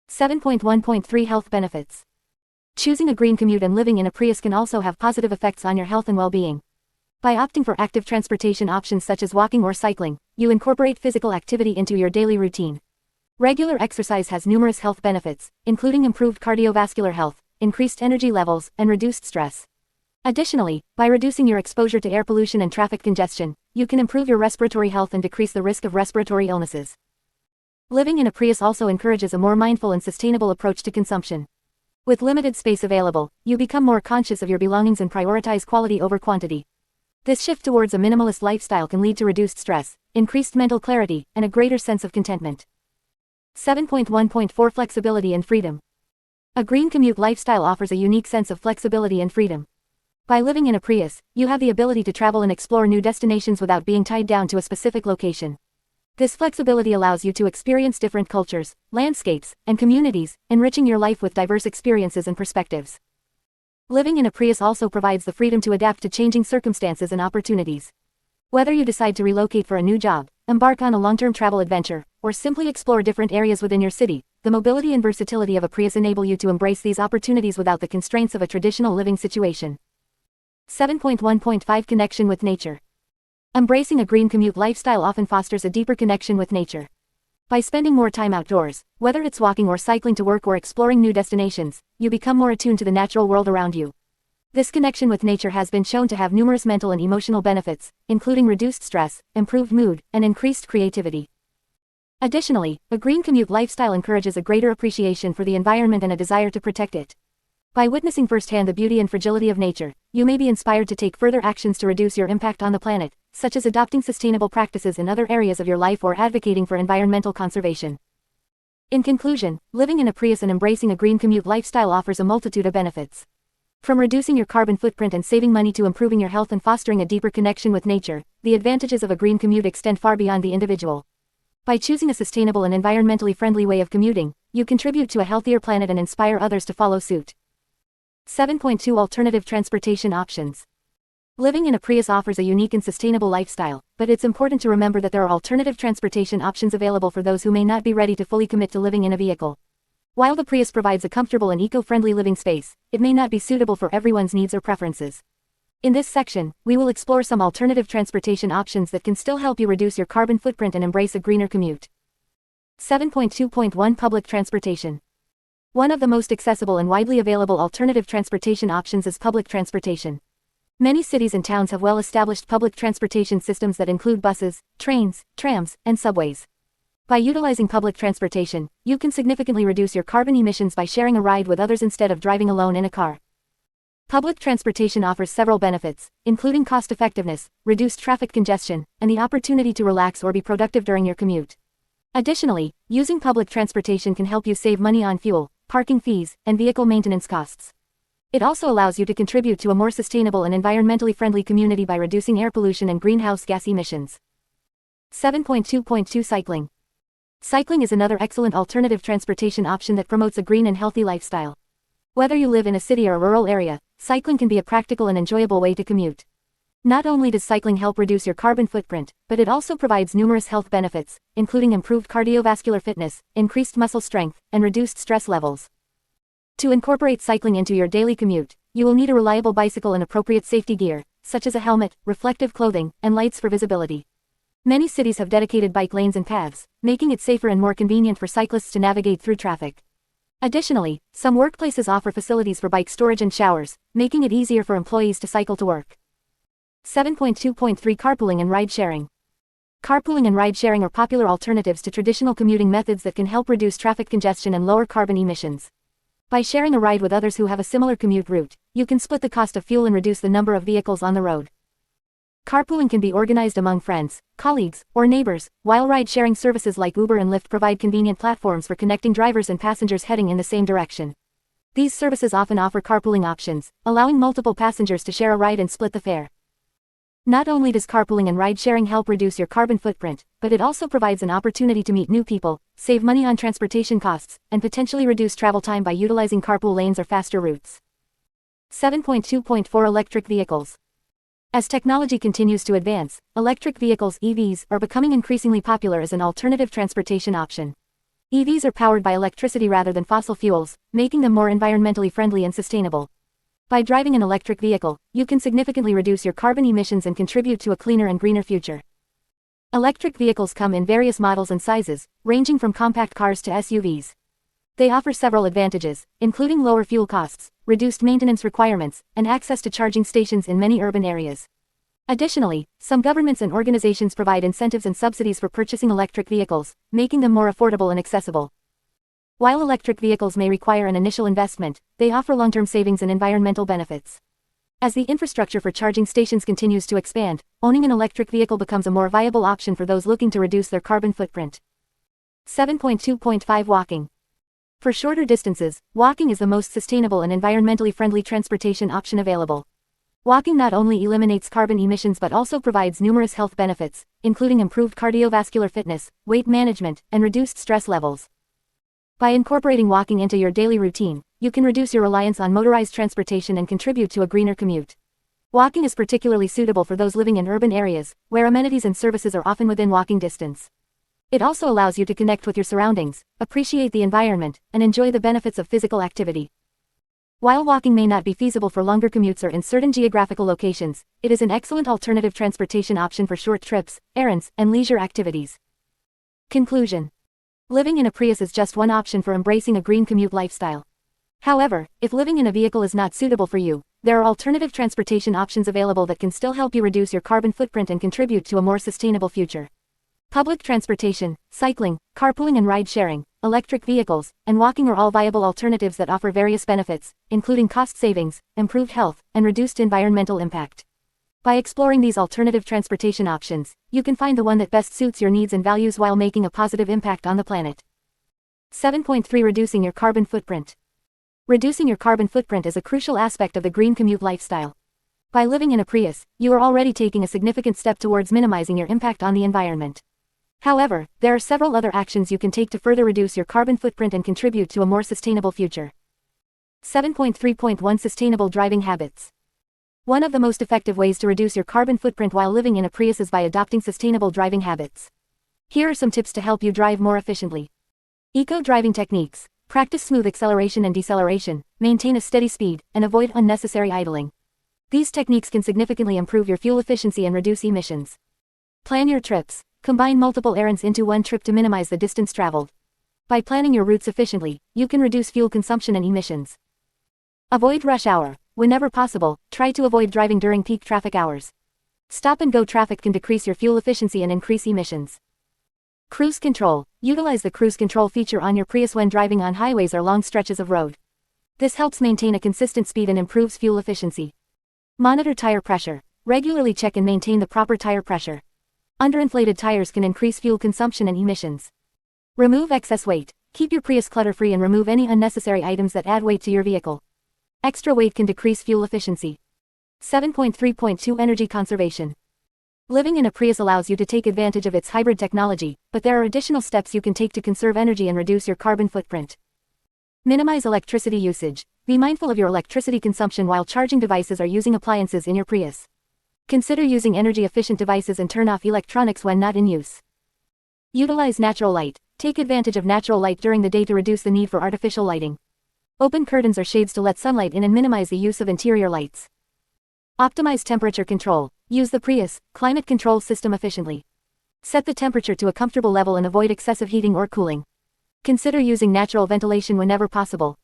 7.1.3 Health Benefits. Choosing a green commute and living in a Prius can also have positive effects on your health and well-being. By opting for active transportation options such as walking or cycling, you incorporate physical activity into your daily routine. Regular exercise has numerous health benefits, including improved cardiovascular health, increased energy levels, and reduced stress. Additionally, by reducing your exposure to air pollution and traffic congestion, you can improve your respiratory health and decrease the risk of respiratory illnesses. Living in a Prius also encourages a more mindful and sustainable approach to consumption. With limited space available, you become more conscious of your belongings and prioritize quality over quantity. This shift towards a minimalist lifestyle can lead to reduced stress, increased mental clarity, and a greater sense of contentment. 7.1.4 Flexibility and Freedom. A green commute lifestyle offers a unique sense of flexibility and freedom. By living in a Prius, you have the ability to travel and explore new destinations without being tied down to a specific location. This flexibility allows you to experience different cultures, landscapes, and communities, enriching your life with diverse experiences and perspectives. Living in a Prius also provides the freedom to adapt to changing circumstances and opportunities. Whether you decide to relocate for a new job, embark on a long-term travel adventure, or simply explore different areas within your city, the mobility and versatility of a Prius enable you to embrace these opportunities without the constraints of a traditional living situation. 7.1.5 Connection with Nature. Embracing a green commute lifestyle often fosters a deeper connection with nature. By spending more time outdoors, whether it's walking or cycling to work or exploring new destinations, you become more attuned to the natural world around you. This connection with nature has been shown to have numerous mental and emotional benefits, including reduced stress, improved mood, and increased creativity. Additionally, a green commute lifestyle encourages a greater appreciation for the environment and a desire to protect it. By witnessing firsthand the beauty and fragility of nature, you may be inspired to take further actions to reduce your impact on the planet, such as adopting sustainable practices in other areas of your life or advocating for environmental conservation. In conclusion, living in a Prius and embracing a green commute lifestyle offers a multitude of benefits. From reducing your carbon footprint and saving money to improving your health and fostering a deeper connection with nature, the advantages of a green commute extend far beyond the individual. By choosing a sustainable and environmentally friendly way of commuting, you contribute to a healthier planet and inspire others to follow suit. 7.2 Alternative Transportation Options. Living in a Prius offers a unique and sustainable lifestyle, but it's important to remember that there are alternative transportation options available for those who may not be ready to fully commit to living in a vehicle. While the Prius provides a comfortable and eco-friendly living space, it may not be suitable for everyone's needs or preferences. In this section, we will explore some alternative transportation options that can still help you reduce your carbon footprint and embrace a greener commute. 7.2.1 Public Transportation. One of the most accessible and widely available alternative transportation options is public transportation. Many cities and towns have well-established public transportation systems that include buses, trains, trams, and subways. By utilizing public transportation, you can significantly reduce your carbon emissions by sharing a ride with others instead of driving alone in a car. Public transportation offers several benefits, including cost-effectiveness, reduced traffic congestion, and the opportunity to relax or be productive during your commute. Additionally, using public transportation can help you save money on fuel, parking fees, and vehicle maintenance costs. It also allows you to contribute to a more sustainable and environmentally friendly community by reducing air pollution and greenhouse gas emissions. 7.2.2 Cycling. Cycling is another excellent alternative transportation option that promotes a green and healthy lifestyle. Whether you live in a city or a rural area, cycling can be a practical and enjoyable way to commute. Not only does cycling help reduce your carbon footprint, but it also provides numerous health benefits, including improved cardiovascular fitness, increased muscle strength, and reduced stress levels. To incorporate cycling into your daily commute, you will need a reliable bicycle and appropriate safety gear, such as a helmet, reflective clothing, and lights for visibility. Many cities have dedicated bike lanes and paths, making it safer and more convenient for cyclists to navigate through traffic. Additionally, some workplaces offer facilities for bike storage and showers, making it easier for employees to cycle to work. 7.2.3 Carpooling and ride-sharing. Carpooling and ride-sharing are popular alternatives to traditional commuting methods that can help reduce traffic congestion and lower carbon emissions. By sharing a ride with others who have a similar commute route, you can split the cost of fuel and reduce the number of vehicles on the road. Carpooling can be organized among friends, colleagues, or neighbors, while ride-sharing services like Uber and Lyft provide convenient platforms for connecting drivers and passengers heading in the same direction. These services often offer carpooling options, allowing multiple passengers to share a ride and split the fare. Not only does carpooling and ride-sharing help reduce your carbon footprint, but it also provides an opportunity to meet new people, save money on transportation costs, and potentially reduce travel time by utilizing carpool lanes or faster routes. 7.2.4 Electric Vehicles. As technology continues to advance, electric vehicles (EVs) are becoming increasingly popular as an alternative transportation option. EVs are powered by electricity rather than fossil fuels, making them more environmentally friendly and sustainable. By driving an electric vehicle, you can significantly reduce your carbon emissions and contribute to a cleaner and greener future. Electric vehicles come in various models and sizes, ranging from compact cars to SUVs. They offer several advantages, including lower fuel costs, reduced maintenance requirements, and access to charging stations in many urban areas. Additionally, some governments and organizations provide incentives and subsidies for purchasing electric vehicles, making them more affordable and accessible. While electric vehicles may require an initial investment, they offer long-term savings and environmental benefits. As the infrastructure for charging stations continues to expand, owning an electric vehicle becomes a more viable option for those looking to reduce their carbon footprint. 7.2.5 Walking. For shorter distances, walking is the most sustainable and environmentally friendly transportation option available. Walking not only eliminates carbon emissions but also provides numerous health benefits, including improved cardiovascular fitness, weight management, and reduced stress levels. By incorporating walking into your daily routine, you can reduce your reliance on motorized transportation and contribute to a greener commute. Walking is particularly suitable for those living in urban areas, where amenities and services are often within walking distance. It also allows you to connect with your surroundings, appreciate the environment, and enjoy the benefits of physical activity. While walking may not be feasible for longer commutes or in certain geographical locations, it is an excellent alternative transportation option for short trips, errands, and leisure activities. Conclusion. Living in a Prius is just one option for embracing a green commute lifestyle. However, if living in a vehicle is not suitable for you, there are alternative transportation options available that can still help you reduce your carbon footprint and contribute to a more sustainable future. Public transportation, cycling, carpooling and ride-sharing, electric vehicles, and walking are all viable alternatives that offer various benefits, including cost savings, improved health, and reduced environmental impact. By exploring these alternative transportation options, you can find the one that best suits your needs and values while making a positive impact on the planet. 7.3 Reducing your carbon footprint. Reducing your carbon footprint is a crucial aspect of the green commute lifestyle. By living in a Prius, you are already taking a significant step towards minimizing your impact on the environment. However, there are several other actions you can take to further reduce your carbon footprint and contribute to a more sustainable future. 7.3.1 Sustainable driving habits. One of the most effective ways to reduce your carbon footprint while living in a Prius is by adopting sustainable driving habits. Here are some tips to help you drive more efficiently. Eco-driving techniques. Practice smooth acceleration and deceleration, maintain a steady speed, and avoid unnecessary idling. These techniques can significantly improve your fuel efficiency and reduce emissions. Plan your trips. Combine multiple errands into one trip to minimize the distance traveled. By planning your routes efficiently, you can reduce fuel consumption and emissions. Avoid rush hour. Whenever possible, try to avoid driving during peak traffic hours. Stop-and-go traffic can decrease your fuel efficiency and increase emissions. Cruise control. Utilize the cruise control feature on your Prius when driving on highways or long stretches of road. This helps maintain a consistent speed and improves fuel efficiency. Monitor tire pressure. Regularly check and maintain the proper tire pressure. Underinflated tires can increase fuel consumption and emissions. Remove excess weight. Keep your Prius clutter-free and remove any unnecessary items that add weight to your vehicle. Extra weight can decrease fuel efficiency. 7.3.2 Energy conservation. Living in a Prius allows you to take advantage of its hybrid technology, but there are additional steps you can take to conserve energy and reduce your carbon footprint. Minimize electricity usage. Be mindful of your electricity consumption while charging devices or using appliances in your Prius. Consider using energy-efficient devices and turn off electronics when not in use. Utilize natural light. Take advantage of natural light during the day to reduce the need for artificial lighting. Open curtains or shades to let sunlight in and minimize the use of interior lights. Optimize temperature control. Use the Prius climate control system efficiently. Set the temperature to a comfortable level and avoid excessive heating or cooling. Consider using natural ventilation whenever possible.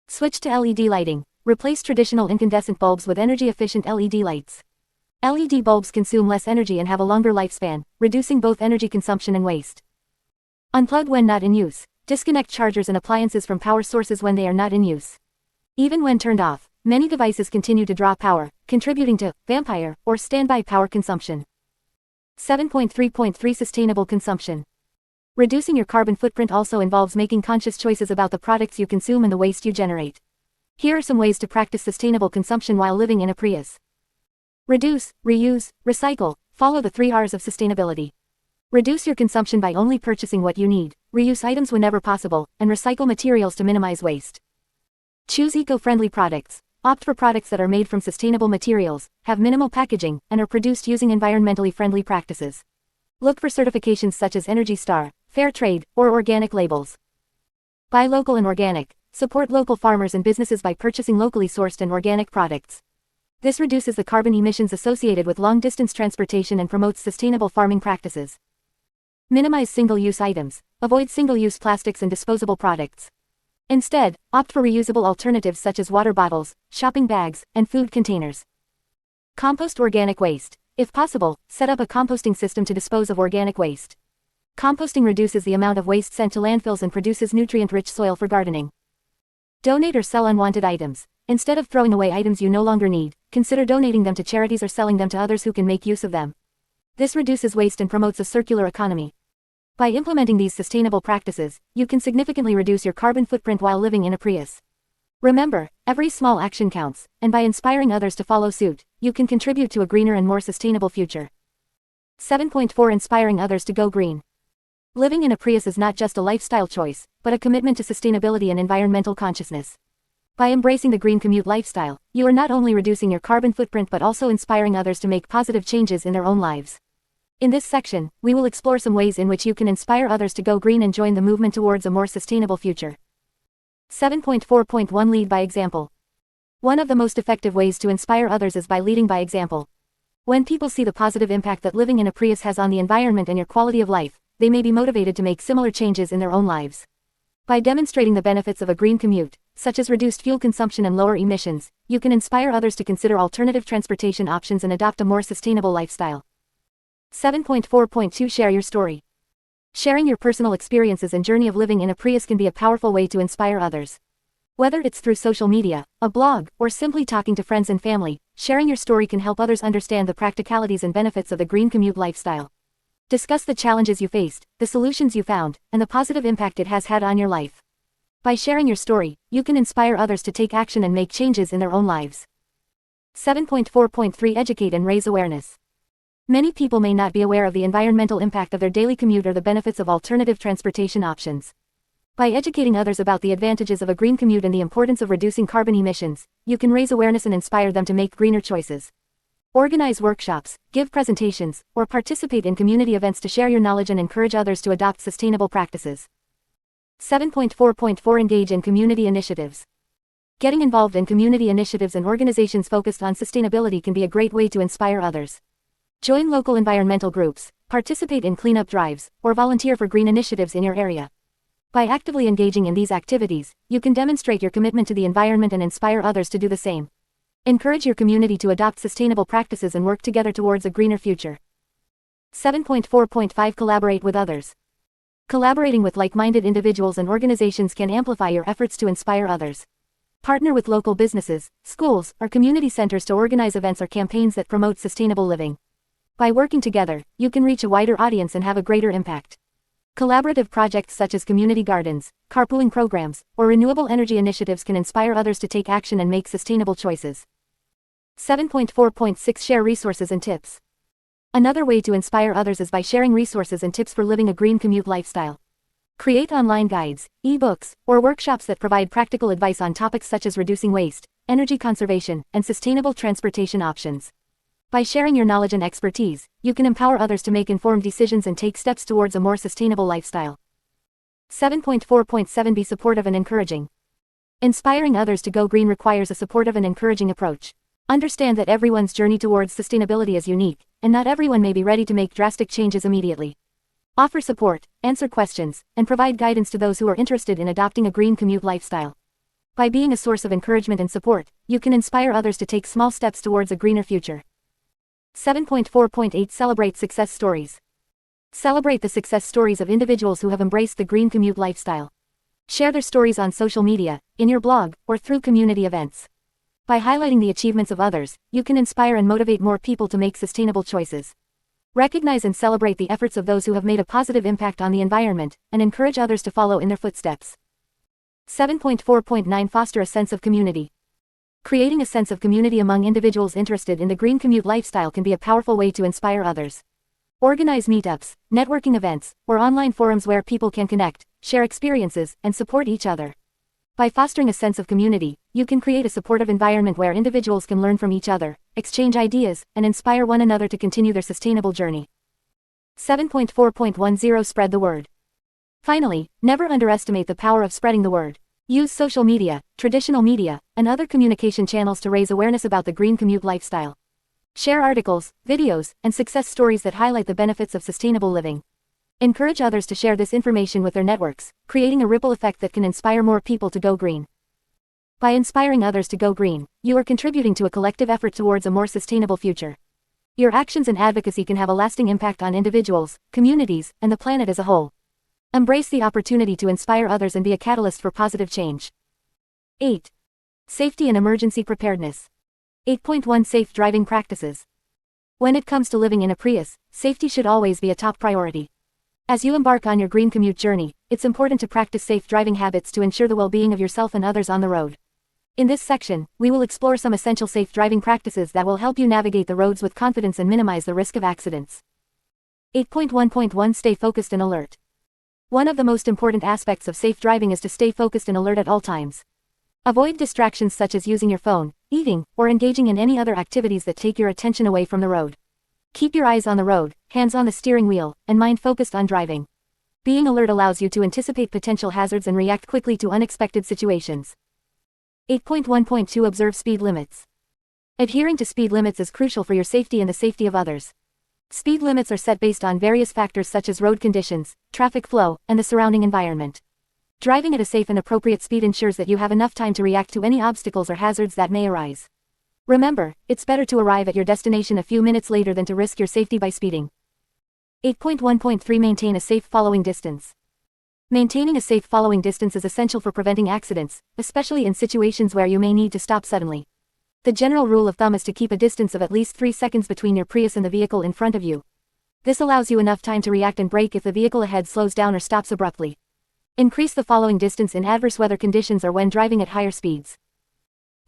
Switch to LED lighting. Replace traditional incandescent bulbs with energy-efficient LED lights. LED bulbs consume less energy and have a longer lifespan, reducing both energy consumption and waste. Unplug when not in use. Disconnect chargers and appliances from power sources when they are not in use. Even when turned off, many devices continue to draw power, contributing to vampire or standby power consumption. 7.3.3 Sustainable consumption. Reducing your carbon footprint also involves making conscious choices about the products you consume and the waste you generate. Here are some ways to practice sustainable consumption while living in a Prius. Reduce, reuse, recycle. Follow the 3 R's of sustainability. Reduce your consumption by only purchasing what you need, reuse items whenever possible, and recycle materials to minimize waste. Choose eco-friendly products. Opt for products that are made from sustainable materials, have minimal packaging, and are produced using environmentally friendly practices. Look for certifications such as Energy Star, Fair Trade, or organic labels. Buy local and organic. Support local farmers and businesses by purchasing locally sourced and organic products. This reduces the carbon emissions associated with long-distance transportation and promotes sustainable farming practices. Minimize single-use items. Avoid single-use plastics and disposable products. Instead, opt for reusable alternatives such as water bottles, shopping bags, and food containers. Compost organic waste. If possible, set up a composting system to dispose of organic waste. Composting reduces the amount of waste sent to landfills and produces nutrient-rich soil for gardening. Donate or sell unwanted items. Instead of throwing away items you no longer need, consider donating them to charities or selling them to others who can make use of them. This reduces waste and promotes a circular economy. By implementing these sustainable practices, you can significantly reduce your carbon footprint while living in a Prius. Remember, every small action counts, and by inspiring others to follow suit, you can contribute to a greener and more sustainable future. 7.4 Inspiring others to go green. Living in a Prius is not just a lifestyle choice, but a commitment to sustainability and environmental consciousness. By embracing the Green Commute lifestyle, you are not only reducing your carbon footprint but also inspiring others to make positive changes in their own lives. In this section, we will explore some ways in which you can inspire others to go green and join the movement towards a more sustainable future. 7.4.1 Lead by example. One of the most effective ways to inspire others is by leading by example. When people see the positive impact that living in a Prius has on the environment and your quality of life, they may be motivated to make similar changes in their own lives. By demonstrating the benefits of a green commute, such as reduced fuel consumption and lower emissions, you can inspire others to consider alternative transportation options and adopt a more sustainable lifestyle. 7.4.2 Share your story. Sharing your personal experiences and journey of living in a Prius can be a powerful way to inspire others. Whether it's through social media, a blog, or simply talking to friends and family, sharing your story can help others understand the practicalities and benefits of the green commute lifestyle. Discuss the challenges you faced, the solutions you found, and the positive impact it has had on your life. By sharing your story, you can inspire others to take action and make changes in their own lives. 7.4.3 Educate and raise awareness. Many people may not be aware of the environmental impact of their daily commute or the benefits of alternative transportation options. By educating others about the advantages of a green commute and the importance of reducing carbon emissions, you can raise awareness and inspire them to make greener choices. Organize workshops, give presentations, or participate in community events to share your knowledge and encourage others to adopt sustainable practices. 7.4.4 Engage in community initiatives. Getting involved in community initiatives and organizations focused on sustainability can be a great way to inspire others. Join local environmental groups, participate in cleanup drives, or volunteer for green initiatives in your area. By actively engaging in these activities, you can demonstrate your commitment to the environment and inspire others to do the same. Encourage your community to adopt sustainable practices and work together towards a greener future. 7.4.5 Collaborate with others. Collaborating with like-minded individuals and organizations can amplify your efforts to inspire others. Partner with local businesses, schools, or community centers to organize events or campaigns that promote sustainable living. By working together, you can reach a wider audience and have a greater impact. Collaborative projects such as community gardens, carpooling programs, or renewable energy initiatives can inspire others to take action and make sustainable choices. 7.4.6 Share resources and tips. Another way to inspire others is by sharing resources and tips for living a green commute lifestyle. Create online guides, e-books, or workshops that provide practical advice on topics such as reducing waste, energy conservation, and sustainable transportation options. By sharing your knowledge and expertise, you can empower others to make informed decisions and take steps towards a more sustainable lifestyle. 7.4.7 Be supportive and encouraging. Inspiring others to go green requires a supportive and encouraging approach. Understand that everyone's journey towards sustainability is unique, and not everyone may be ready to make drastic changes immediately. Offer support, answer questions, and provide guidance to those who are interested in adopting a green commute lifestyle. By being a source of encouragement and support, you can inspire others to take small steps towards a greener future. 7.4.8 Celebrate success stories. Celebrate the success stories of individuals who have embraced the green commute lifestyle. Share their stories on social media, in your blog, or through community events. By highlighting the achievements of others, you can inspire and motivate more people to make sustainable choices. Recognize and celebrate the efforts of those who have made a positive impact on the environment, and encourage others to follow in their footsteps. 7.4.9 Foster a sense of community. Creating a sense of community among individuals interested in the green commute lifestyle can be a powerful way to inspire others. Organize meetups, networking events, or online forums where people can connect, share experiences, and support each other. By fostering a sense of community, you can create a supportive environment where individuals can learn from each other, exchange ideas, and inspire one another to continue their sustainable journey. 7.4.10 Spread the word. Finally, never underestimate the power of spreading the word. Use social media, traditional media, and other communication channels to raise awareness about the green commute lifestyle. Share articles, videos, and success stories that highlight the benefits of sustainable living. Encourage others to share this information with their networks, creating a ripple effect that can inspire more people to go green. By inspiring others to go green, you are contributing to a collective effort towards a more sustainable future. Your actions and advocacy can have a lasting impact on individuals, communities, and the planet as a whole. Embrace the opportunity to inspire others and be a catalyst for positive change. 8. Safety and emergency preparedness. 8.1 Safe driving practices. When it comes to living in a Prius, safety should always be a top priority. As you embark on your green commute journey, it's important to practice safe driving habits to ensure the well-being of yourself and others on the road. In this section, we will explore some essential safe driving practices that will help you navigate the roads with confidence and minimize the risk of accidents. 8.1.1 Stay focused and alert. One of the most important aspects of safe driving is to stay focused and alert at all times. Avoid distractions such as using your phone, eating, or engaging in any other activities that take your attention away from the road. Keep your eyes on the road, hands on the steering wheel, and mind focused on driving. Being alert allows you to anticipate potential hazards and react quickly to unexpected situations. 8.1.2 Observe speed limits. Adhering to speed limits is crucial for your safety and the safety of others. Speed limits are set based on various factors such as road conditions, traffic flow, and the surrounding environment. Driving at a safe and appropriate speed ensures that you have enough time to react to any obstacles or hazards that may arise. Remember, it's better to arrive at your destination a few minutes later than to risk your safety by speeding. 8.1.3 Maintain a safe following distance. Maintaining a safe following distance is essential for preventing accidents, especially in situations where you may need to stop suddenly. The general rule of thumb is to keep a distance of at least 3 seconds between your Prius and the vehicle in front of you. This allows you enough time to react and brake if the vehicle ahead slows down or stops abruptly. Increase the following distance in adverse weather conditions or when driving at higher speeds.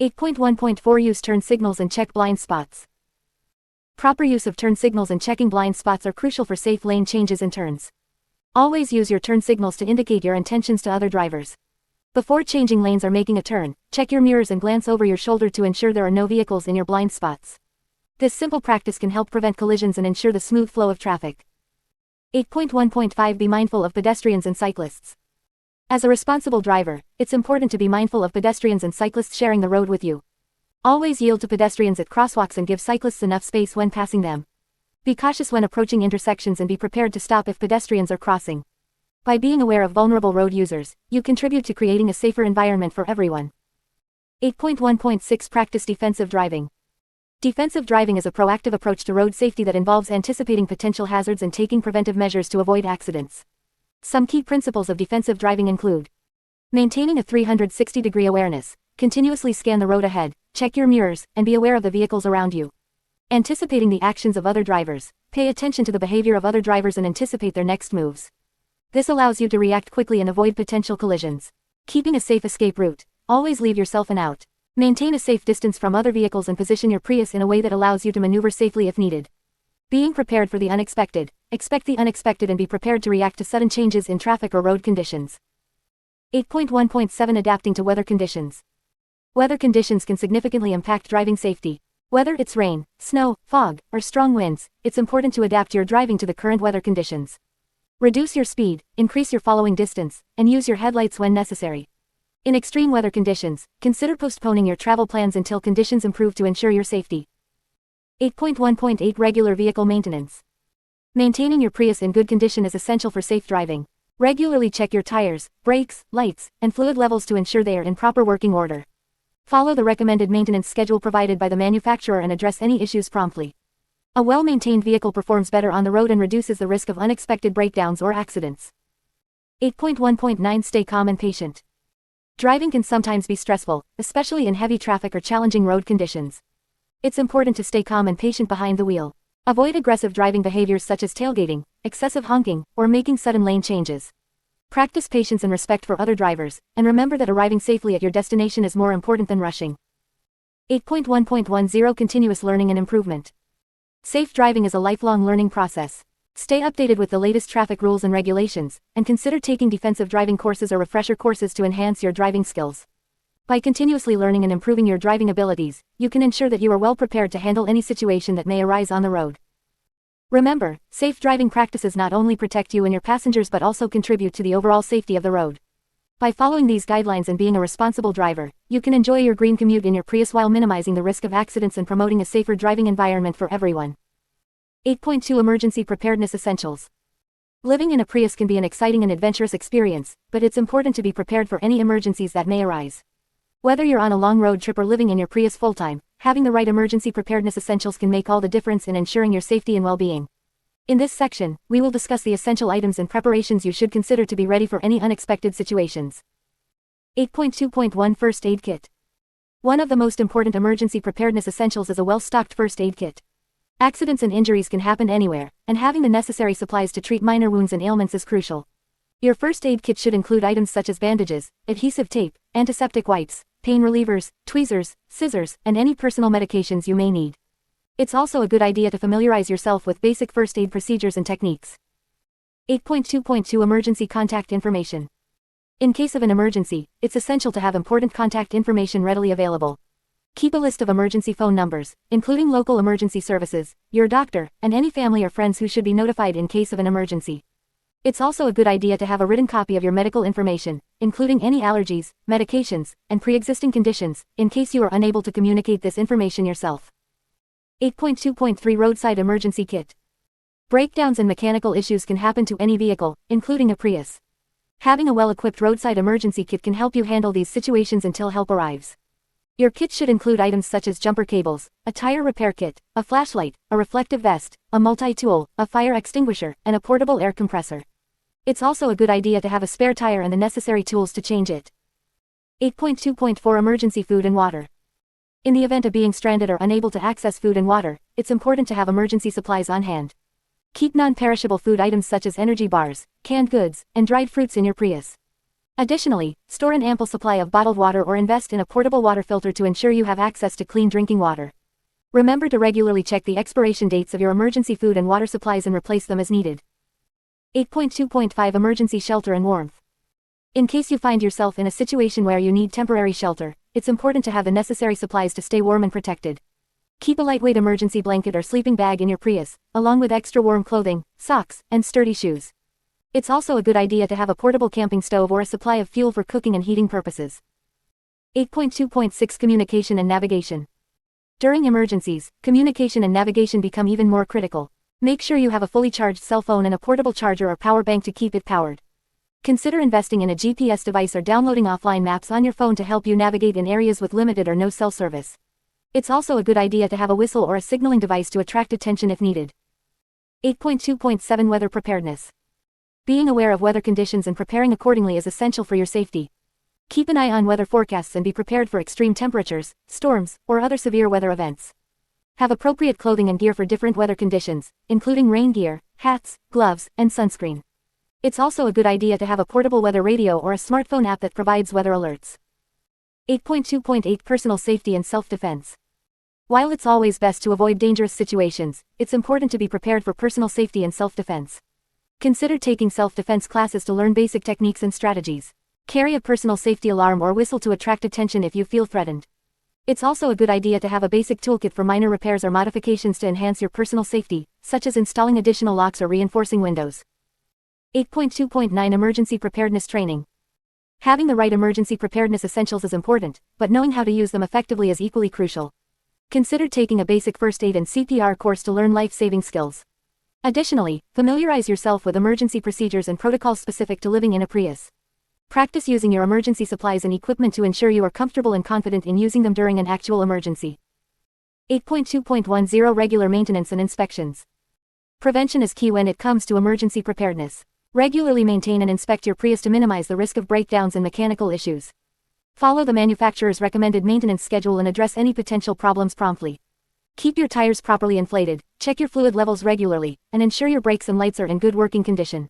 8.1.4 Use turn signals and check blind spots. Proper use of turn signals and checking blind spots are crucial for safe lane changes and turns. Always use your turn signals to indicate your intentions to other drivers. Before changing lanes or making a turn, check your mirrors and glance over your shoulder to ensure there are no vehicles in your blind spots. This simple practice can help prevent collisions and ensure the smooth flow of traffic. 8.1.5 Be mindful of pedestrians and cyclists. As a responsible driver, it's important to be mindful of pedestrians and cyclists sharing the road with you. Always yield to pedestrians at crosswalks and give cyclists enough space when passing them. Be cautious when approaching intersections and be prepared to stop if pedestrians are crossing. By being aware of vulnerable road users, you contribute to creating a safer environment for everyone. 8.1.6 Practice defensive driving. Defensive driving is a proactive approach to road safety that involves anticipating potential hazards and taking preventive measures to avoid accidents. Some key principles of defensive driving include maintaining a 360-degree awareness, continuously scan the road ahead, check your mirrors, and be aware of the vehicles around you. Anticipating the actions of other drivers, pay attention to the behavior of other drivers and anticipate their next moves. This allows you to react quickly and avoid potential collisions. Keeping a safe escape route, always leave yourself an out. Maintain a safe distance from other vehicles and position your Prius in a way that allows you to maneuver safely if needed. Being prepared for the unexpected, expect the unexpected and be prepared to react to sudden changes in traffic or road conditions. 8.1.7 Adapting to weather conditions. Weather conditions can significantly impact driving safety. Whether it's rain, snow, fog, or strong winds, it's important to adapt your driving to the current weather conditions. Reduce your speed, increase your following distance, and use your headlights when necessary. In extreme weather conditions, consider postponing your travel plans until conditions improve to ensure your safety. 8.1.8 Regular vehicle maintenance. Maintaining your Prius in good condition is essential for safe driving. Regularly check your tires, brakes, lights, and fluid levels to ensure they are in proper working order. Follow the recommended maintenance schedule provided by the manufacturer and address any issues promptly. A well-maintained vehicle performs better on the road and reduces the risk of unexpected breakdowns or accidents. 8.1.9 Stay calm and patient. Driving can sometimes be stressful, especially in heavy traffic or challenging road conditions. It's important to stay calm and patient behind the wheel. Avoid aggressive driving behaviors such as tailgating, excessive honking, or making sudden lane changes. Practice patience and respect for other drivers, and remember that arriving safely at your destination is more important than rushing. 8.1.10 Continuous Learning and Improvement. Safe driving is a lifelong learning process. Stay updated with the latest traffic rules and regulations, and consider taking defensive driving courses or refresher courses to enhance your driving skills. By continuously learning and improving your driving abilities, you can ensure that you are well prepared to handle any situation that may arise on the road. Remember, safe driving practices not only protect you and your passengers but also contribute to the overall safety of the road. By following these guidelines and being a responsible driver, you can enjoy your green commute in your Prius while minimizing the risk of accidents and promoting a safer driving environment for everyone. 8.2 Emergency Preparedness Essentials. Living in a Prius can be an exciting and adventurous experience, but it's important to be prepared for any emergencies that may arise. Whether you're on a long road trip or living in your Prius full-time, having the right emergency preparedness essentials can make all the difference in ensuring your safety and well-being. In this section, we will discuss the essential items and preparations you should consider to be ready for any unexpected situations. 8.2.1 First Aid Kit. One of the most important emergency preparedness essentials is a well-stocked first aid kit. Accidents and injuries can happen anywhere, and having the necessary supplies to treat minor wounds and ailments is crucial. Your first aid kit should include items such as bandages, adhesive tape, antiseptic wipes, pain relievers, tweezers, scissors, and any personal medications you may need. It's also a good idea to familiarize yourself with basic first aid procedures and techniques. 8.2.2 Emergency Contact Information. In case of an emergency, it's essential to have important contact information readily available. Keep a list of emergency phone numbers, including local emergency services, your doctor, and any family or friends who should be notified in case of an emergency. It's also a good idea to have a written copy of your medical information, including any allergies, medications, and pre-existing conditions, in case you are unable to communicate this information yourself. 8.2.3 Roadside Emergency Kit. Breakdowns and mechanical issues can happen to any vehicle, including a Prius. Having a well-equipped roadside emergency kit can help you handle these situations until help arrives. Your kit should include items such as jumper cables, a tire repair kit, a flashlight, a reflective vest, a multi-tool, a fire extinguisher, and a portable air compressor. It's also a good idea to have a spare tire and the necessary tools to change it. 8.2.4 Emergency Food and Water. In the event of being stranded or unable to access food and water, it's important to have emergency supplies on hand. Keep non-perishable food items such as energy bars, canned goods, and dried fruits in your Prius. Additionally, store an ample supply of bottled water or invest in a portable water filter to ensure you have access to clean drinking water. Remember to regularly check the expiration dates of your emergency food and water supplies and replace them as needed. 8.2.5 Emergency Shelter and Warmth. In case you find yourself in a situation where you need temporary shelter, it's important to have the necessary supplies to stay warm and protected. Keep a lightweight emergency blanket or sleeping bag in your Prius, along with extra warm clothing, socks, and sturdy shoes. It's also a good idea to have a portable camping stove or a supply of fuel for cooking and heating purposes. 8.2.6 Communication and Navigation. During emergencies, communication and navigation become even more critical. Make sure you have a fully charged cell phone and a portable charger or power bank to keep it powered. Consider investing in a GPS device or downloading offline maps on your phone to help you navigate in areas with limited or no cell service. It's also a good idea to have a whistle or a signaling device to attract attention if needed. 8.2.7 Weather Preparedness. Being aware of weather conditions and preparing accordingly is essential for your safety. Keep an eye on weather forecasts and be prepared for extreme temperatures, storms, or other severe weather events. Have appropriate clothing and gear for different weather conditions, including rain gear, hats, gloves, and sunscreen. It's also a good idea to have a portable weather radio or a smartphone app that provides weather alerts. 8.2.8 Personal Safety and Self-Defense. While it's always best to avoid dangerous situations, it's important to be prepared for personal safety and self-defense. Consider taking self-defense classes to learn basic techniques and strategies. Carry a personal safety alarm or whistle to attract attention if you feel threatened. It's also a good idea to have a basic toolkit for minor repairs or modifications to enhance your personal safety, such as installing additional locks or reinforcing windows. 8.2.9 Emergency Preparedness Training. Having the right emergency preparedness essentials is important, but knowing how to use them effectively is equally crucial. Consider taking a basic first aid and CPR course to learn life-saving skills. Additionally, familiarize yourself with emergency procedures and protocols specific to living in a Prius. Practice using your emergency supplies and equipment to ensure you are comfortable and confident in using them during an actual emergency. 8.2.10 Regular Maintenance and Inspections. Prevention is key when it comes to emergency preparedness. Regularly maintain and inspect your Prius to minimize the risk of breakdowns and mechanical issues. Follow the manufacturer's recommended maintenance schedule and address any potential problems promptly. Keep your tires properly inflated, check your fluid levels regularly, and ensure your brakes and lights are in good working condition.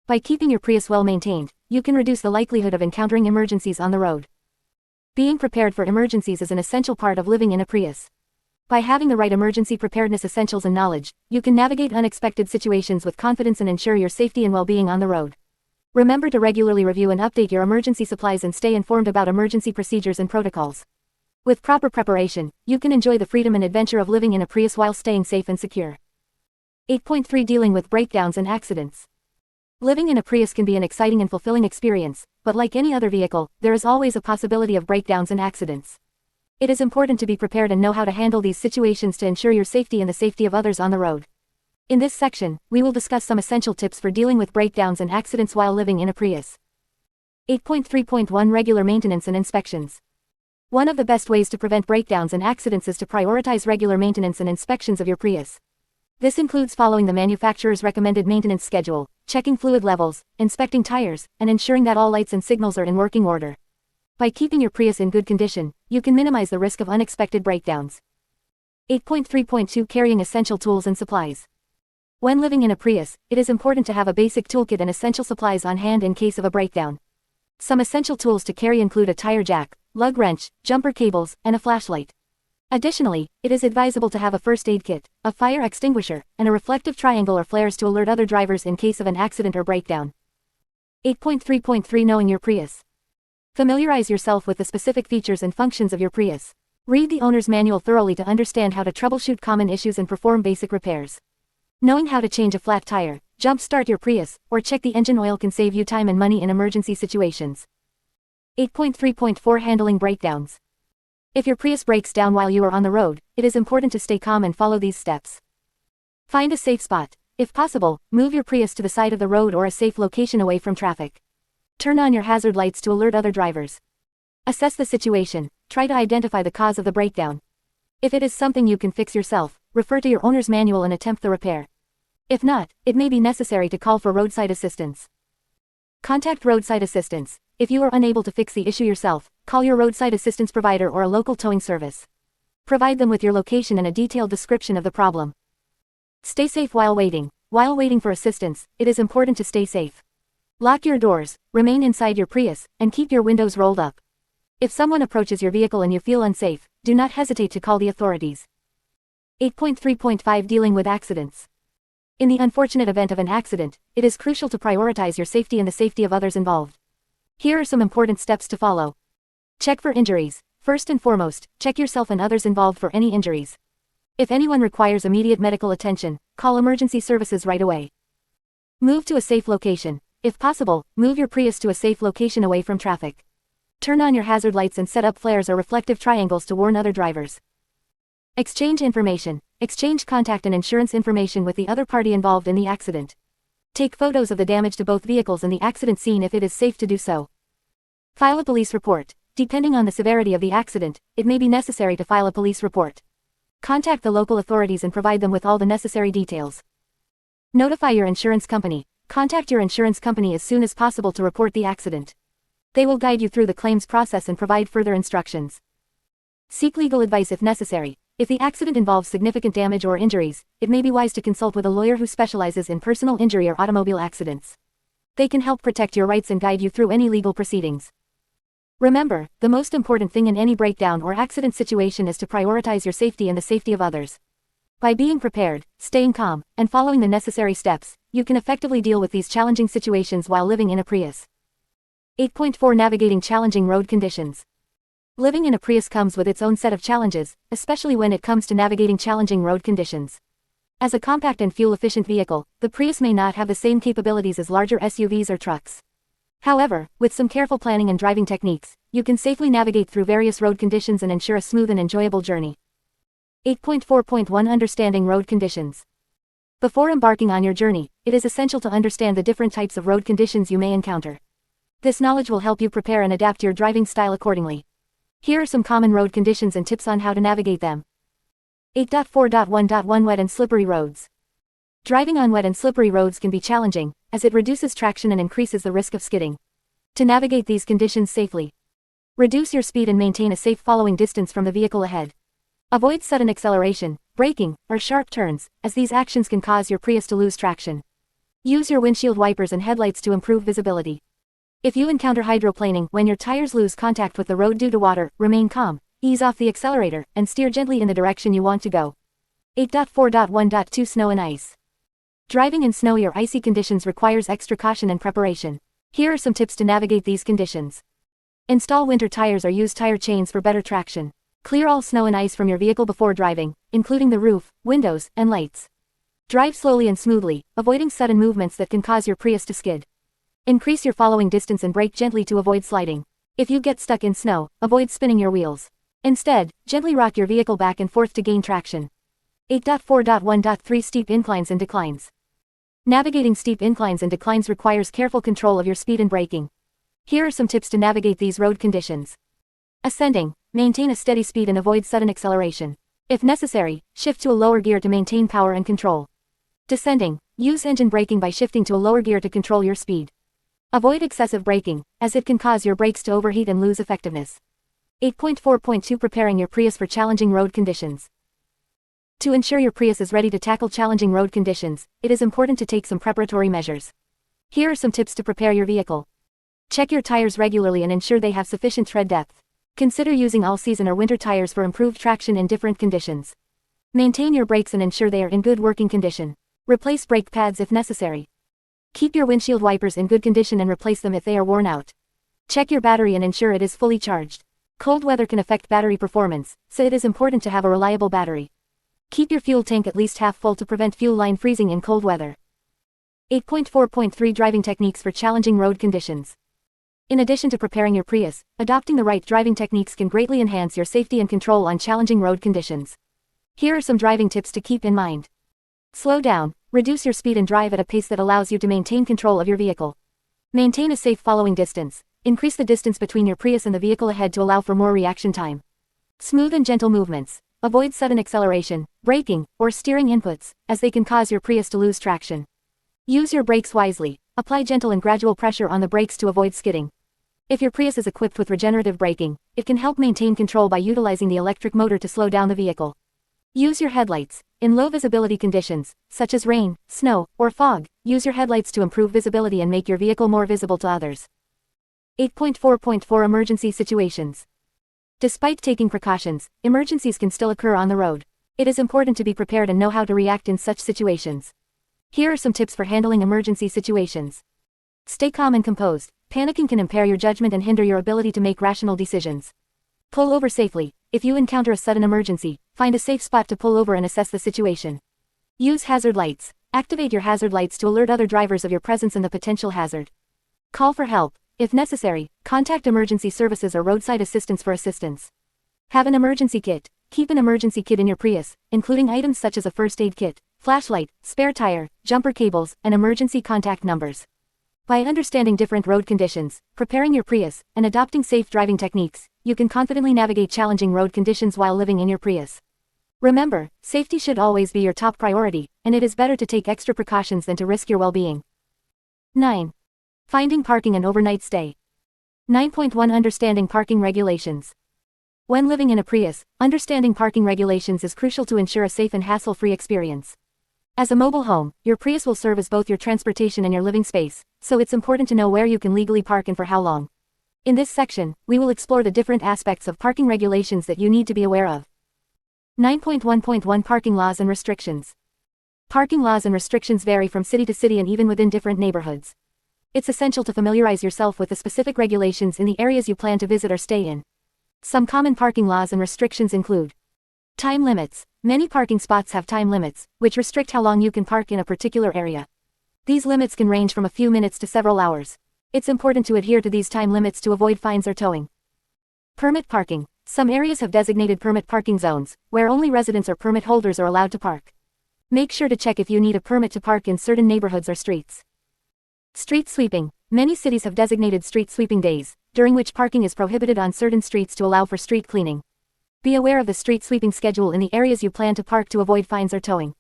By keeping your Prius well maintained, you can reduce the likelihood of encountering emergencies on the road. Being prepared for emergencies is an essential part of living in a Prius. By having the right emergency preparedness essentials and knowledge, you can navigate unexpected situations with confidence and ensure your safety and well-being on the road. Remember to regularly review and update your emergency supplies and stay informed about emergency procedures and protocols. With proper preparation, you can enjoy the freedom and adventure of living in a Prius while staying safe and secure. 8.3 Dealing with breakdowns and accidents. Living in a Prius can be an exciting and fulfilling experience, but like any other vehicle, there is always a possibility of breakdowns and accidents. It is important to be prepared and know how to handle these situations to ensure your safety and the safety of others on the road. In this section, we will discuss some essential tips for dealing with breakdowns and accidents while living in a Prius. 8.3.1 Regular maintenance and inspections. One of the best ways to prevent breakdowns and accidents is to prioritize regular maintenance and inspections of your Prius. This includes following the manufacturer's recommended maintenance schedule, checking fluid levels, inspecting tires, and ensuring that all lights and signals are in working order. By keeping your Prius in good condition, you can minimize the risk of unexpected breakdowns. 8.3.2 Carrying essential tools and supplies. When living in a Prius, it is important to have a basic toolkit and essential supplies on hand in case of a breakdown. Some essential tools to carry include a tire jack, lug wrench, jumper cables, and a flashlight. Additionally, it is advisable to have a first aid kit, a fire extinguisher, and a reflective triangle or flares to alert other drivers in case of an accident or breakdown. 8.3.3 Knowing your Prius. Familiarize yourself with the specific features and functions of your Prius. Read the owner's manual thoroughly to understand how to troubleshoot common issues and perform basic repairs. Knowing how to change a flat tire, jump-start your Prius, or check the engine oil can save you time and money in emergency situations. 8.3.4 Handling breakdowns. If your Prius breaks down while you are on the road, it is important to stay calm and follow these steps. Find a safe spot. If possible, move your Prius to the side of the road or a safe location away from traffic. Turn on your hazard lights to alert other drivers. Assess the situation. Try to identify the cause of the breakdown. If it is something you can fix yourself, refer to your owner's manual and attempt the repair. If not, it may be necessary to call for roadside assistance. Contact roadside assistance. If you are unable to fix the issue yourself, call your roadside assistance provider or a local towing service. Provide them with your location and a detailed description of the problem. Stay safe while waiting. While waiting for assistance, it is important to stay safe. Lock your doors, remain inside your Prius, and keep your windows rolled up. If someone approaches your vehicle and you feel unsafe, do not hesitate to call the authorities. 8.3.5 Dealing with accidents. In the unfortunate event of an accident, it is crucial to prioritize your safety and the safety of others involved. Here are some important steps to follow. Check for injuries. First and foremost, check yourself and others involved for any injuries. If anyone requires immediate medical attention, call emergency services right away. Move to a safe location. If possible, move your Prius to a safe location away from traffic. Turn on your hazard lights and set up flares or reflective triangles to warn other drivers. Exchange information. Exchange contact and insurance information with the other party involved in the accident. Take photos of the damage to both vehicles and the accident scene if it is safe to do so. File a police report. Depending on the severity of the accident, it may be necessary to file a police report. Contact the local authorities and provide them with all the necessary details. Notify your insurance company. Contact your insurance company as soon as possible to report the accident. They will guide you through the claims process and provide further instructions. Seek legal advice if necessary. If the accident involves significant damage or injuries, it may be wise to consult with a lawyer who specializes in personal injury or automobile accidents. They can help protect your rights and guide you through any legal proceedings. Remember, the most important thing in any breakdown or accident situation is to prioritize your safety and the safety of others. By being prepared, staying calm, and following the necessary steps, you can effectively deal with these challenging situations while living in a Prius. 8.4 Navigating challenging road conditions. Living in a Prius comes with its own set of challenges, especially when it comes to navigating challenging road conditions. As a compact and fuel-efficient vehicle, the Prius may not have the same capabilities as larger SUVs or trucks. However, with some careful planning and driving techniques, you can safely navigate through various road conditions and ensure a smooth and enjoyable journey. 8.4.1 Understanding road conditions. Before embarking on your journey, it is essential to understand the different types of road conditions you may encounter. This knowledge will help you prepare and adapt your driving style accordingly. Here are some common road conditions and tips on how to navigate them. 8.4.1.1 Wet and slippery roads. Driving on wet and slippery roads can be challenging, as it reduces traction and increases the risk of skidding. To navigate these conditions safely, Reduce your speed and maintain a safe following distance from the vehicle ahead. Avoid sudden acceleration, braking, or sharp turns, as these actions can cause your Prius to lose traction. Use your windshield wipers and headlights to improve visibility. If you encounter hydroplaning when your tires lose contact with the road due to water, remain calm, ease off the accelerator, and steer gently in the direction you want to go. 8.4.1.2 Snow and Ice. Driving in snowy or icy conditions requires extra caution and preparation. Here are some tips to navigate these conditions. Install winter tires or use tire chains for better traction. Clear all snow and ice from your vehicle before driving, including the roof, windows, and lights. Drive slowly and smoothly, avoiding sudden movements that can cause your Prius to skid. Increase your following distance and brake gently to avoid sliding. If you get stuck in snow, avoid spinning your wheels. Instead, gently rock your vehicle back and forth to gain traction. 8.4.1.3 Steep inclines and declines. Navigating steep inclines and declines requires careful control of your speed and braking. Here are some tips to navigate these road conditions. Ascending, maintain a steady speed and avoid sudden acceleration. If necessary, shift to a lower gear to maintain power and control. Descending, use engine braking by shifting to a lower gear to control your speed. Avoid excessive braking, as it can cause your brakes to overheat and lose effectiveness. 8.4.2 Preparing your Prius for challenging road conditions. To ensure your Prius is ready to tackle challenging road conditions, it is important to take some preparatory measures. Here are some tips to prepare your vehicle. Check your tires regularly and ensure they have sufficient tread depth. Consider using all-season or winter tires for improved traction in different conditions. Maintain your brakes and ensure they are in good working condition. Replace brake pads if necessary. Keep your windshield wipers in good condition and replace them if they are worn out. Check your battery and ensure it is fully charged. Cold weather can affect battery performance, so it is important to have a reliable battery. Keep your fuel tank at least half full to prevent fuel line freezing in cold weather. 8.4.3 Driving techniques for challenging road conditions. In addition to preparing your Prius, adopting the right driving techniques can greatly enhance your safety and control on challenging road conditions. Here are some driving tips to keep in mind. Slow down, reduce your speed and drive at a pace that allows you to maintain control of your vehicle. Maintain a safe following distance. Increase the distance between your Prius and the vehicle ahead to allow for more reaction time. Smooth and gentle movements. Avoid sudden acceleration, braking, or steering inputs, as they can cause your Prius to lose traction. Use your brakes wisely. Apply gentle and gradual pressure on the brakes to avoid skidding. If your Prius is equipped with regenerative braking, it can help maintain control by utilizing the electric motor to slow down the vehicle. Use your headlights. In low visibility conditions, such as rain, snow, or fog, use your headlights to improve visibility and make your vehicle more visible to others. 8.4.4 Emergency situations. Despite taking precautions, emergencies can still occur on the road. It is important to be prepared and know how to react in such situations. Here are some tips for handling emergency situations. Stay calm and composed. Panicking can impair your judgment and hinder your ability to make rational decisions. Pull over safely. If you encounter a sudden emergency, find a safe spot to pull over and assess the situation. Use hazard lights. Activate your hazard lights to alert other drivers of your presence and the potential hazard. Call for help. If necessary, contact emergency services or roadside assistance for assistance. Have an emergency kit. Keep an emergency kit in your Prius, including items such as a first aid kit, flashlight, spare tire, jumper cables, and emergency contact numbers. By understanding different road conditions, preparing your Prius, and adopting safe driving techniques, you can confidently navigate challenging road conditions while living in your Prius. Remember, safety should always be your top priority, and it is better to take extra precautions than to risk your well-being. 9. Finding parking and overnight stay. 9.1 Understanding parking regulations. When living in a Prius, understanding parking regulations is crucial to ensure a safe and hassle-free experience. As a mobile home, your Prius will serve as both your transportation and your living space, so it's important to know where you can legally park and for how long. In this section, we will explore the different aspects of parking regulations that you need to be aware of. 9.1.1 Parking laws and restrictions. Parking laws and restrictions vary from city to city and even within different neighborhoods. It's essential to familiarize yourself with the specific regulations in the areas you plan to visit or stay in. Some common parking laws and restrictions include time limits. Many parking spots have time limits, which restrict how long you can park in a particular area. These limits can range from a few minutes to several hours. It's important to adhere to these time limits to avoid fines or towing. Permit parking. Some areas have designated permit parking zones, where only residents or permit holders are allowed to park. Make sure to check if you need a permit to park in certain neighborhoods or streets. Street sweeping. Many cities have designated street sweeping days, during which parking is prohibited on certain streets to allow for street cleaning. Be aware of the street sweeping schedule in the areas you plan to park to avoid fines or towing.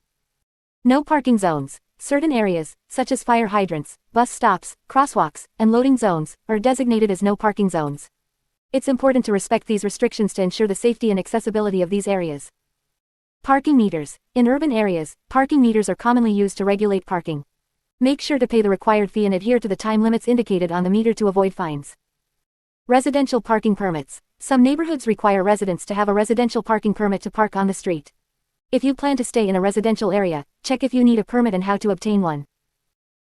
No parking zones. Certain areas, such as fire hydrants, bus stops, crosswalks, and loading zones, are designated as no parking zones. It's important to respect these restrictions to ensure the safety and accessibility of these areas. Parking meters. In urban areas, parking meters are commonly used to regulate parking. Make sure to pay the required fee and adhere to the time limits indicated on the meter to avoid fines. Residential parking permits. Some neighborhoods require residents to have a residential parking permit to park on the street. If you plan to stay in a residential area, check if you need a permit and how to obtain one.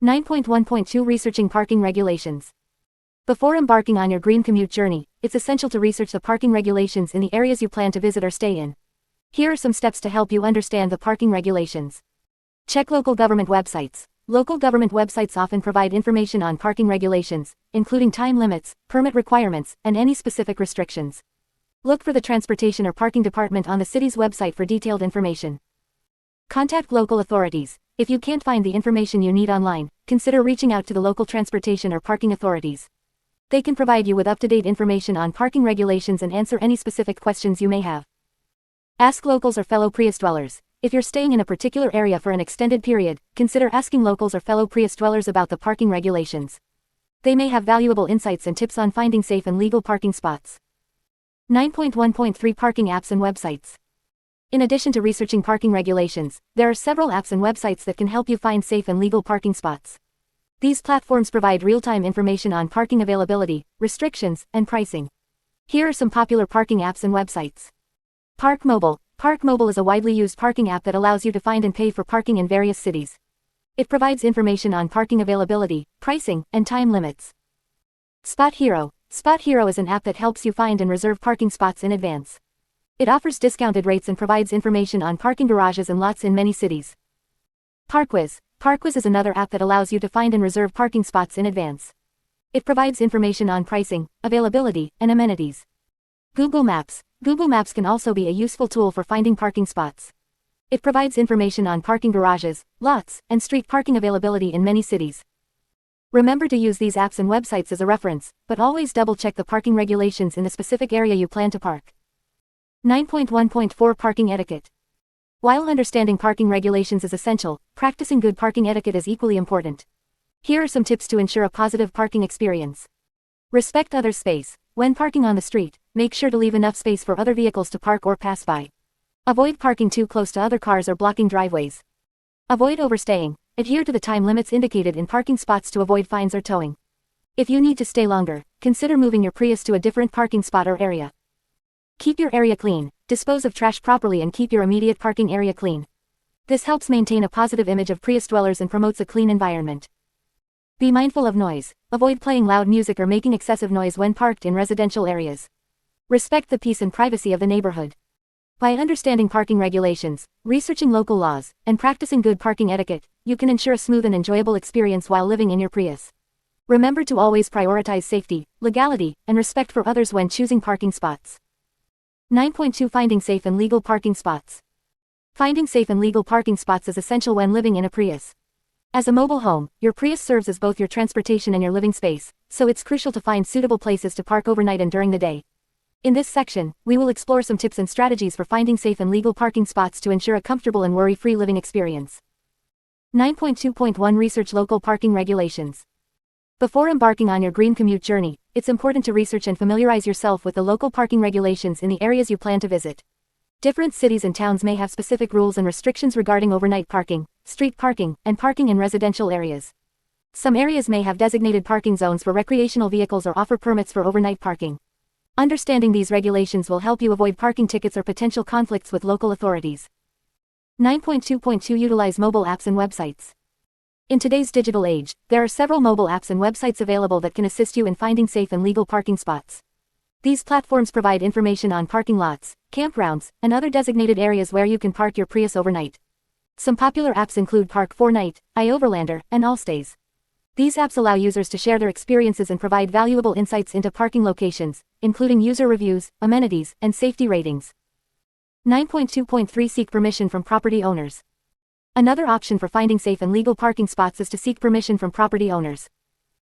9.1.2 Researching parking regulations. Before embarking on your green commute journey, it's essential to research the parking regulations in the areas you plan to visit or stay in. Here are some steps to help you understand the parking regulations. Check local government websites. Local government websites often provide information on parking regulations, including time limits, permit requirements, and any specific restrictions. Look for the transportation or parking department on the city's website for detailed information. Contact local authorities. If you can't find the information you need online, consider reaching out to the local transportation or parking authorities. They can provide you with up-to-date information on parking regulations and answer any specific questions you may have. Ask locals or fellow Prius dwellers. If you're staying in a particular area for an extended period, consider asking locals or fellow Prius dwellers about the parking regulations. They may have valuable insights and tips on finding safe and legal parking spots. 9.1.3 Parking apps and websites. In addition to researching parking regulations, there are several apps and websites that can help you find safe and legal parking spots. These platforms provide real-time information on parking availability, restrictions, and pricing. Here are some popular parking apps and websites. Park Mobile. Park Mobile is a widely used parking app that allows you to find and pay for parking in various cities. It provides information on parking availability, pricing, and time limits. Spot Hero. Spot Hero is an app that helps you find and reserve parking spots in advance. It offers discounted rates and provides information on parking garages and lots in many cities. Parkwiz. Parkwiz is another app that allows you to find and reserve parking spots in advance. It provides information on pricing, availability, and amenities. Google Maps. Google Maps can also be a useful tool for finding parking spots. It provides information on parking garages, lots, and street parking availability in many cities. Remember to use these apps and websites as a reference, but always double-check the parking regulations in the specific area you plan to park. 9.1.4 Parking etiquette. While understanding parking regulations is essential, practicing good parking etiquette is equally important. Here are some tips to ensure a positive parking experience. Respect others' space. When parking on the street, make sure to leave enough space for other vehicles to park or pass by. Avoid parking too close to other cars or blocking driveways. Avoid overstaying. Adhere to the time limits indicated in parking spots to avoid fines or towing. If you need to stay longer, consider moving your Prius to a different parking spot or area. Keep your area clean. Dispose of trash properly and keep your immediate parking area clean. This helps maintain a positive image of Prius dwellers and promotes a clean environment. Be mindful of noise. Avoid playing loud music or making excessive noise when parked in residential areas. Respect the peace and privacy of the neighborhood. By understanding parking regulations, researching local laws, and practicing good parking etiquette, you can ensure a smooth and enjoyable experience while living in your Prius. Remember to always prioritize safety, legality, and respect for others when choosing parking spots. 9.2 Finding safe and legal parking spots. Finding safe and legal parking spots is essential when living in a Prius. As a mobile home, your Prius serves as both your transportation and your living space, so it's crucial to find suitable places to park overnight and during the day. In this section, we will explore some tips and strategies for finding safe and legal parking spots to ensure a comfortable and worry-free living experience. 9.2.1 Research local parking regulations. Before embarking on your green commute journey, it's important to research and familiarize yourself with the local parking regulations in the areas you plan to visit. Different cities and towns may have specific rules and restrictions regarding overnight parking, street parking, and parking in residential areas. Some areas may have designated parking zones for recreational vehicles or offer permits for overnight parking. Understanding these regulations will help you avoid parking tickets or potential conflicts with local authorities. 9.2.2 Utilize mobile apps and websites. In today's digital age, there are several mobile apps and websites available that can assist you in finding safe and legal parking spots. These platforms provide information on parking lots, campgrounds, and other designated areas where you can park your Prius overnight. Some popular apps include Park4Night, iOverlander, and Allstays. These apps allow users to share their experiences and provide valuable insights into parking locations, including user reviews, amenities, and safety ratings. 9.2.3 Seek permission from property owners. Another option for finding safe and legal parking spots is to seek permission from property owners.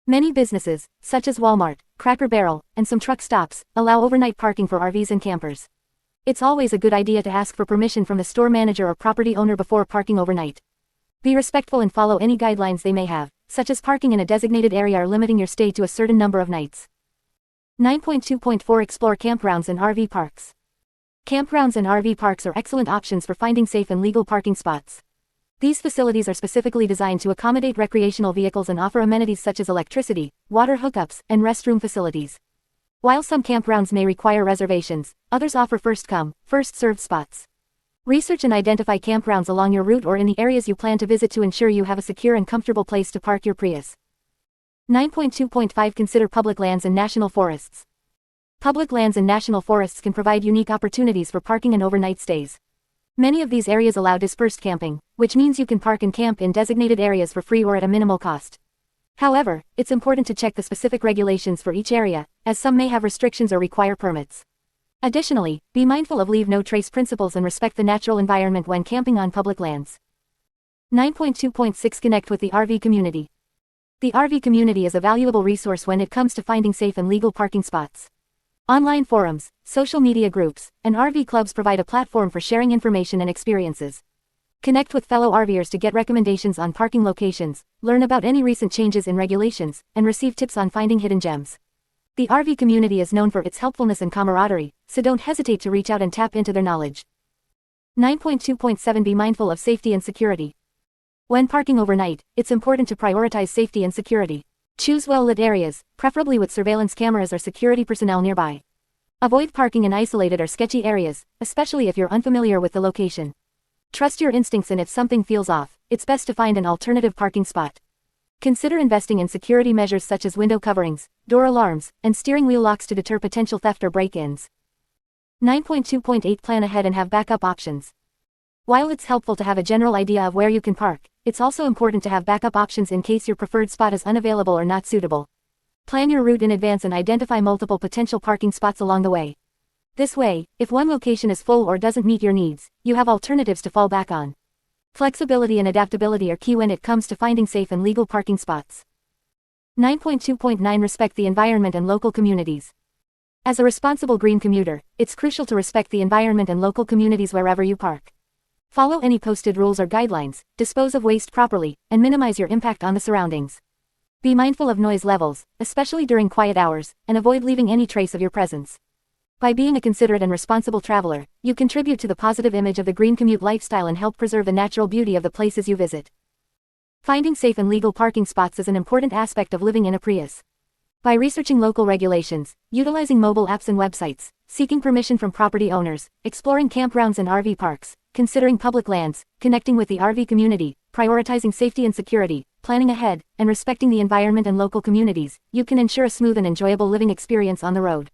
Many businesses, such as Walmart, Cracker Barrel, and some truck stops, allow overnight parking for RVs and campers. It's always a good idea to ask for permission from the store manager or property owner before parking overnight. Be respectful and follow any guidelines they may have, such as parking in a designated area or limiting your stay to a certain number of nights. 9.2.4 Explore campgrounds and RV parks. Campgrounds and RV parks are excellent options for finding safe and legal parking spots. These facilities are specifically designed to accommodate recreational vehicles and offer amenities such as electricity, water hookups, and restroom facilities. While some campgrounds may require reservations, others offer first-come, first-served spots. Research and identify campgrounds along your route or in the areas you plan to visit to ensure you have a secure and comfortable place to park your Prius. 9.2.5 Consider public lands and national forests. Public lands and national forests can provide unique opportunities for parking and overnight stays. Many of these areas allow dispersed camping, which means you can park and camp in designated areas for free or at a minimal cost. However, it's important to check the specific regulations for each area, as some may have restrictions or require permits. Additionally, be mindful of leave no trace principles and respect the natural environment when camping on public lands. 9.2.6 Connect with the RV community. The RV community is a valuable resource when it comes to finding safe and legal parking spots. Online forums, social media groups, and RV clubs provide a platform for sharing information and experiences. Connect with fellow RVers to get recommendations on parking locations, learn about any recent changes in regulations, and receive tips on finding hidden gems. The RV community is known for its helpfulness and camaraderie, so don't hesitate to reach out and tap into their knowledge. 9.2.7 Be mindful of safety and security. When parking overnight, it's important to prioritize safety and security. Choose well-lit areas, preferably with surveillance cameras or security personnel nearby. Avoid parking in isolated or sketchy areas, especially if you're unfamiliar with the location. Trust your instincts, and if something feels off, it's best to find an alternative parking spot. Consider investing in security measures such as window coverings, door alarms, and steering wheel locks to deter potential theft or break-ins. 9.2.8 Plan ahead and have backup options. While it's helpful to have a general idea of where you can park, it's also important to have backup options in case your preferred spot is unavailable or not suitable. Plan your route in advance and identify multiple potential parking spots along the way. This way, if one location is full or doesn't meet your needs, you have alternatives to fall back on. Flexibility and adaptability are key when it comes to finding safe and legal parking spots. 9.2.9 Respect the environment and local communities. As a responsible green commuter, it's crucial to respect the environment and local communities wherever you park. Follow any posted rules or guidelines, dispose of waste properly, and minimize your impact on the surroundings. Be mindful of noise levels, especially during quiet hours, and avoid leaving any trace of your presence. By being a considerate and responsible traveler, you contribute to the positive image of the green commute lifestyle and help preserve the natural beauty of the places you visit. Finding safe and legal parking spots is an important aspect of living in a Prius. By researching local regulations, utilizing mobile apps and websites, seeking permission from property owners, exploring campgrounds and RV parks, considering public lands, connecting with the RV community, prioritizing safety and security, planning ahead, and respecting the environment and local communities, you can ensure a smooth and enjoyable living experience on the road.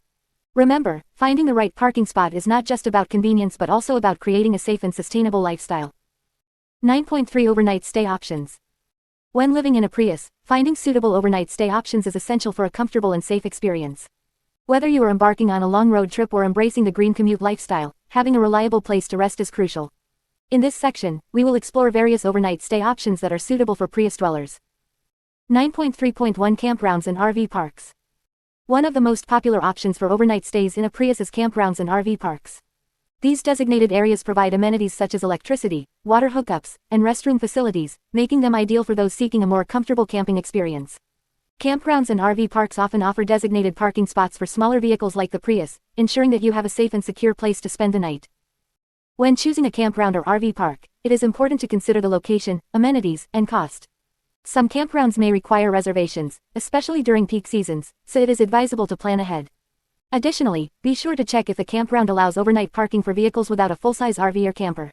Remember, finding the right parking spot is not just about convenience but also about creating a safe and sustainable lifestyle. 9.3 Overnight stay options. When living in a Prius, finding suitable overnight stay options is essential for a comfortable and safe experience. Whether you are embarking on a long road trip or embracing the green commute lifestyle, having a reliable place to rest is crucial. In this section, we will explore various overnight stay options that are suitable for Prius dwellers. 9.3.1 Campgrounds and RV parks. One of the most popular options for overnight stays in a Prius is campgrounds and RV parks. These designated areas provide amenities such as electricity, water hookups, and restroom facilities, making them ideal for those seeking a more comfortable camping experience. Campgrounds and RV parks often offer designated parking spots for smaller vehicles like the Prius, ensuring that you have a safe and secure place to spend the night. When choosing a campground or RV park, it is important to consider the location, amenities, and cost. Some campgrounds may require reservations, especially during peak seasons, so it is advisable to plan ahead. Additionally, be sure to check if the campground allows overnight parking for vehicles without a full-size RV or camper.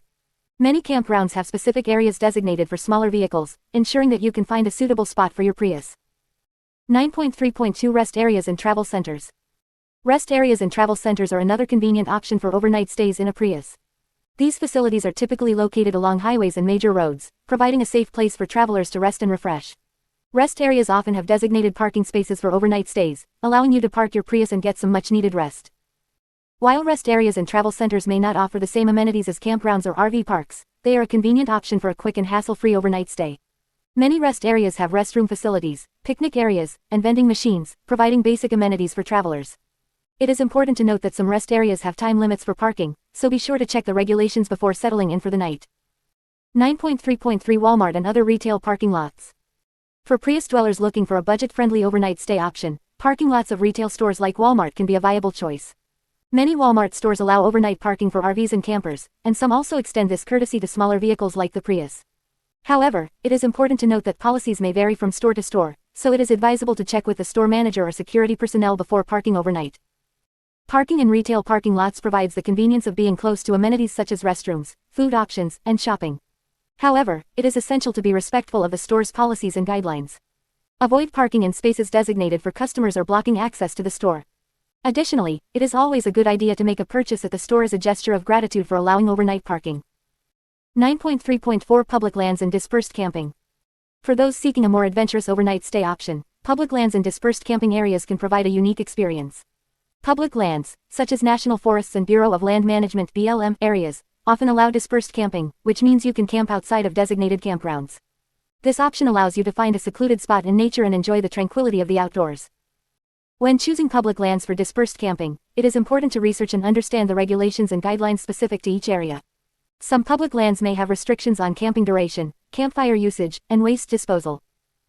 Many campgrounds have specific areas designated for smaller vehicles, ensuring that you can find a suitable spot for your Prius. 9.3.2 Rest areas and travel centers. Rest areas and travel centers are another convenient option for overnight stays in a Prius. These facilities are typically located along highways and major roads, providing a safe place for travelers to rest and refresh. Rest areas often have designated parking spaces for overnight stays, allowing you to park your Prius and get some much-needed rest. While rest areas and travel centers may not offer the same amenities as campgrounds or RV parks, they are a convenient option for a quick and hassle-free overnight stay. Many rest areas have restroom facilities, picnic areas, and vending machines, providing basic amenities for travelers. It is important to note that some rest areas have time limits for parking, so be sure to check the regulations before settling in for the night. 9.3.3 Walmart and other retail parking lots. For Prius dwellers looking for a budget-friendly overnight stay option, Parking lots of retail stores like Walmart can be a viable choice. Many Walmart stores allow overnight parking for RVs and campers, and some also extend this courtesy to smaller vehicles like the Prius. However, it is important to note that policies may vary from store to store, so it is advisable to check with the store manager or security personnel before parking overnight. Parking in retail parking lots provides the convenience of being close to amenities such as restrooms, food options, and shopping. However, it is essential to be respectful of the store's policies and guidelines. Avoid parking in spaces designated for customers or blocking access to the store. Additionally, it is always a good idea to make a purchase at the store as a gesture of gratitude for allowing overnight parking. 9.3.4 Public lands and dispersed camping. For those seeking a more adventurous overnight stay option, public lands and dispersed camping areas can provide a unique experience. Public lands, such as National Forests and Bureau of Land Management (BLM) areas, often allow dispersed camping, which means you can camp outside of designated campgrounds. This option allows you to find a secluded spot in nature and enjoy the tranquility of the outdoors. When choosing public lands for dispersed camping, it is important to research and understand the regulations and guidelines specific to each area. Some public lands may have restrictions on camping duration, campfire usage, and waste disposal.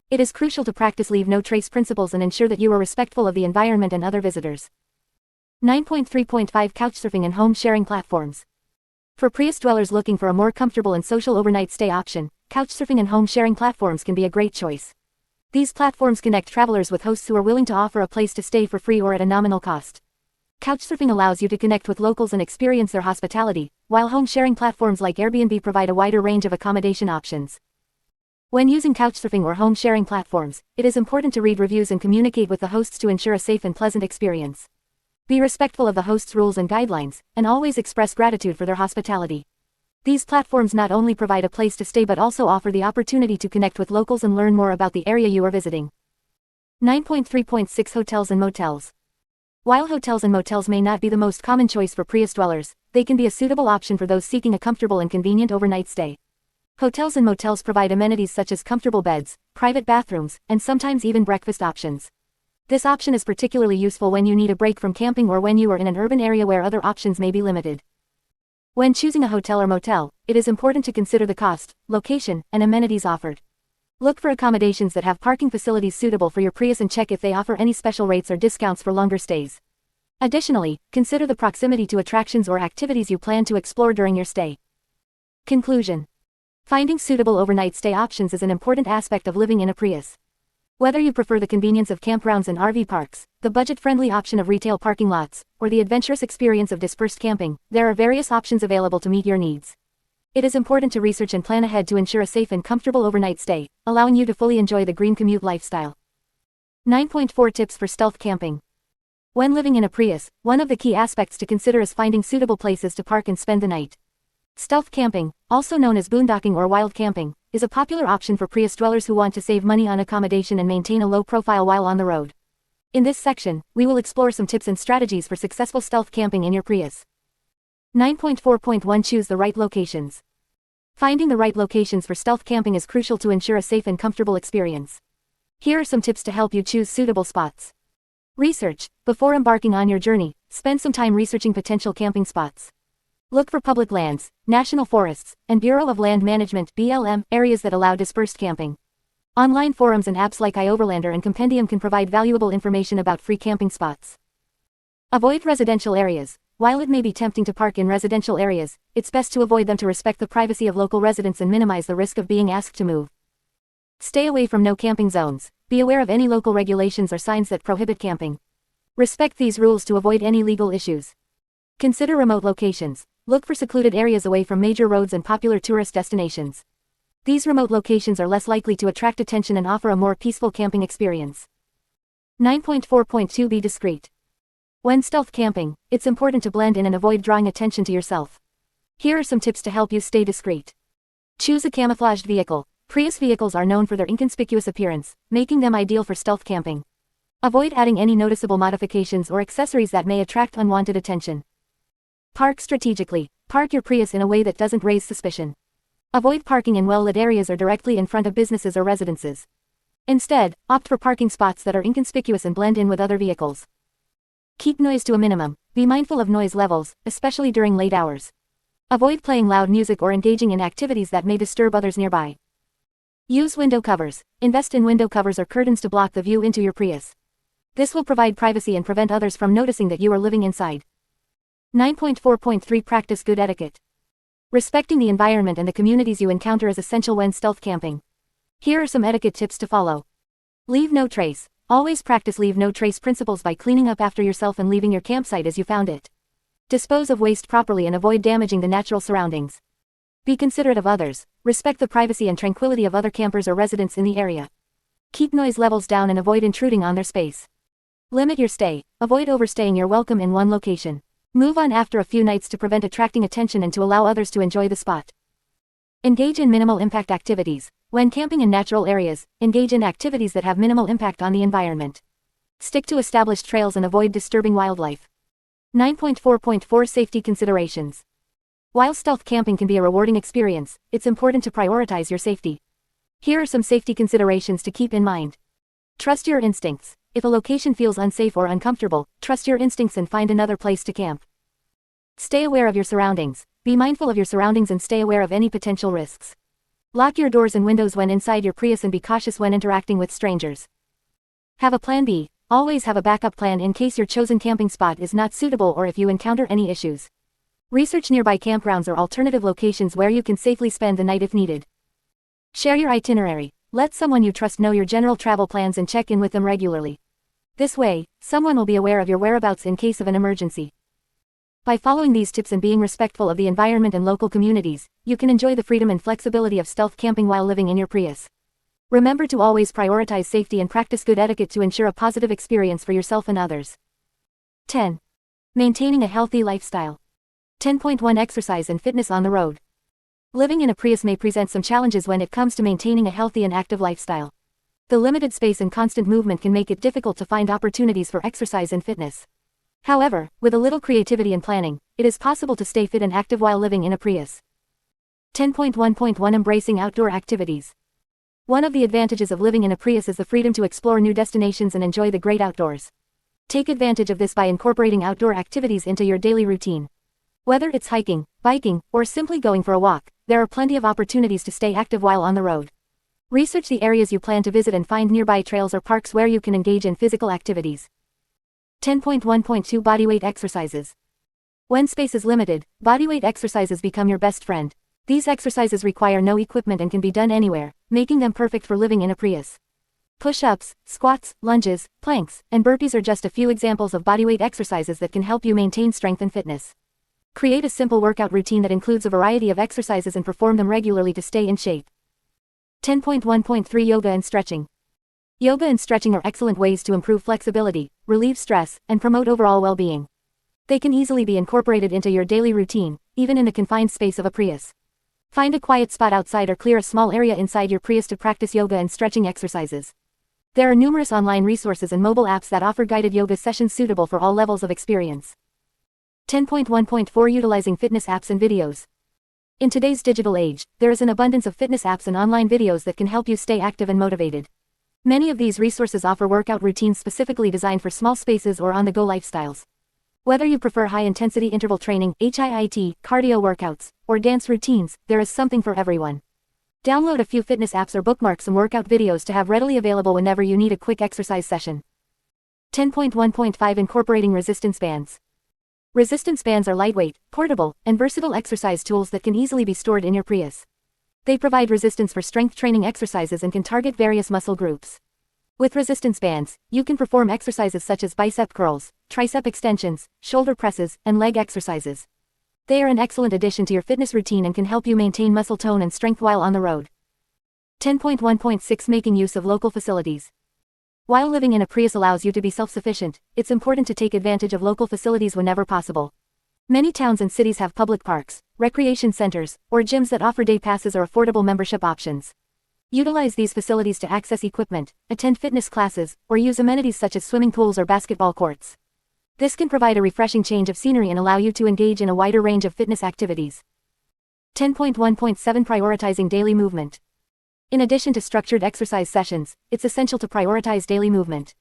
It is crucial to practice leave no trace principles and ensure that you are respectful of the environment and other visitors. 9.3.5 Couchsurfing and home sharing platforms. For Prius dwellers looking for a more comfortable and social overnight stay option, couchsurfing and home sharing platforms can be a great choice. These platforms connect travelers with hosts who are willing to offer a place to stay for free or at a nominal cost. Couchsurfing allows you to connect with locals and experience their hospitality, while home sharing platforms like Airbnb provide a wider range of accommodation options. When using couchsurfing or home sharing platforms, it is important to read reviews and communicate with the hosts to ensure a safe and pleasant experience. Be respectful of the host's rules and guidelines, and always express gratitude for their hospitality. These platforms not only provide a place to stay but also offer the opportunity to connect with locals and learn more about the area you are visiting. 9.3.6 Hotels and motels. While hotels and motels may not be the most common choice for Prius dwellers, they can be a suitable option for those seeking a comfortable and convenient overnight stay. Hotels and motels provide amenities such as comfortable beds, private bathrooms, and sometimes even breakfast options. This option is particularly useful when you need a break from camping or when you are in an urban area where other options may be limited. When choosing a hotel or motel, it is important to consider the cost, location, and amenities offered. Look for accommodations that have parking facilities suitable for your Prius and check if they offer any special rates or discounts for longer stays. Additionally, consider the proximity to attractions or activities you plan to explore during your stay. Conclusion. Finding suitable overnight stay options is an important aspect of living in a Prius. Whether you prefer the convenience of campgrounds and RV parks, the budget-friendly option of retail parking lots, or the adventurous experience of dispersed camping, there are various options available to meet your needs. It is important to research and plan ahead to ensure a safe and comfortable overnight stay, allowing you to fully enjoy the Green Commute lifestyle. 9.4 Tips for stealth camping. When living in a Prius, one of the key aspects to consider is finding suitable places to park and spend the night. Stealth camping, also known as boondocking or wild camping, is a popular option for Prius dwellers who want to save money on accommodation and maintain a low profile while on the road. In this section, we will explore some tips and strategies for successful stealth camping in your Prius. 9.4.1 Choose the right locations. Finding the right locations for stealth camping is crucial to ensure a safe and comfortable experience. Here are some tips to help you choose suitable spots. Research. Before embarking on your journey, spend some time researching potential camping spots. Look for public lands, national forests, and Bureau of Land Management (BLM) areas that allow dispersed camping. Online forums and apps like iOverlander and Compendium can provide valuable information about free camping spots. Avoid residential areas. While it may be tempting to park in residential areas, it's best to avoid them to respect the privacy of local residents and minimize the risk of being asked to move. Stay away from no camping zones. Be aware of any local regulations or signs that prohibit camping. Respect these rules to avoid any legal issues. Consider remote locations. Look for secluded areas away from major roads and popular tourist destinations. These remote locations are less likely to attract attention and offer a more peaceful camping experience. 9.4.2 Be discreet. When stealth camping, it's important to blend in and avoid drawing attention to yourself. Here are some tips to help you stay discreet. Choose a camouflaged vehicle. Prius vehicles are known for their inconspicuous appearance, making them ideal for stealth camping. Avoid adding any noticeable modifications or accessories that may attract unwanted attention. Park strategically. Park your Prius in a way that doesn't raise suspicion. Avoid parking in well-lit areas or directly in front of businesses or residences. Instead, opt for parking spots that are inconspicuous and blend in with other vehicles. Keep noise to a minimum. Be mindful of noise levels, especially during late hours. Avoid playing loud music or engaging in activities that may disturb others nearby. Use window covers. Invest in window covers or curtains to block the view into your Prius. This will provide privacy and prevent others from noticing that you are living inside. 9.4.3 Practice good etiquette. Respecting the environment and the communities you encounter is essential when stealth camping. Here are some etiquette tips to follow. Leave no trace. Always practice leave no trace principles by cleaning up after yourself and leaving your campsite as you found it. Dispose of waste properly and avoid damaging the natural surroundings. Be considerate of others. Respect the privacy and tranquility of other campers or residents in the area. Keep noise levels down and avoid intruding on their space. Limit your stay. Avoid overstaying your welcome in one location. Move on after a few nights to prevent attracting attention and to allow others to enjoy the spot. Engage in minimal impact activities. When camping in natural areas, engage in activities that have minimal impact on the environment. Stick to established trails and avoid disturbing wildlife. 9.4.4 Safety considerations. While stealth camping can be a rewarding experience, it's important to prioritize your safety. Here are some safety considerations to keep in mind. Trust your instincts. If a location feels unsafe or uncomfortable, trust your instincts and find another place to camp. Stay aware of your surroundings. Be mindful of your surroundings and stay aware of any potential risks. Lock your doors and windows when inside your Prius and be cautious when interacting with strangers. Have a plan B. Always have a backup plan in case your chosen camping spot is not suitable or if you encounter any issues. Research nearby campgrounds or alternative locations where you can safely spend the night if needed. Share your itinerary. Let someone you trust know your general travel plans and check in with them regularly. This way, someone will be aware of your whereabouts in case of an emergency. By following these tips and being respectful of the environment and local communities, you can enjoy the freedom and flexibility of stealth camping while living in your Prius. Remember to always prioritize safety and practice good etiquette to ensure a positive experience for yourself and others. 10. Maintaining a healthy lifestyle. 10.1 Exercise and fitness on the road. Living in a Prius may present some challenges when it comes to maintaining a healthy and active lifestyle. The limited space and constant movement can make it difficult to find opportunities for exercise and fitness. However, with a little creativity and planning, it is possible to stay fit and active while living in a Prius. 10.1.1 Embracing outdoor activities. One of the advantages of living in a Prius is the freedom to explore new destinations and enjoy the great outdoors. Take advantage of this by incorporating outdoor activities into your daily routine. Whether it's hiking, biking, or simply going for a walk, there are plenty of opportunities to stay active while on the road. Research the areas you plan to visit and find nearby trails or parks where you can engage in physical activities. 10.1.2 Bodyweight exercises. When space is limited, bodyweight exercises become your best friend. These exercises require no equipment and can be done anywhere, making them perfect for living in a Prius. Push-ups, squats, lunges, planks, and burpees are just a few examples of bodyweight exercises that can help you maintain strength and fitness. Create a simple workout routine that includes a variety of exercises and perform them regularly to stay in shape. 10.1.3 Yoga and stretching. Yoga and stretching are excellent ways to improve flexibility, relieve stress, and promote overall well-being. They can easily be incorporated into your daily routine, even in the confined space of a Prius. Find a quiet spot outside or clear a small area inside your Prius to practice yoga and stretching exercises. There are numerous online resources and mobile apps that offer guided yoga sessions suitable for all levels of experience. 10.1.4 Utilizing fitness apps and videos. In today's digital age, there is an abundance of fitness apps and online videos that can help you stay active and motivated. Many of these resources offer workout routines specifically designed for small spaces or on-the-go lifestyles. Whether you prefer high-intensity interval training, HIIT, cardio workouts, or dance routines, there is something for everyone. Download a few fitness apps or bookmark some workout videos to have readily available whenever you need a quick exercise session. 10.1.5 Incorporating resistance bands. Resistance bands are lightweight, portable, and versatile exercise tools that can easily be stored in your Prius. They provide resistance for strength training exercises and can target various muscle groups. With resistance bands, you can perform exercises such as bicep curls, tricep extensions, shoulder presses, and leg exercises. They are an excellent addition to your fitness routine and can help you maintain muscle tone and strength while on the road. 10.1.6 Making use of local facilities. While living in a Prius allows you to be self-sufficient, it's important to take advantage of local facilities whenever possible. Many towns and cities have public parks, recreation centers, or gyms that offer day passes or affordable membership options. Utilize these facilities to access equipment, attend fitness classes, or use amenities such as swimming pools or basketball courts. This can provide a refreshing change of scenery and allow you to engage in a wider range of fitness activities. 10.1.7 Prioritizing daily movement. In addition to structured exercise sessions, it's essential to prioritize daily movement.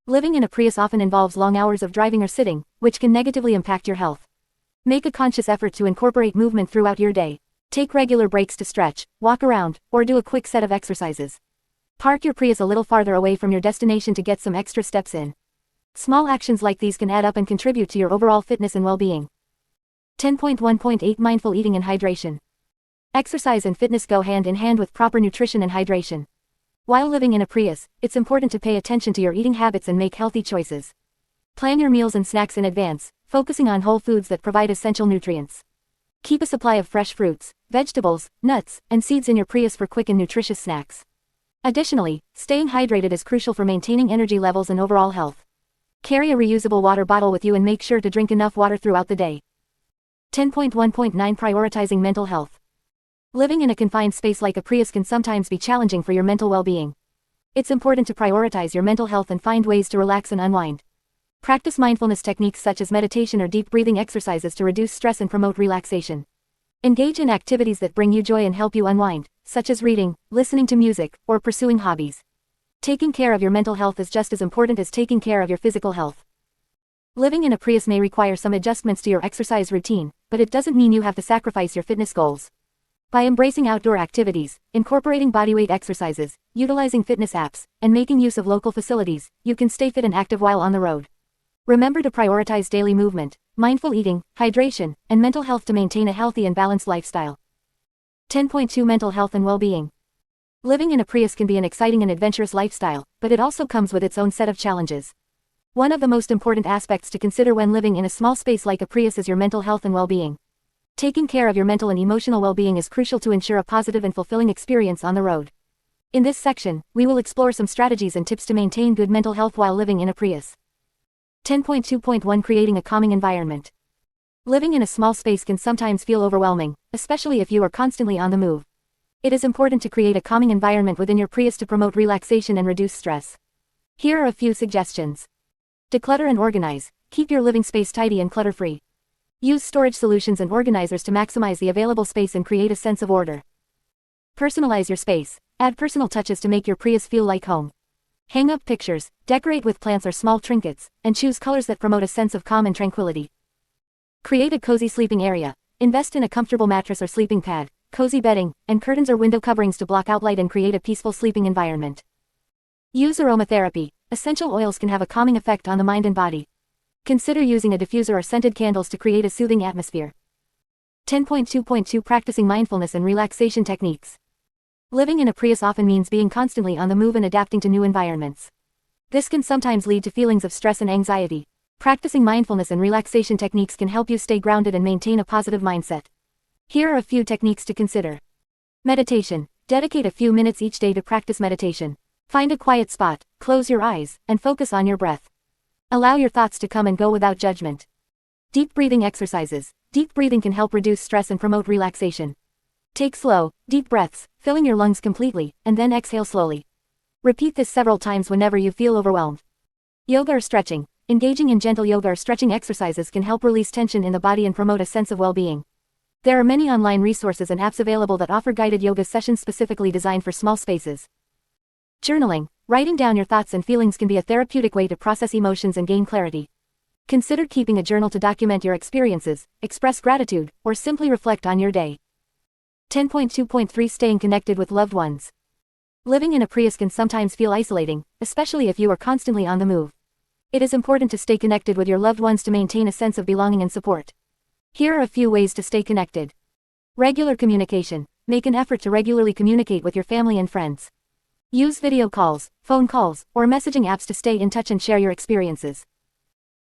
Living in a Prius often involves long hours of driving or sitting, which can negatively impact your health. Make a conscious effort to incorporate movement throughout your day. Take regular breaks to stretch, walk around, or do a quick set of exercises. Park your Prius a little farther away from your destination to get some extra steps in. Small actions like these can add up and contribute to your overall fitness and well-being. 10.1.8 Mindful eating and hydration. Exercise and fitness go hand in hand with proper nutrition and hydration. While living in a Prius, it's important to pay attention to your eating habits and make healthy choices. Plan your meals and snacks in advance, focusing on whole foods that provide essential nutrients. Keep a supply of fresh fruits, vegetables, nuts, and seeds in your Prius for quick and nutritious snacks. Additionally, staying hydrated is crucial for maintaining energy levels and overall health. Carry a reusable water bottle with you and make sure to drink enough water throughout the day. 10.1.9 Prioritizing mental health. Living in a confined space like a Prius can sometimes be challenging for your mental well-being. It's important to prioritize your mental health and find ways to relax and unwind. Practice mindfulness techniques such as meditation or deep breathing exercises to reduce stress and promote relaxation. Engage in activities that bring you joy and help you unwind, such as reading, listening to music, or pursuing hobbies. Taking care of your mental health is just as important as taking care of your physical health. Living in a Prius may require some adjustments to your exercise routine, but it doesn't mean you have to sacrifice your fitness goals. By embracing outdoor activities, incorporating bodyweight exercises, utilizing fitness apps, and making use of local facilities, you can stay fit and active while on the road. Remember to prioritize daily movement, mindful eating, hydration, and mental health to maintain a healthy and balanced lifestyle. 10.2 Mental health and well-being. Living in a Prius can be an exciting and adventurous lifestyle, but it also comes with its own set of challenges. One of the most important aspects to consider when living in a small space like a Prius is your mental health and well-being. Taking care of your mental and emotional well-being is crucial to ensure a positive and fulfilling experience on the road. In this section, we will explore some strategies and tips to maintain good mental health while living in a Prius. 10.2.1 Creating a calming environment. Living in a small space can sometimes feel overwhelming, especially if you are constantly on the move. It is important to create a calming environment within your Prius to promote relaxation and reduce stress. Here are a few suggestions. Declutter and organize. Keep your living space tidy and clutter-free. Use storage solutions and organizers to maximize the available space and create a sense of order. Personalize your space. Add personal touches to make your Prius feel like home. Hang up pictures, decorate with plants or small trinkets, and choose colors that promote a sense of calm and tranquility. Create a cozy sleeping area. Invest in a comfortable mattress or sleeping pad, cozy bedding, and curtains or window coverings to block out light and create a peaceful sleeping environment. Use aromatherapy. Essential oils can have a calming effect on the mind and body. Consider using a diffuser or scented candles to create a soothing atmosphere. 10.2.2 Practicing mindfulness and relaxation techniques. Living in a Prius often means being constantly on the move and adapting to new environments. This can sometimes lead to feelings of stress and anxiety. Practicing mindfulness and relaxation techniques can help you stay grounded and maintain a positive mindset. Here are a few techniques to consider. Meditation. Dedicate a few minutes each day to practice meditation. Find a quiet spot, close your eyes, and focus on your breath. Allow your thoughts to come and go without judgment. Deep breathing exercises. Deep breathing can help reduce stress and promote relaxation. Take slow, deep breaths, filling your lungs completely, and then exhale slowly. Repeat this several times whenever you feel overwhelmed. Yoga or stretching. Engaging in gentle yoga or stretching exercises can help release tension in the body and promote a sense of well-being. There are many online resources and apps available that offer guided yoga sessions specifically designed for small spaces. Journaling. Writing down your thoughts and feelings can be a therapeutic way to process emotions and gain clarity. Consider keeping a journal to document your experiences, express gratitude, or simply reflect on your day. 10.2.3 Staying connected with loved ones. Living in a Prius can sometimes feel isolating, especially if you are constantly on the move. It is important to stay connected with your loved ones to maintain a sense of belonging and support. Here are a few ways to stay connected. Regular communication. Make an effort to regularly communicate with your family and friends. Use video calls, phone calls, or messaging apps to stay in touch and share your experiences.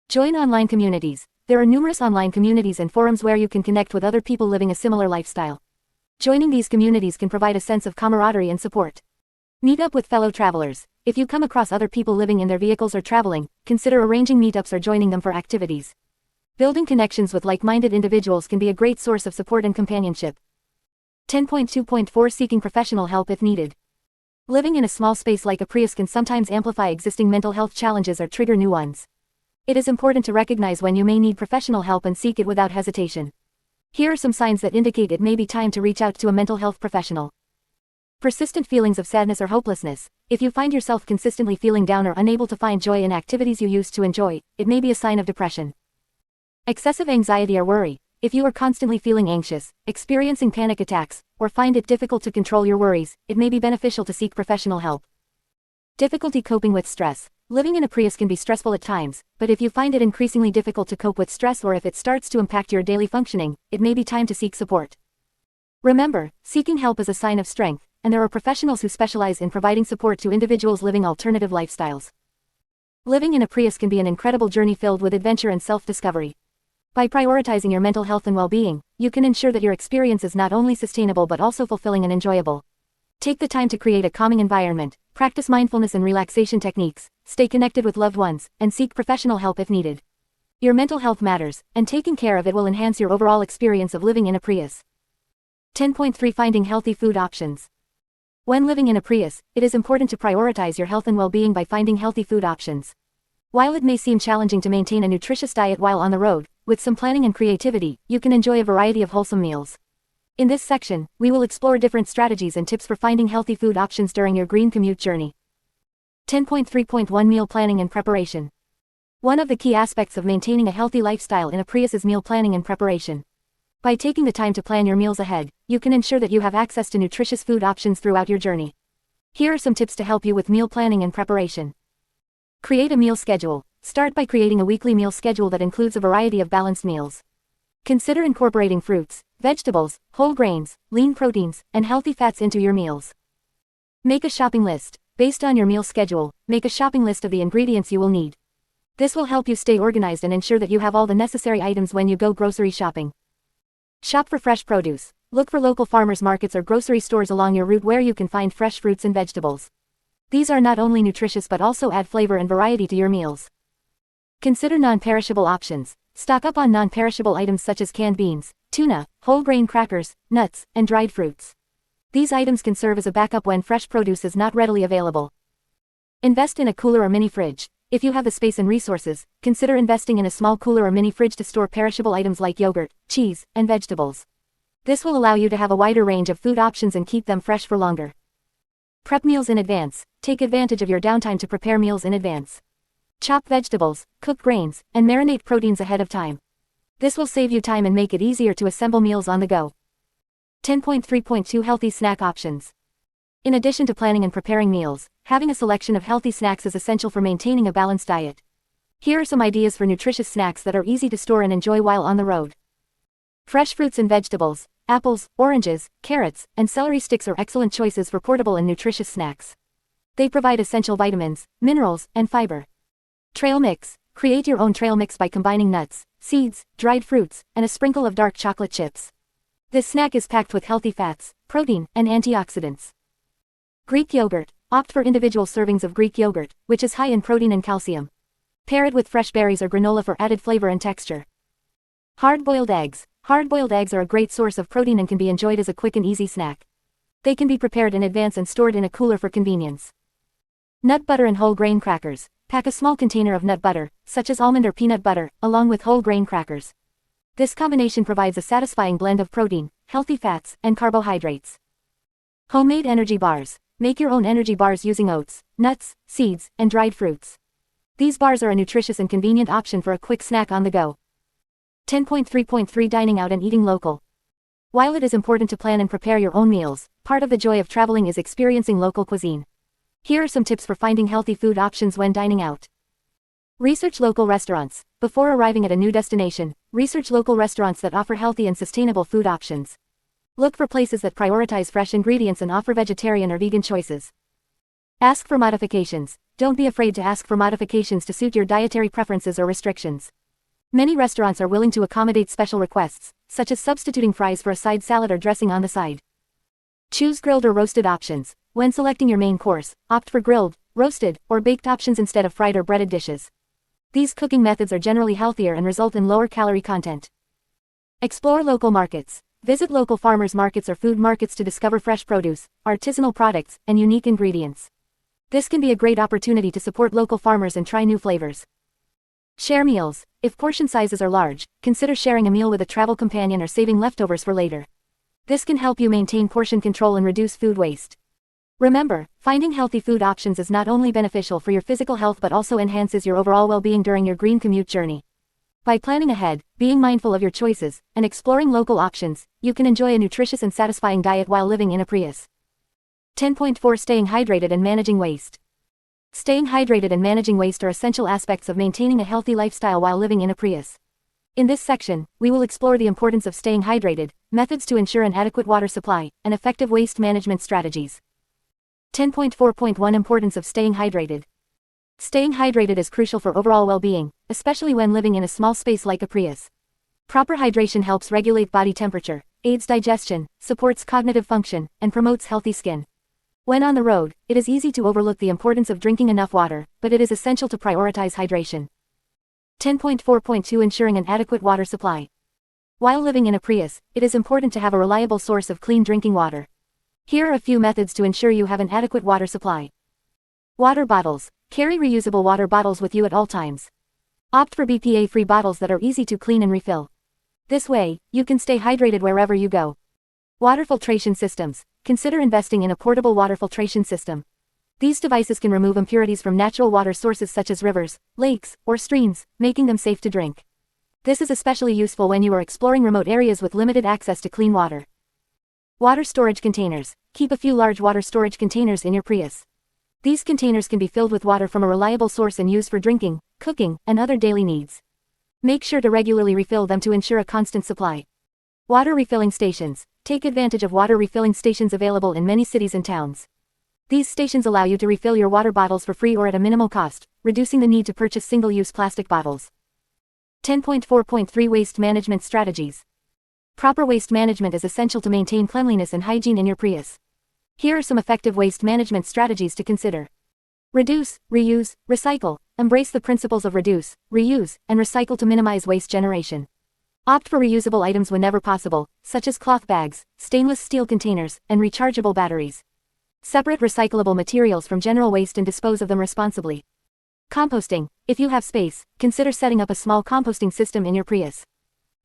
Join online communities. There are numerous online communities and forums where you can connect with other people living a similar lifestyle. Joining these communities can provide a sense of camaraderie and support. Meet up with fellow travelers. If you come across other people living in their vehicles or traveling, consider arranging meetups or joining them for activities. Building connections with like-minded individuals can be a great source of support and companionship. 10.2.4 Seeking professional help if needed. Living in a small space like a Prius can sometimes amplify existing mental health challenges or trigger new ones. It is important to recognize when you may need professional help and seek it without hesitation. Here are some signs that indicate it may be time to reach out to a mental health professional. Persistent feelings of sadness or hopelessness. If you find yourself consistently feeling down or unable to find joy in activities you used to enjoy, it may be a sign of depression. Excessive anxiety or worry. If you are constantly feeling anxious, experiencing panic attacks, or find it difficult to control your worries, it may be beneficial to seek professional help. Difficulty coping with stress. Living in a Prius can be stressful at times, but if you find it increasingly difficult to cope with stress or if it starts to impact your daily functioning, it may be time to seek support. Remember, seeking help is a sign of strength, and there are professionals who specialize in providing support to individuals living alternative lifestyles. Living in a Prius can be an incredible journey filled with adventure and self-discovery. By prioritizing your mental health and well-being, you can ensure that your experience is not only sustainable but also fulfilling and enjoyable. Take the time to create a calming environment, practice mindfulness and relaxation techniques, stay connected with loved ones, and seek professional help if needed. Your mental health matters, and taking care of it will enhance your overall experience of living in a Prius. 10.3 Finding healthy food options. When living in a Prius, it is important to prioritize your health and well-being by finding healthy food options. While it may seem challenging to maintain a nutritious diet while on the road, with some planning and creativity, you can enjoy a variety of wholesome meals. In this section, we will explore different strategies and tips for finding healthy food options during your green commute journey. 10.3.1 Meal planning and preparation. One of the key aspects of maintaining a healthy lifestyle in a Prius is meal planning and preparation. By taking the time to plan your meals ahead, you can ensure that you have access to nutritious food options throughout your journey. Here are some tips to help you with meal planning and preparation. Create a meal schedule. Start by creating a weekly meal schedule that includes a variety of balanced meals. Consider incorporating fruits, vegetables, whole grains, lean proteins, and healthy fats into your meals. Make a shopping list. Based on your meal schedule, make a shopping list of the ingredients you will need. This will help you stay organized and ensure that you have all the necessary items when you go grocery shopping. Shop for fresh produce. Look for local farmers markets or grocery stores along your route where you can find fresh fruits and vegetables. These are not only nutritious but also add flavor and variety to your meals. Consider non-perishable options. Stock up on non-perishable items such as canned beans, tuna, whole grain crackers, nuts, and dried fruits. These items can serve as a backup when fresh produce is not readily available. Invest in a cooler or mini fridge. If you have the space and resources, consider investing in a small cooler or mini fridge to store perishable items like yogurt, cheese, and vegetables. This will allow you to have a wider range of food options and keep them fresh for longer. Prep meals in advance. Take advantage of your downtime to prepare meals in advance. Chop vegetables, cook grains, and marinate proteins ahead of time. This will save you time and make it easier to assemble meals on the go. 10.3.2 Healthy snack options. In addition to planning and preparing meals, having a selection of healthy snacks is essential for maintaining a balanced diet. Here are some ideas for nutritious snacks that are easy to store and enjoy while on the road. Fresh fruits and vegetables. Apples, oranges, carrots, and celery sticks are excellent choices for portable and nutritious snacks. They provide essential vitamins, minerals, and fiber. Trail mix. Create your own trail mix by combining nuts, seeds, dried fruits, and a sprinkle of dark chocolate chips. This snack is packed with healthy fats, protein, and antioxidants. Greek yogurt. Opt for individual servings of Greek yogurt, which is high in protein and calcium. Pair it with fresh berries or granola for added flavor and texture. Hard-boiled eggs. Hard-boiled eggs are a great source of protein and can be enjoyed as a quick and easy snack. They can be prepared in advance and stored in a cooler for convenience. Nut butter and whole grain crackers. Pack a small container of nut butter, such as almond or peanut butter, along with whole grain crackers. This combination provides a satisfying blend of protein, healthy fats, and carbohydrates. Homemade energy bars. Make your own energy bars using oats, nuts, seeds, and dried fruits. These bars are a nutritious and convenient option for a quick snack on the go. 10.3.3 Dining out and eating local. While it is important to plan and prepare your own meals, part of the joy of traveling is experiencing local cuisine. Here are some tips for finding healthy food options when dining out. Research local restaurants. Before arriving at a new destination, research local restaurants that offer healthy and sustainable food options. Look for places that prioritize fresh ingredients and offer vegetarian or vegan choices. Ask for modifications. Don't be afraid to ask for modifications to suit your dietary preferences or restrictions. Many restaurants are willing to accommodate special requests, such as substituting fries for a side salad or dressing on the side. Choose grilled or roasted options. When selecting your main course, opt for grilled, roasted, or baked options instead of fried or breaded dishes. These cooking methods are generally healthier and result in lower calorie content. Explore local markets. Visit local farmers markets or food markets to discover fresh produce, artisanal products, and unique ingredients. This can be a great opportunity to support local farmers and try new flavors. Share meals. If portion sizes are large, consider sharing a meal with a travel companion or saving leftovers for later. This can help you maintain portion control and reduce food waste. Remember, finding healthy food options is not only beneficial for your physical health but also enhances your overall well-being during your green commute journey. By planning ahead, being mindful of your choices, and exploring local options, you can enjoy a nutritious and satisfying diet while living in a Prius. 10.4 Staying hydrated and managing waste. Staying hydrated and managing waste are essential aspects of maintaining a healthy lifestyle while living in a Prius. In this section, we will explore the importance of staying hydrated, methods to ensure an adequate water supply, and effective waste management strategies. 10.4.1 Importance of staying hydrated. Staying hydrated is crucial for overall well-being, especially when living in a small space like a Prius. Proper hydration helps regulate body temperature, aids digestion, supports cognitive function, and promotes healthy skin. When on the road, it is easy to overlook the importance of drinking enough water, but it is essential to prioritize hydration. 10.4.2 Ensuring an adequate water supply. While living in a Prius, it is important to have a reliable source of clean drinking water. Here are a few methods to ensure you have an adequate water supply. Water bottles. Carry reusable water bottles with you at all times. Opt for BPA-free bottles that are easy to clean and refill. This way, you can stay hydrated wherever you go. Water filtration systems. Consider investing in a portable water filtration system. These devices can remove impurities from natural water sources such as rivers, lakes, or streams, making them safe to drink. This is especially useful when you are exploring remote areas with limited access to clean water. Water storage containers. Keep a few large water storage containers in your Prius. These containers can be filled with water from a reliable source and used for drinking, cooking, and other daily needs. Make sure to regularly refill them to ensure a constant supply. Water refilling stations. Take advantage of water refilling stations available in many cities and towns. These stations allow you to refill your water bottles for free or at a minimal cost, reducing the need to purchase single-use plastic bottles. 10.4.3 Waste Management Strategies. Proper waste management is essential to maintain cleanliness and hygiene in your Prius. Here are some effective waste management strategies to consider. Reduce, reuse, recycle. Embrace the principles of reduce, reuse, and recycle to minimize waste generation. Opt for reusable items whenever possible, such as cloth bags, stainless steel containers, and rechargeable batteries. Separate recyclable materials from general waste and dispose of them responsibly. Composting. If you have space, consider setting up a small composting system in your Prius.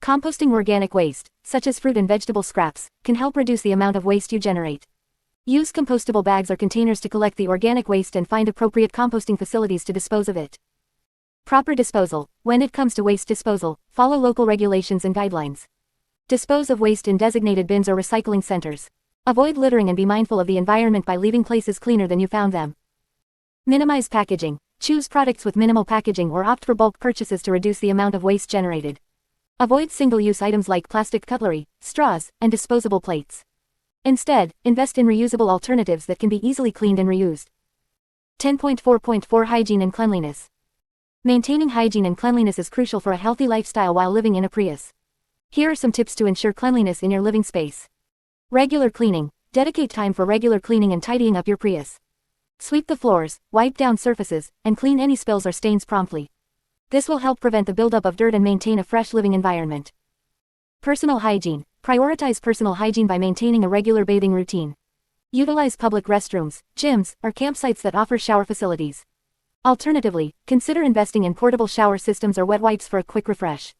Composting organic waste, such as fruit and vegetable scraps, can help reduce the amount of waste you generate. Use compostable bags or containers to collect the organic waste and find appropriate composting facilities to dispose of it. Proper disposal. When it comes to waste disposal, follow local regulations and guidelines. Dispose of waste in designated bins or recycling centers. Avoid littering and be mindful of the environment by leaving places cleaner than you found them. Minimize packaging. Choose products with minimal packaging or opt for bulk purchases to reduce the amount of waste generated. Avoid single-use items like plastic cutlery, straws, and disposable plates. Instead, invest in reusable alternatives that can be easily cleaned and reused. 10.4.4 Hygiene and Cleanliness. Maintaining hygiene and cleanliness is crucial for a healthy lifestyle while living in a Prius. Here are some tips to ensure cleanliness in your living space. Regular cleaning. Dedicate time for regular cleaning and tidying up your Prius. Sweep the floors, wipe down surfaces, and clean any spills or stains promptly. This will help prevent the buildup of dirt and maintain a fresh living environment. Personal hygiene. Prioritize personal hygiene by maintaining a regular bathing routine. Utilize public restrooms, gyms, or campsites that offer shower facilities. Alternatively, consider investing in portable shower systems or wet wipes for a quick refresh.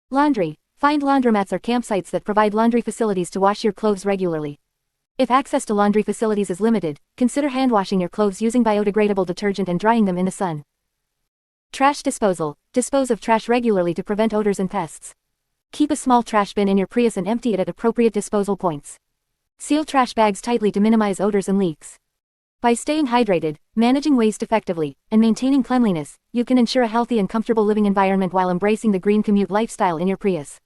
Laundry. Find laundromats or campsites that provide laundry facilities to wash your clothes regularly. If access to laundry facilities is limited, consider hand washing your clothes using biodegradable detergent and drying them in the sun. Trash disposal. Dispose of trash regularly to prevent odors and pests. Keep a small trash bin in your Prius and empty it at appropriate disposal points. Seal trash bags tightly to minimize odors and leaks. By staying hydrated, managing waste effectively, and maintaining cleanliness, you can ensure a healthy and comfortable living environment while embracing the Green Commute lifestyle in your Prius.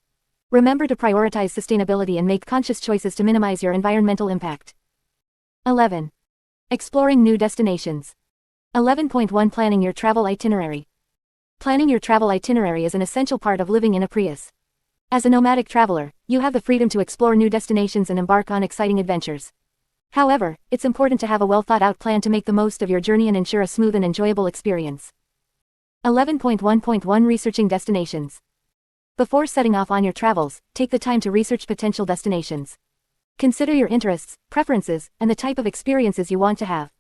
Remember to prioritize sustainability and make conscious choices to minimize your environmental impact. 11. Exploring new destinations. 11.1 Planning your travel itinerary. Planning your travel itinerary is an essential part of living in a Prius. As a nomadic traveler, you have the freedom to explore new destinations and embark on exciting adventures. However, it's important to have a well-thought-out plan to make the most of your journey and ensure a smooth and enjoyable experience. 11.1.1 Researching destinations. Before setting off on your travels, take the time to research potential destinations. Consider your interests, preferences, and the type of experiences you want to have.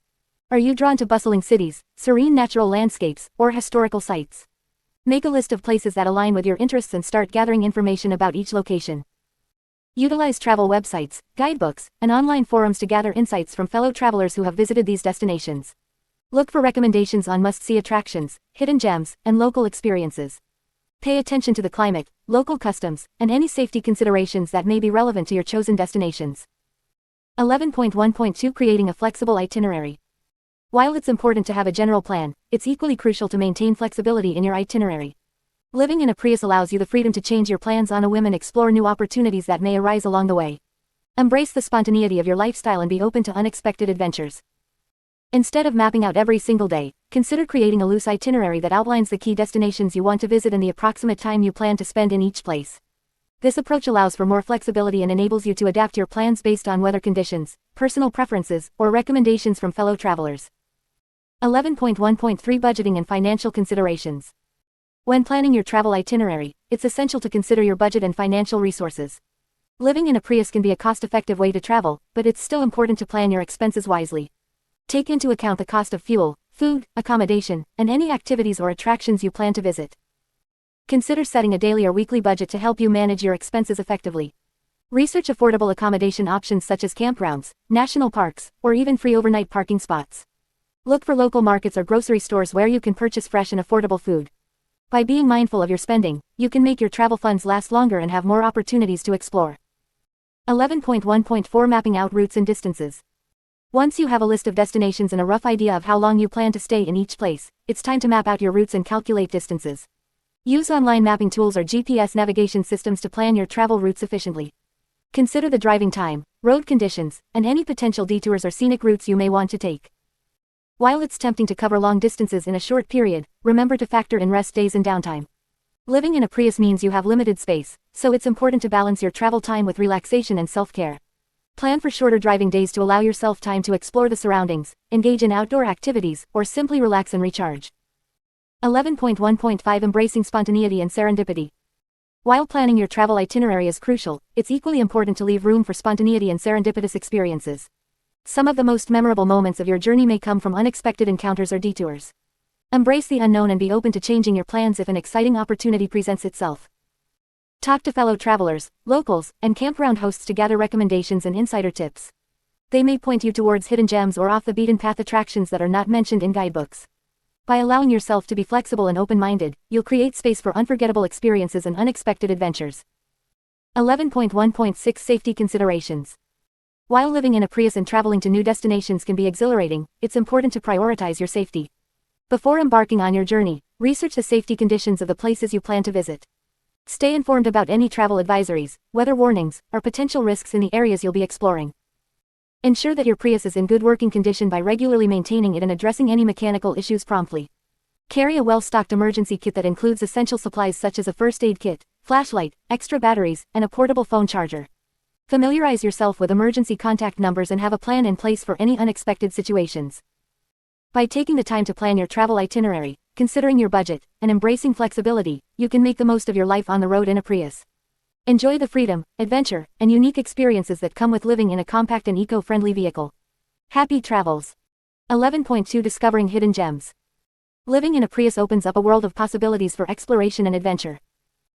Are you drawn to bustling cities, serene natural landscapes, or historical sites? Make a list of places that align with your interests and start gathering information about each location. Utilize travel websites, guidebooks, and online forums to gather insights from fellow travelers who have visited these destinations. Look for recommendations on must-see attractions, hidden gems, and local experiences. Pay attention to the climate, local customs, and any safety considerations that may be relevant to your chosen destinations. 11.1.2 Creating a flexible itinerary. While it's important to have a general plan, it's equally crucial to maintain flexibility in your itinerary. Living in a Prius allows you the freedom to change your plans on a whim and explore new opportunities that may arise along the way. Embrace the spontaneity of your lifestyle and be open to unexpected adventures. Instead of mapping out every single day, consider creating a loose itinerary that outlines the key destinations you want to visit and the approximate time you plan to spend in each place. This approach allows for more flexibility and enables you to adapt your plans based on weather conditions, personal preferences, or recommendations from fellow travelers. 11.1.3 Budgeting and financial considerations. When planning your travel itinerary, it's essential to consider your budget and financial resources. Living in a Prius can be a cost-effective way to travel, but it's still important to plan your expenses wisely. Take into account the cost of fuel, food, accommodation, and any activities or attractions you plan to visit. Consider setting a daily or weekly budget to help you manage your expenses effectively. Research affordable accommodation options such as campgrounds, national parks, or even free overnight parking spots. Look for local markets or grocery stores where you can purchase fresh and affordable food. By being mindful of your spending, you can make your travel funds last longer and have more opportunities to explore. 11.1.4 Mapping out routes and distances. Once you have a list of destinations and a rough idea of how long you plan to stay in each place, it's time to map out your routes and calculate distances. Use online mapping tools or GPS navigation systems to plan your travel routes efficiently. Consider the driving time, road conditions, and any potential detours or scenic routes you may want to take. While it's tempting to cover long distances in a short period, remember to factor in rest days and downtime. Living in a Prius means you have limited space, so it's important to balance your travel time with relaxation and self-care. Plan for shorter driving days to allow yourself time to explore the surroundings, engage in outdoor activities, or simply relax and recharge. 11.1.5 Embracing spontaneity and serendipity. While planning your travel itinerary is crucial, it's equally important to leave room for spontaneity and serendipitous experiences. Some of the most memorable moments of your journey may come from unexpected encounters or detours. Embrace the unknown and be open to changing your plans if an exciting opportunity presents itself. Talk to fellow travelers, locals, and campground hosts to gather recommendations and insider tips. They may point you towards hidden gems or off-the-beaten-path attractions that are not mentioned in guidebooks. By allowing yourself to be flexible and open-minded, you'll create space for unforgettable experiences and unexpected adventures. 11.1.6 Safety considerations. While living in a Prius and traveling to new destinations can be exhilarating, it's important to prioritize your safety. Before embarking on your journey, research the safety conditions of the places you plan to visit. Stay informed about any travel advisories, weather warnings, or potential risks in the areas you'll be exploring. Ensure that your Prius is in good working condition by regularly maintaining it and addressing any mechanical issues promptly. Carry a well-stocked emergency kit that includes essential supplies such as a first aid kit, flashlight, extra batteries, and a portable phone charger. Familiarize yourself with emergency contact numbers and have a plan in place for any unexpected situations. By taking the time to plan your travel itinerary, considering your budget, and embracing flexibility, you can make the most of your life on the road in a Prius. Enjoy the freedom, adventure, and unique experiences that come with living in a compact and eco-friendly vehicle. Happy travels! 11.2 Discovering hidden gems. Living in a Prius opens up a world of possibilities for exploration and adventure.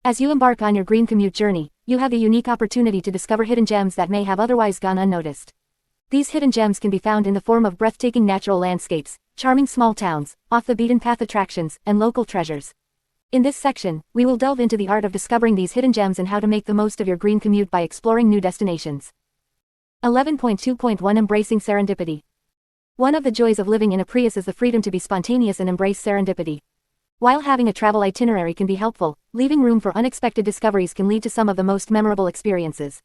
As you embark on your Green Commute journey, you have the unique opportunity to discover hidden gems that may have otherwise gone unnoticed. These hidden gems can be found in the form of breathtaking natural landscapes, charming small towns, off-the-beaten-path attractions, and local treasures. In this section, we will delve into the art of discovering these hidden gems and how to make the most of your Green Commute by exploring new destinations. 11.2.1 Embracing serendipity. One of the joys of living in a Prius is the freedom to be spontaneous and embrace serendipity. While having a travel itinerary can be helpful, leaving room for unexpected discoveries can lead to some of the most memorable experiences.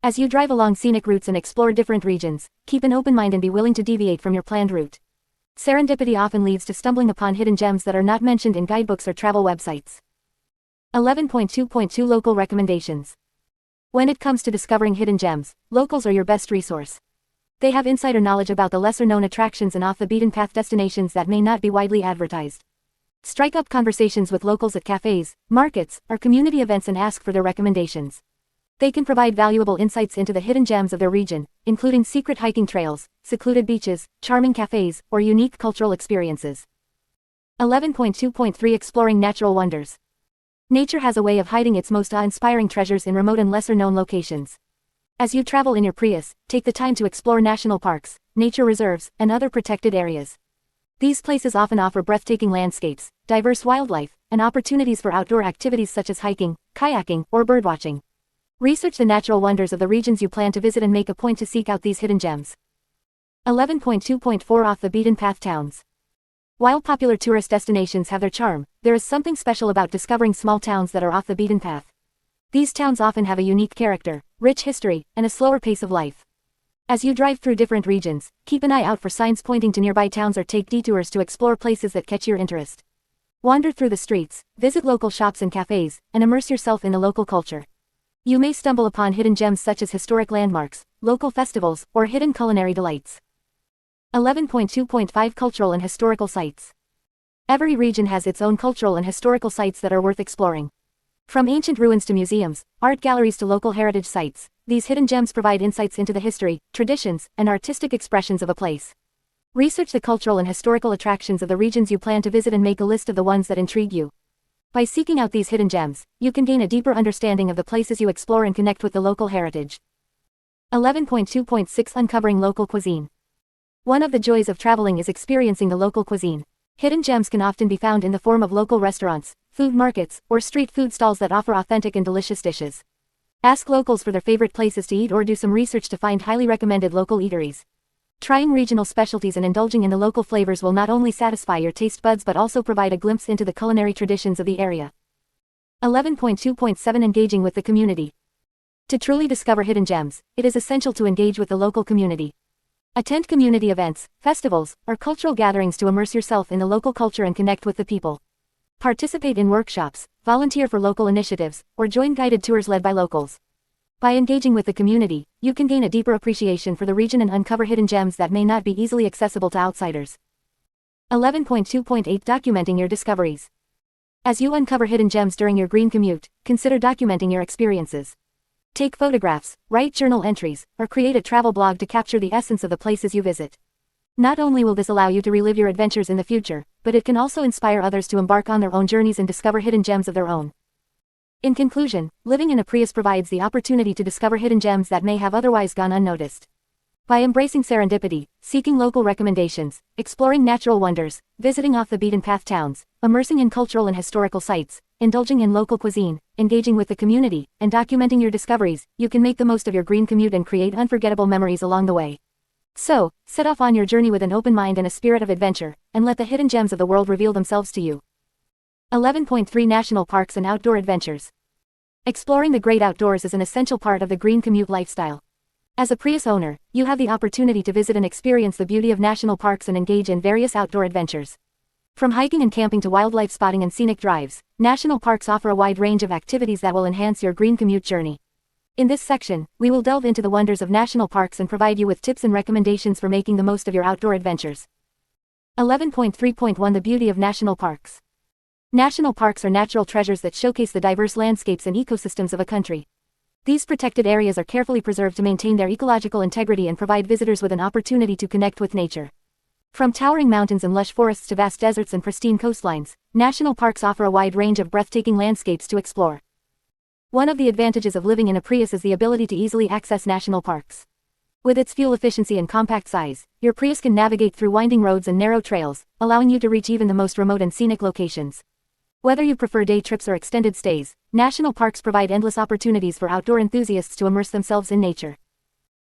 As you drive along scenic routes and explore different regions, keep an open mind and be willing to deviate from your planned route. Serendipity often leads to stumbling upon hidden gems that are not mentioned in guidebooks or travel websites. 11.2.2 Local recommendations. When it comes to discovering hidden gems, locals are your best resource. They have insider knowledge about the lesser-known attractions and off-the-beaten-path destinations that may not be widely advertised. Strike up conversations with locals at cafes, markets, or community events and ask for their recommendations. They can provide valuable insights into the hidden gems of their region, including secret hiking trails, secluded beaches, charming cafes, or unique cultural experiences. 11.2.3 Exploring natural wonders. Nature has a way of hiding its most awe-inspiring treasures in remote and lesser-known locations. As you travel in your Prius, take the time to explore national parks, nature reserves, and other protected areas. These places often offer breathtaking landscapes, diverse wildlife, and opportunities for outdoor activities such as hiking, kayaking, or birdwatching. Research the natural wonders of the regions you plan to visit and make a point to seek out these hidden gems. 11.2.4 Off the beaten path towns. While popular tourist destinations have their charm, there is something special about discovering small towns that are off the beaten path. These towns often have a unique character, rich history, and a slower pace of life. As you drive through different regions, keep an eye out for signs pointing to nearby towns or take detours to explore places that catch your interest. Wander through the streets, visit local shops and cafes, and immerse yourself in the local culture. You may stumble upon hidden gems such as historic landmarks, local festivals, or hidden culinary delights. 11.2.5 Cultural and historical sites. Every region has its own cultural and historical sites that are worth exploring. From ancient ruins to museums, art galleries to local heritage sites, these hidden gems provide insights into the history, traditions, and artistic expressions of a place. Research the cultural and historical attractions of the regions you plan to visit and make a list of the ones that intrigue you. By seeking out these hidden gems, you can gain a deeper understanding of the places you explore and connect with the local heritage. 11.2.6 Uncovering local cuisine. One of the joys of traveling is experiencing the local cuisine. Hidden gems can often be found in the form of local restaurants, food markets, or street food stalls that offer authentic and delicious dishes. Ask locals for their favorite places to eat or do some research to find highly recommended local eateries. Trying regional specialties and indulging in the local flavors will not only satisfy your taste buds but also provide a glimpse into the culinary traditions of the area. 11.2.7 Engaging with the community. To truly discover hidden gems, it is essential to engage with the local community. Attend community events, festivals, or cultural gatherings to immerse yourself in the local culture and connect with the people. Participate in workshops, volunteer for local initiatives, or join guided tours led by locals. By engaging with the community, you can gain a deeper appreciation for the region and uncover hidden gems that may not be easily accessible to outsiders. 11.2.8 Documenting your discoveries. As you uncover hidden gems during your green commute, consider documenting your experiences. Take photographs, write journal entries, or create a travel blog to capture the essence of the places you visit. Not only will this allow you to relive your adventures in the future, but it can also inspire others to embark on their own journeys and discover hidden gems of their own. In conclusion, living in a Prius provides the opportunity to discover hidden gems that may have otherwise gone unnoticed. By embracing serendipity, seeking local recommendations, exploring natural wonders, visiting off-the-beaten-path towns, immersing in cultural and historical sites, indulging in local cuisine, engaging with the community, and documenting your discoveries, you can make the most of your green commute and create unforgettable memories along the way. So, set off on your journey with an open mind and a spirit of adventure, and let the hidden gems of the world reveal themselves to you. 11.3 National Parks and Outdoor Adventures. Exploring the great outdoors is an essential part of the green commute lifestyle. As a Prius owner, you have the opportunity to visit and experience the beauty of national parks and engage in various outdoor adventures. From hiking and camping to wildlife spotting and scenic drives, national parks offer a wide range of activities that will enhance your green commute journey. In this section, we will delve into the wonders of national parks and provide you with tips and recommendations for making the most of your outdoor adventures. 11.3.1 The beauty of national parks. National parks are natural treasures that showcase the diverse landscapes and ecosystems of a country. These protected areas are carefully preserved to maintain their ecological integrity and provide visitors with an opportunity to connect with nature. From towering mountains and lush forests to vast deserts and pristine coastlines, national parks offer a wide range of breathtaking landscapes to explore. One of the advantages of living in a Prius is the ability to easily access national parks. With its fuel efficiency and compact size, your Prius can navigate through winding roads and narrow trails, allowing you to reach even the most remote and scenic locations. Whether you prefer day trips or extended stays, national parks provide endless opportunities for outdoor enthusiasts to immerse themselves in nature.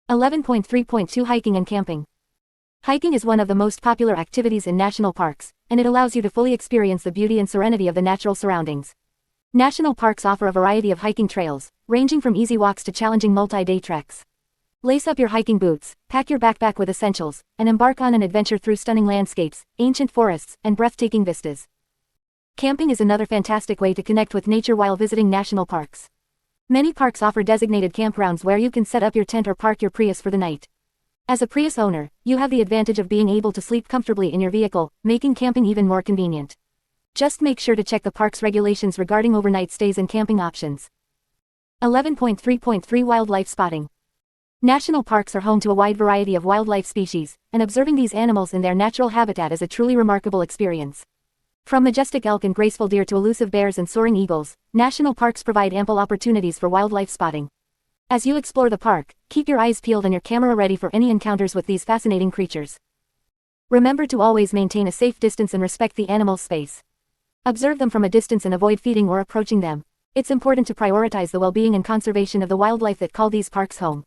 11.3.2 Hiking and camping. Hiking is one of the most popular activities in national parks, and it allows you to fully experience the beauty and serenity of the natural surroundings. National parks offer a variety of hiking trails, ranging from easy walks to challenging multi-day treks. Lace up your hiking boots, pack your backpack with essentials, and embark on an adventure through stunning landscapes, ancient forests, and breathtaking vistas. Camping is another fantastic way to connect with nature while visiting national parks. Many parks offer designated campgrounds where you can set up your tent or park your Prius for the night. As a Prius owner, you have the advantage of being able to sleep comfortably in your vehicle, making camping even more convenient. Just make sure to check the park's regulations regarding overnight stays and camping options. 11.3.3 Wildlife spotting. National parks are home to a wide variety of wildlife species, and observing these animals in their natural habitat is a truly remarkable experience. From majestic elk and graceful deer to elusive bears and soaring eagles, national parks provide ample opportunities for wildlife spotting. As you explore the park, keep your eyes peeled and your camera ready for any encounters with these fascinating creatures. Remember to always maintain a safe distance and respect the animal's space. Observe them from a distance and avoid feeding or approaching them. It's important to prioritize the well-being and conservation of the wildlife that call these parks home.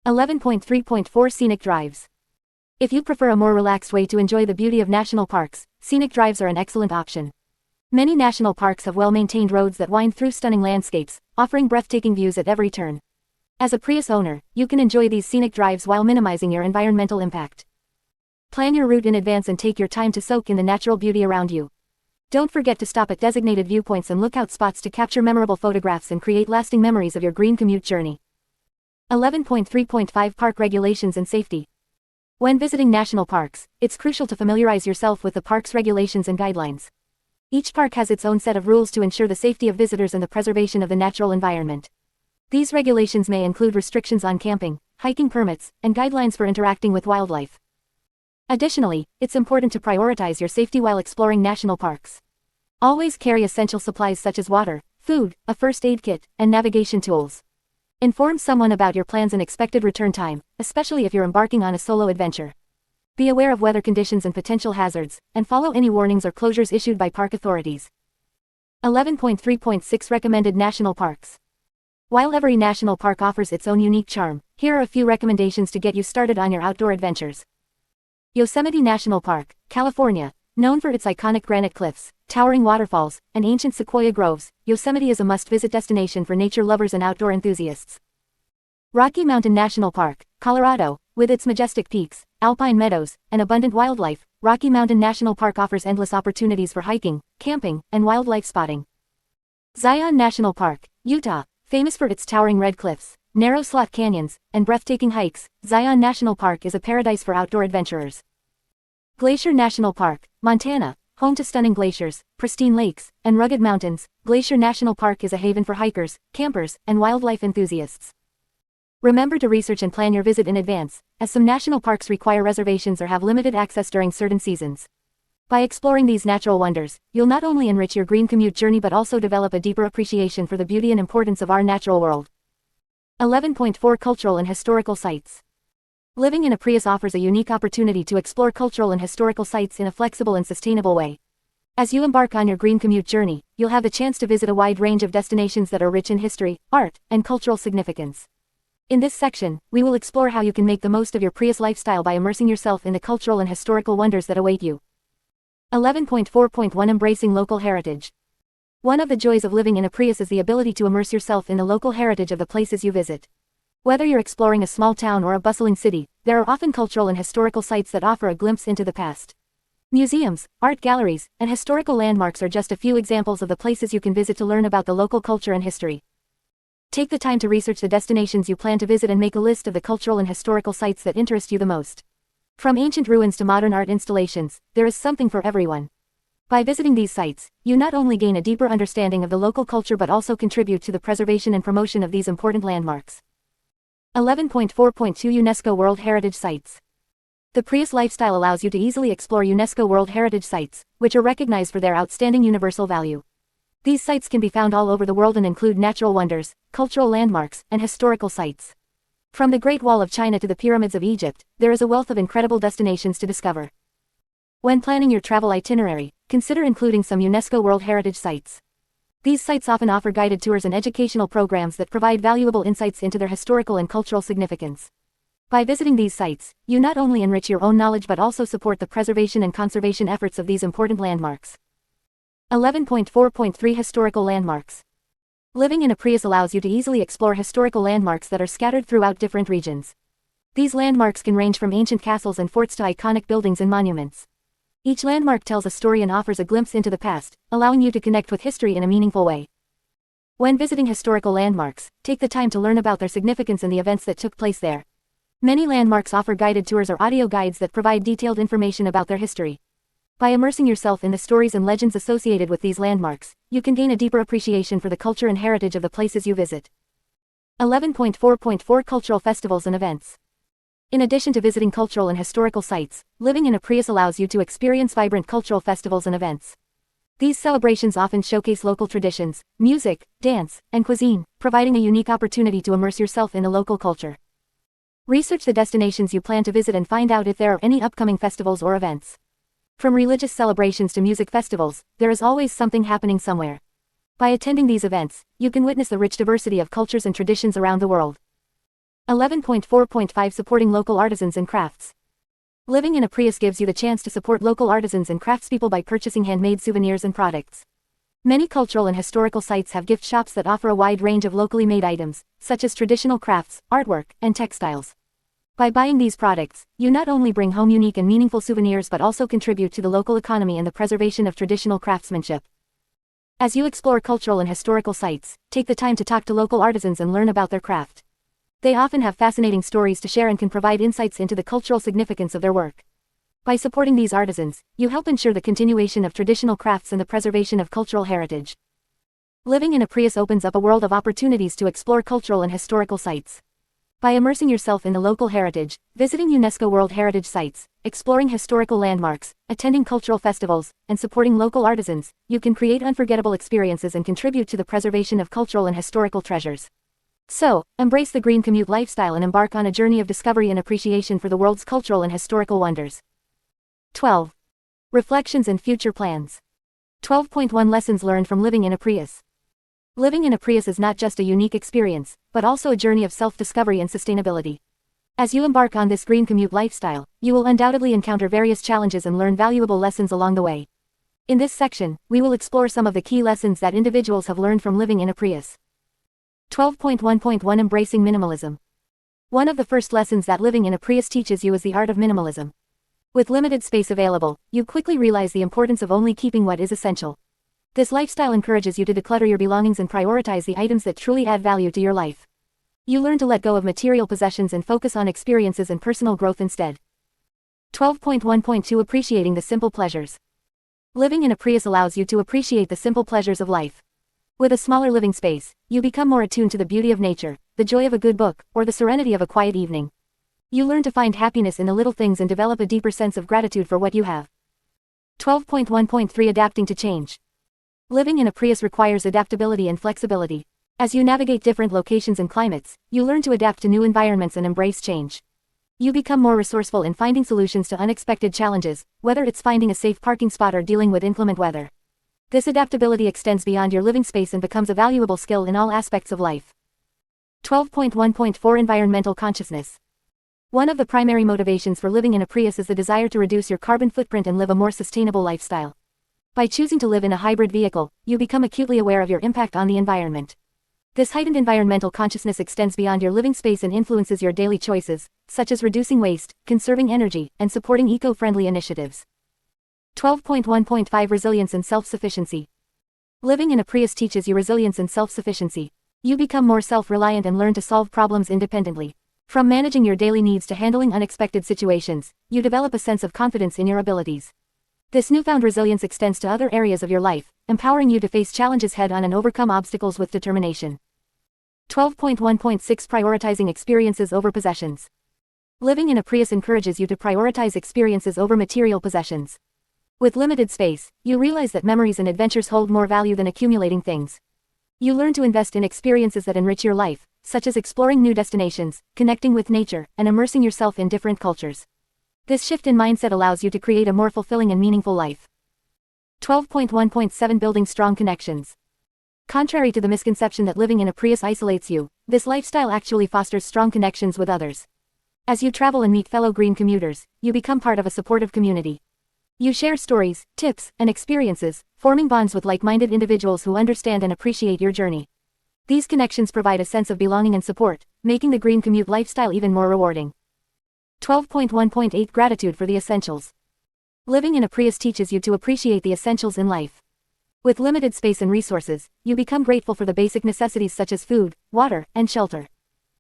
11.3.4 Scenic drives. If you prefer a more relaxed way to enjoy the beauty of national parks, scenic drives are an excellent option. Many national parks have well-maintained roads that wind through stunning landscapes, offering breathtaking views at every turn. As a Prius owner, you can enjoy these scenic drives while minimizing your environmental impact. Plan your route in advance and take your time to soak in the natural beauty around you. Don't forget to stop at designated viewpoints and lookout spots to capture memorable photographs and create lasting memories of your green commute journey. 11.3.5 Park Regulations and Safety. When visiting national parks, it's crucial to familiarize yourself with the park's regulations and guidelines. Each park has its own set of rules to ensure the safety of visitors and the preservation of the natural environment. These regulations may include restrictions on camping, hiking permits, and guidelines for interacting with wildlife. Additionally, it's important to prioritize your safety while exploring national parks. Always carry essential supplies such as water, food, a first aid kit, and navigation tools. Inform someone about your plans and expected return time, especially if you're embarking on a solo adventure. Be aware of weather conditions and potential hazards, and follow any warnings or closures issued by park authorities. 11.3.6 Recommended National Parks. While every national park offers its own unique charm, here are a few recommendations to get you started on your outdoor adventures. Yosemite National Park, California. Known for its iconic granite cliffs, towering waterfalls, and ancient sequoia groves, Yosemite is a must-visit destination for nature lovers and outdoor enthusiasts. Rocky Mountain National Park, Colorado. With its majestic peaks, alpine meadows, and abundant wildlife, Rocky Mountain National Park offers endless opportunities for hiking, camping, and wildlife spotting. Zion National Park, Utah. Famous for its towering red cliffs, narrow slot canyons, and breathtaking hikes, Zion National Park is a paradise for outdoor adventurers. Glacier National Park, Montana. Home to stunning glaciers, pristine lakes, and rugged mountains, Glacier National Park is a haven for hikers, campers, and wildlife enthusiasts. Remember to research and plan your visit in advance, as some national parks require reservations or have limited access during certain seasons. By exploring these natural wonders, you'll not only enrich your green commute journey but also develop a deeper appreciation for the beauty and importance of our natural world. 11.4 Cultural and Historical Sites. Living in a Prius offers a unique opportunity to explore cultural and historical sites in a flexible and sustainable way. As you embark on your green commute journey, you'll have the chance to visit a wide range of destinations that are rich in history, art, and cultural significance. In this section, we will explore how you can make the most of your Prius lifestyle by immersing yourself in the cultural and historical wonders that await you. 11.4.1 Embracing Local Heritage. One of the joys of living in a Prius is the ability to immerse yourself in the local heritage of the places you visit. Whether you're exploring a small town or a bustling city, there are often cultural and historical sites that offer a glimpse into the past. Museums, art galleries, and historical landmarks are just a few examples of the places you can visit to learn about the local culture and history. Take the time to research the destinations you plan to visit and make a list of the cultural and historical sites that interest you the most. From ancient ruins to modern art installations, there is something for everyone. By visiting these sites, you not only gain a deeper understanding of the local culture but also contribute to the preservation and promotion of these important landmarks. 11.4.2 UNESCO World Heritage Sites. The Prius lifestyle allows you to easily explore UNESCO World Heritage Sites, which are recognized for their outstanding universal value. These sites can be found all over the world and include natural wonders, cultural landmarks, and historical sites. From the Great Wall of China to the Pyramids of Egypt, there is a wealth of incredible destinations to discover. When planning your travel itinerary, consider including some UNESCO World Heritage Sites. These sites often offer guided tours and educational programs that provide valuable insights into their historical and cultural significance. By visiting these sites, you not only enrich your own knowledge but also support the preservation and conservation efforts of these important landmarks. 11.4.3 Historical Landmarks. Living in a Prius allows you to easily explore historical landmarks that are scattered throughout different regions. These landmarks can range from ancient castles and forts to iconic buildings and monuments. Each landmark tells a story and offers a glimpse into the past, allowing you to connect with history in a meaningful way. When visiting historical landmarks, take the time to learn about their significance and the events that took place there. Many landmarks offer guided tours or audio guides that provide detailed information about their history. By immersing yourself in the stories and legends associated with these landmarks, you can gain a deeper appreciation for the culture and heritage of the places you visit. 11.4.4 Cultural Festivals and Events. In addition to visiting cultural and historical sites, living in a Prius allows you to experience vibrant cultural festivals and events. These celebrations often showcase local traditions, music, dance, and cuisine, providing a unique opportunity to immerse yourself in the local culture. Research the destinations you plan to visit and find out if there are any upcoming festivals or events. From religious celebrations to music festivals, there is always something happening somewhere. By attending these events, you can witness the rich diversity of cultures and traditions around the world. 11.4.5 Supporting local artisans and crafts. Living in a Prius gives you the chance to support local artisans and craftspeople by purchasing handmade souvenirs and products. Many cultural and historical sites have gift shops that offer a wide range of locally made items, such as traditional crafts, artwork, and textiles. By buying these products, you not only bring home unique and meaningful souvenirs but also contribute to the local economy and the preservation of traditional craftsmanship. As you explore cultural and historical sites, take the time to talk to local artisans and learn about their craft. They often have fascinating stories to share and can provide insights into the cultural significance of their work. By supporting these artisans, you help ensure the continuation of traditional crafts and the preservation of cultural heritage. Living in a Prius opens up a world of opportunities to explore cultural and historical sites. By immersing yourself in the local heritage, visiting UNESCO World Heritage Sites, exploring historical landmarks, attending cultural festivals, and supporting local artisans, you can create unforgettable experiences and contribute to the preservation of cultural and historical treasures. So, embrace the Green Commute lifestyle and embark on a journey of discovery and appreciation for the world's cultural and historical wonders. 12. Reflections and future plans. 12.1 Lessons learned from living in a Prius. Living in a Prius is not just a unique experience, but also a journey of self-discovery and sustainability. As you embark on this Green Commute lifestyle, you will undoubtedly encounter various challenges and learn valuable lessons along the way. In this section, we will explore some of the key lessons that individuals have learned from living in a Prius. 12.1.1 Embracing minimalism. One of the first lessons that living in a Prius teaches you is the art of minimalism. With limited space available, you quickly realize the importance of only keeping what is essential. This lifestyle encourages you to declutter your belongings and prioritize the items that truly add value to your life. You learn to let go of material possessions and focus on experiences and personal growth instead. 12.1.2 Appreciating the simple pleasures. Living in a Prius allows you to appreciate the simple pleasures of life. With a smaller living space, you become more attuned to the beauty of nature, the joy of a good book, or the serenity of a quiet evening. You learn to find happiness in the little things and develop a deeper sense of gratitude for what you have. 12.1.3 Adapting to change. Living in a Prius requires adaptability and flexibility. As you navigate different locations and climates, you learn to adapt to new environments and embrace change. You become more resourceful in finding solutions to unexpected challenges, whether it's finding a safe parking spot or dealing with inclement weather. This adaptability extends beyond your living space and becomes a valuable skill in all aspects of life. 12.1.4 Environmental consciousness. One of the primary motivations for living in a Prius is the desire to reduce your carbon footprint and live a more sustainable lifestyle. By choosing to live in a hybrid vehicle, you become acutely aware of your impact on the environment. This heightened environmental consciousness extends beyond your living space and influences your daily choices, such as reducing waste, conserving energy, and supporting eco-friendly initiatives. 12.1.5 Resilience and self-sufficiency. Living in a Prius teaches you resilience and self-sufficiency. You become more self-reliant and learn to solve problems independently. From managing your daily needs to handling unexpected situations, you develop a sense of confidence in your abilities. This newfound resilience extends to other areas of your life, empowering you to face challenges head-on and overcome obstacles with determination. 12.1.6 Prioritizing experiences over possessions. Living in a Prius encourages you to prioritize experiences over material possessions. With limited space, you realize that memories and adventures hold more value than accumulating things. You learn to invest in experiences that enrich your life, such as exploring new destinations, connecting with nature, and immersing yourself in different cultures. This shift in mindset allows you to create a more fulfilling and meaningful life. 12.1.7 Building strong connections. Contrary to the misconception that living in a Prius isolates you, this lifestyle actually fosters strong connections with others. As you travel and meet fellow green commuters, you become part of a supportive community. You share stories, tips, and experiences, forming bonds with like-minded individuals who understand and appreciate your journey. These connections provide a sense of belonging and support, making the Green Commute lifestyle even more rewarding. 12.1.8 Gratitude for the essentials. Living in a Prius teaches you to appreciate the essentials in life. With limited space and resources, you become grateful for the basic necessities such as food, water, and shelter.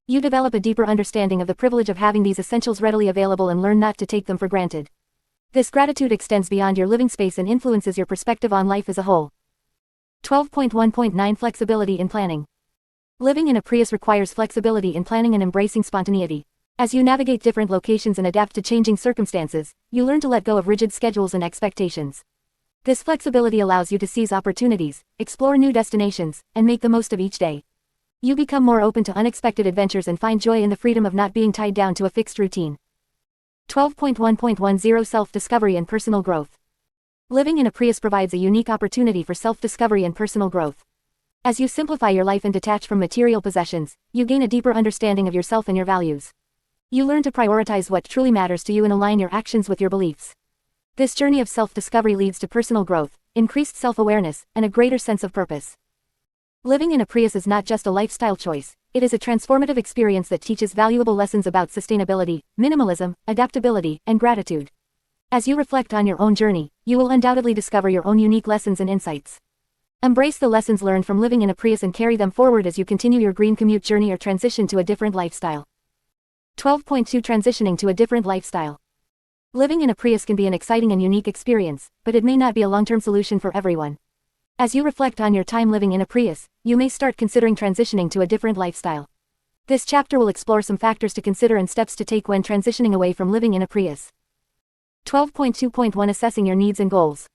You develop a deeper understanding of the privilege of having these essentials readily available and learn not to take them for granted. This gratitude extends beyond your living space and influences your perspective on life as a whole. 12.1.9 Flexibility in planning. Living in a Prius requires flexibility in planning and embracing spontaneity. As you navigate different locations and adapt to changing circumstances, you learn to let go of rigid schedules and expectations. This flexibility allows you to seize opportunities, explore new destinations, and make the most of each day. You become more open to unexpected adventures and find joy in the freedom of not being tied down to a fixed routine. 12.1.10 Self-discovery and personal growth. Living in a Prius provides a unique opportunity for self-discovery and personal growth. As you simplify your life and detach from material possessions, you gain a deeper understanding of yourself and your values. You learn to prioritize what truly matters to you and align your actions with your beliefs. This journey of self-discovery leads to personal growth, increased self-awareness, and a greater sense of purpose. Living in a Prius is not just a lifestyle choice, it is a transformative experience that teaches valuable lessons about sustainability, minimalism, adaptability, and gratitude. As you reflect on your own journey, you will undoubtedly discover your own unique lessons and insights. Embrace the lessons learned from living in a Prius and carry them forward as you continue your green commute journey or transition to a different lifestyle. 12.2 Transitioning to a different lifestyle. Living in a Prius can be an exciting and unique experience, but it may not be a long-term solution for everyone. As you reflect on your time living in a Prius, you may start considering transitioning to a different lifestyle. This chapter will explore some factors to consider and steps to take when transitioning away from living in a Prius. 12.2.1 Assessing your needs and goals.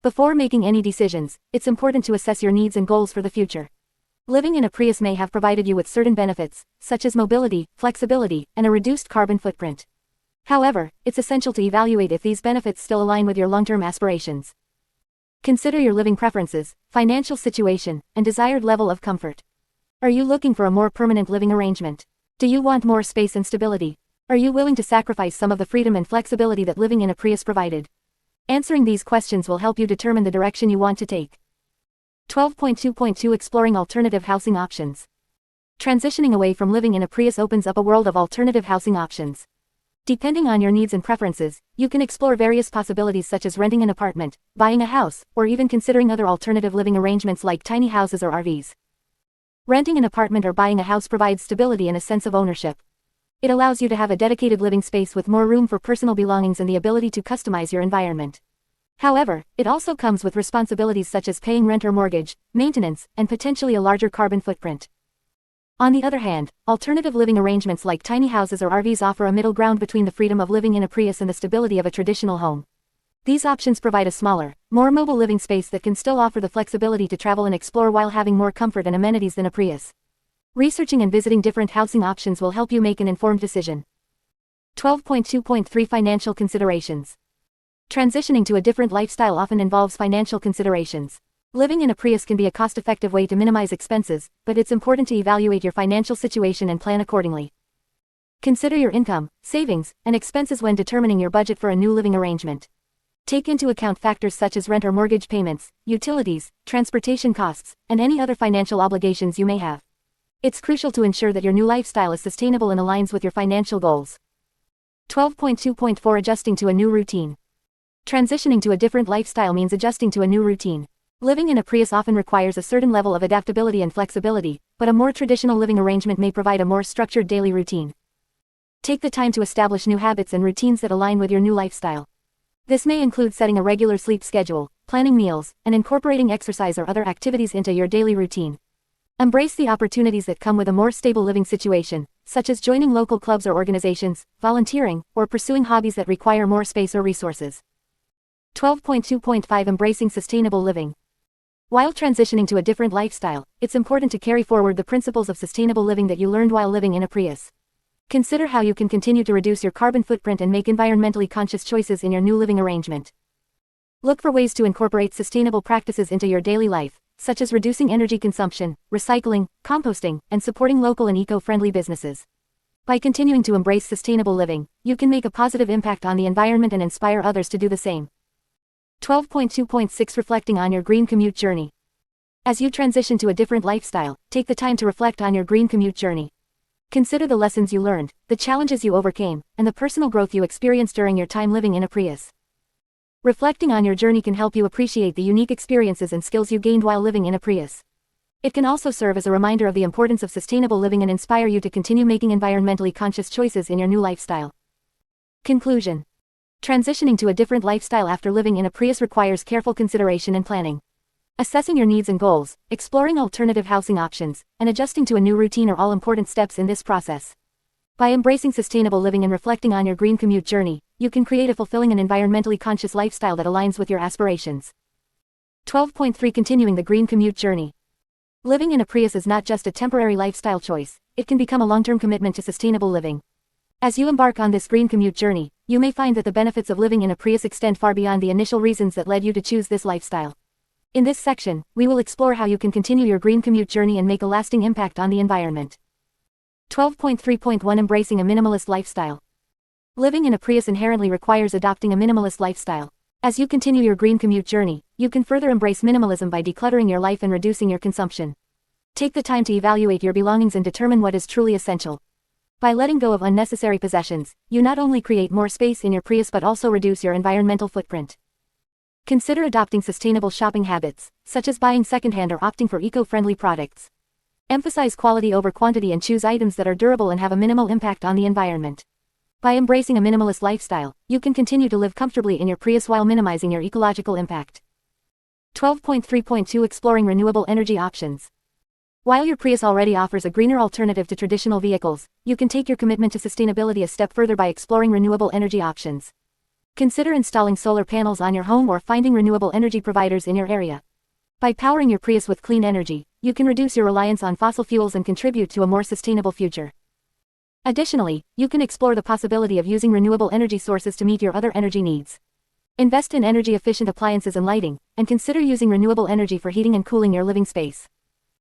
Before making any decisions, it's important to assess your needs and goals for the future. Living in a Prius may have provided you with certain benefits, such as mobility, flexibility, and a reduced carbon footprint. However, it's essential to evaluate if these benefits still align with your long-term aspirations. Consider your living preferences, financial situation, and desired level of comfort. Are you looking for a more permanent living arrangement? Do you want more space and stability? Are you willing to sacrifice some of the freedom and flexibility that living in a Prius provided? Answering these questions will help you determine the direction you want to take. 12.2.2 Exploring alternative housing options. Transitioning away from living in a Prius opens up a world of alternative housing options. Depending on your needs and preferences, you can explore various possibilities such as renting an apartment, buying a house, or even considering other alternative living arrangements like tiny houses or RVs. Renting an apartment or buying a house provides stability and a sense of ownership. It allows you to have a dedicated living space with more room for personal belongings and the ability to customize your environment. However, it also comes with responsibilities such as paying rent or mortgage, maintenance, and potentially a larger carbon footprint. On the other hand, alternative living arrangements like tiny houses or RVs offer a middle ground between the freedom of living in a Prius and the stability of a traditional home. These options provide a smaller, more mobile living space that can still offer the flexibility to travel and explore while having more comfort and amenities than a Prius. Researching and visiting different housing options will help you make an informed decision. 12.2.3 Financial considerations. Transitioning to a different lifestyle often involves financial considerations. Living in a Prius can be a cost-effective way to minimize expenses, but it's important to evaluate your financial situation and plan accordingly. Consider your income, savings, and expenses when determining your budget for a new living arrangement. Take into account factors such as rent or mortgage payments, utilities, transportation costs, and any other financial obligations you may have. It's crucial to ensure that your new lifestyle is sustainable and aligns with your financial goals. 12.2.4 Adjusting to a new routine. Transitioning to a different lifestyle means adjusting to a new routine. Living in a Prius often requires a certain level of adaptability and flexibility, but a more traditional living arrangement may provide a more structured daily routine. Take the time to establish new habits and routines that align with your new lifestyle. This may include setting a regular sleep schedule, planning meals, and incorporating exercise or other activities into your daily routine. Embrace the opportunities that come with a more stable living situation, such as joining local clubs or organizations, volunteering, or pursuing hobbies that require more space or resources. 12.2.5 Embracing sustainable living. While transitioning to a different lifestyle, it's important to carry forward the principles of sustainable living that you learned while living in a Prius. Consider how you can continue to reduce your carbon footprint and make environmentally conscious choices in your new living arrangement. Look for ways to incorporate sustainable practices into your daily life, such as reducing energy consumption, recycling, composting, and supporting local and eco-friendly businesses. By continuing to embrace sustainable living, you can make a positive impact on the environment and inspire others to do the same. 12.2.6 Reflecting on your green commute journey. As you transition to a different lifestyle, take the time to reflect on your green commute journey. Consider the lessons you learned, the challenges you overcame, and the personal growth you experienced during your time living in a Prius. Reflecting on your journey can help you appreciate the unique experiences and skills you gained while living in a Prius. It can also serve as a reminder of the importance of sustainable living and inspire you to continue making environmentally conscious choices in your new lifestyle. Conclusion. Transitioning to a different lifestyle after living in a Prius requires careful consideration and planning. Assessing your needs and goals, exploring alternative housing options, and adjusting to a new routine are all important steps in this process. By embracing sustainable living and reflecting on your green commute journey, you can create a fulfilling and environmentally conscious lifestyle that aligns with your aspirations. 12.3 Continuing the green commute journey. Living in a Prius is not just a temporary lifestyle choice, it can become a long-term commitment to sustainable living. As you embark on this green commute journey, you may find that the benefits of living in a Prius extend far beyond the initial reasons that led you to choose this lifestyle. In this section, we will explore how you can continue your green commute journey and make a lasting impact on the environment. 12.3.1 Embracing a minimalist lifestyle. Living in a Prius inherently requires adopting a minimalist lifestyle. As you continue your green commute journey, you can further embrace minimalism by decluttering your life and reducing your consumption. Take the time to evaluate your belongings and determine what is truly essential. By letting go of unnecessary possessions, you not only create more space in your Prius but also reduce your environmental footprint. Consider adopting sustainable shopping habits, such as buying secondhand or opting for eco-friendly products. Emphasize quality over quantity and choose items that are durable and have a minimal impact on the environment. By embracing a minimalist lifestyle, you can continue to live comfortably in your Prius while minimizing your ecological impact. 12.3.2 Exploring renewable energy options. While your Prius already offers a greener alternative to traditional vehicles, you can take your commitment to sustainability a step further by exploring renewable energy options. Consider installing solar panels on your home or finding renewable energy providers in your area. By powering your Prius with clean energy, you can reduce your reliance on fossil fuels and contribute to a more sustainable future. Additionally, you can explore the possibility of using renewable energy sources to meet your other energy needs. Invest in energy-efficient appliances and lighting, and consider using renewable energy for heating and cooling your living space.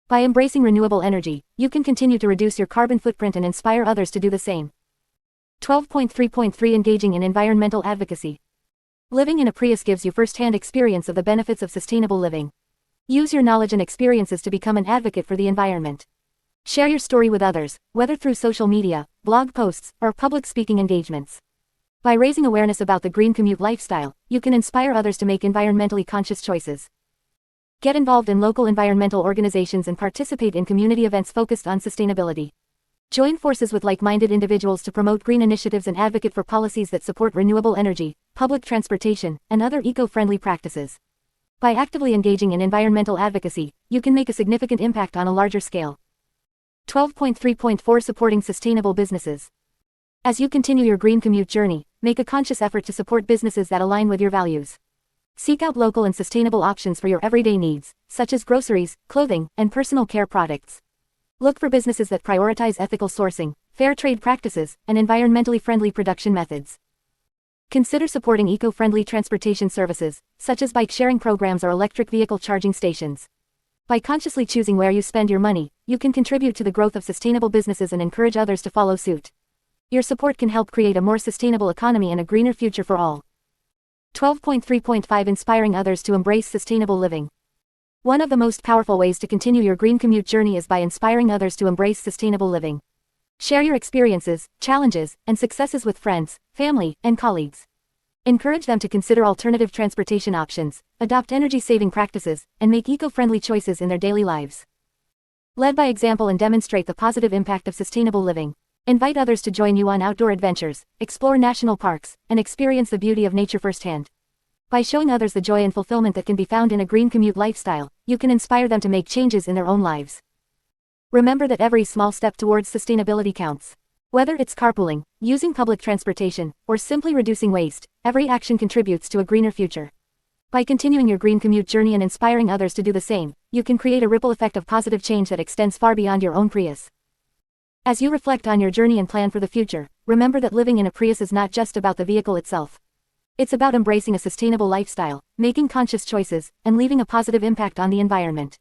By embracing renewable energy, you can continue to reduce your carbon footprint and inspire others to do the same. 12.3.3 Engaging in environmental advocacy. Living in a Prius gives you first-hand experience of the benefits of sustainable living. Use your knowledge and experiences to become an advocate for the environment. Share your story with others, whether through social media, blog posts, or public speaking engagements. By raising awareness about the green commute lifestyle, you can inspire others to make environmentally conscious choices. Get involved in local environmental organizations and participate in community events focused on sustainability. Join forces with like-minded individuals to promote green initiatives and advocate for policies that support renewable energy, public transportation, and other eco-friendly practices. By actively engaging in environmental advocacy, you can make a significant impact on a larger scale. 12.3.4 Supporting sustainable businesses. As you continue your green commute journey, make a conscious effort to support businesses that align with your values. Seek out local and sustainable options for your everyday needs, such as groceries, clothing, and personal care products. Look for businesses that prioritize ethical sourcing, fair trade practices, and environmentally friendly production methods. Consider supporting eco-friendly transportation services, such as bike-sharing programs or electric vehicle charging stations. By consciously choosing where you spend your money, you can contribute to the growth of sustainable businesses and encourage others to follow suit. Your support can help create a more sustainable economy and a greener future for all. 12.3.5 Inspiring others to embrace sustainable living. One of the most powerful ways to continue your green commute journey is by inspiring others to embrace sustainable living. Share your experiences, challenges, and successes with friends, family, and colleagues. Encourage them to consider alternative transportation options, adopt energy-saving practices, and make eco-friendly choices in their daily lives. Lead by example and demonstrate the positive impact of sustainable living. Invite others to join you on outdoor adventures, explore national parks, and experience the beauty of nature firsthand. By showing others the joy and fulfillment that can be found in a green commute lifestyle, you can inspire them to make changes in their own lives. Remember that every small step towards sustainability counts. Whether it's carpooling, using public transportation, or simply reducing waste, every action contributes to a greener future. By continuing your green commute journey and inspiring others to do the same, you can create a ripple effect of positive change that extends far beyond your own Prius. As you reflect on your journey and plan for the future, remember that living in a Prius is not just about the vehicle itself. It's about embracing a sustainable lifestyle, making conscious choices, and leaving a positive impact on the environment.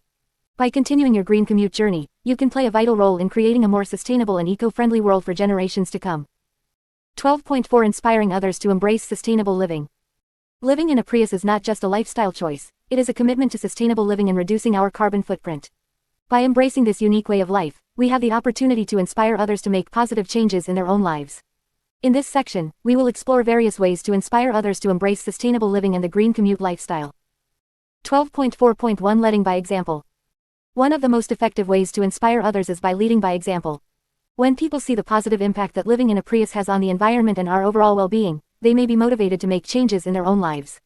By continuing your green commute journey, you can play a vital role in creating a more sustainable and eco-friendly world for generations to come. 12.4 Inspiring others to embrace sustainable living. Living in a Prius is not just a lifestyle choice, it is a commitment to sustainable living and reducing our carbon footprint. By embracing this unique way of life, we have the opportunity to inspire others to make positive changes in their own lives. In this section, we will explore various ways to inspire others to embrace sustainable living and the green commute lifestyle. 12.4.1 Leading by example. One of the most effective ways to inspire others is by leading by example. When people see the positive impact that living in a Prius has on the environment and our overall well-being, they may be motivated to make changes in their own lives.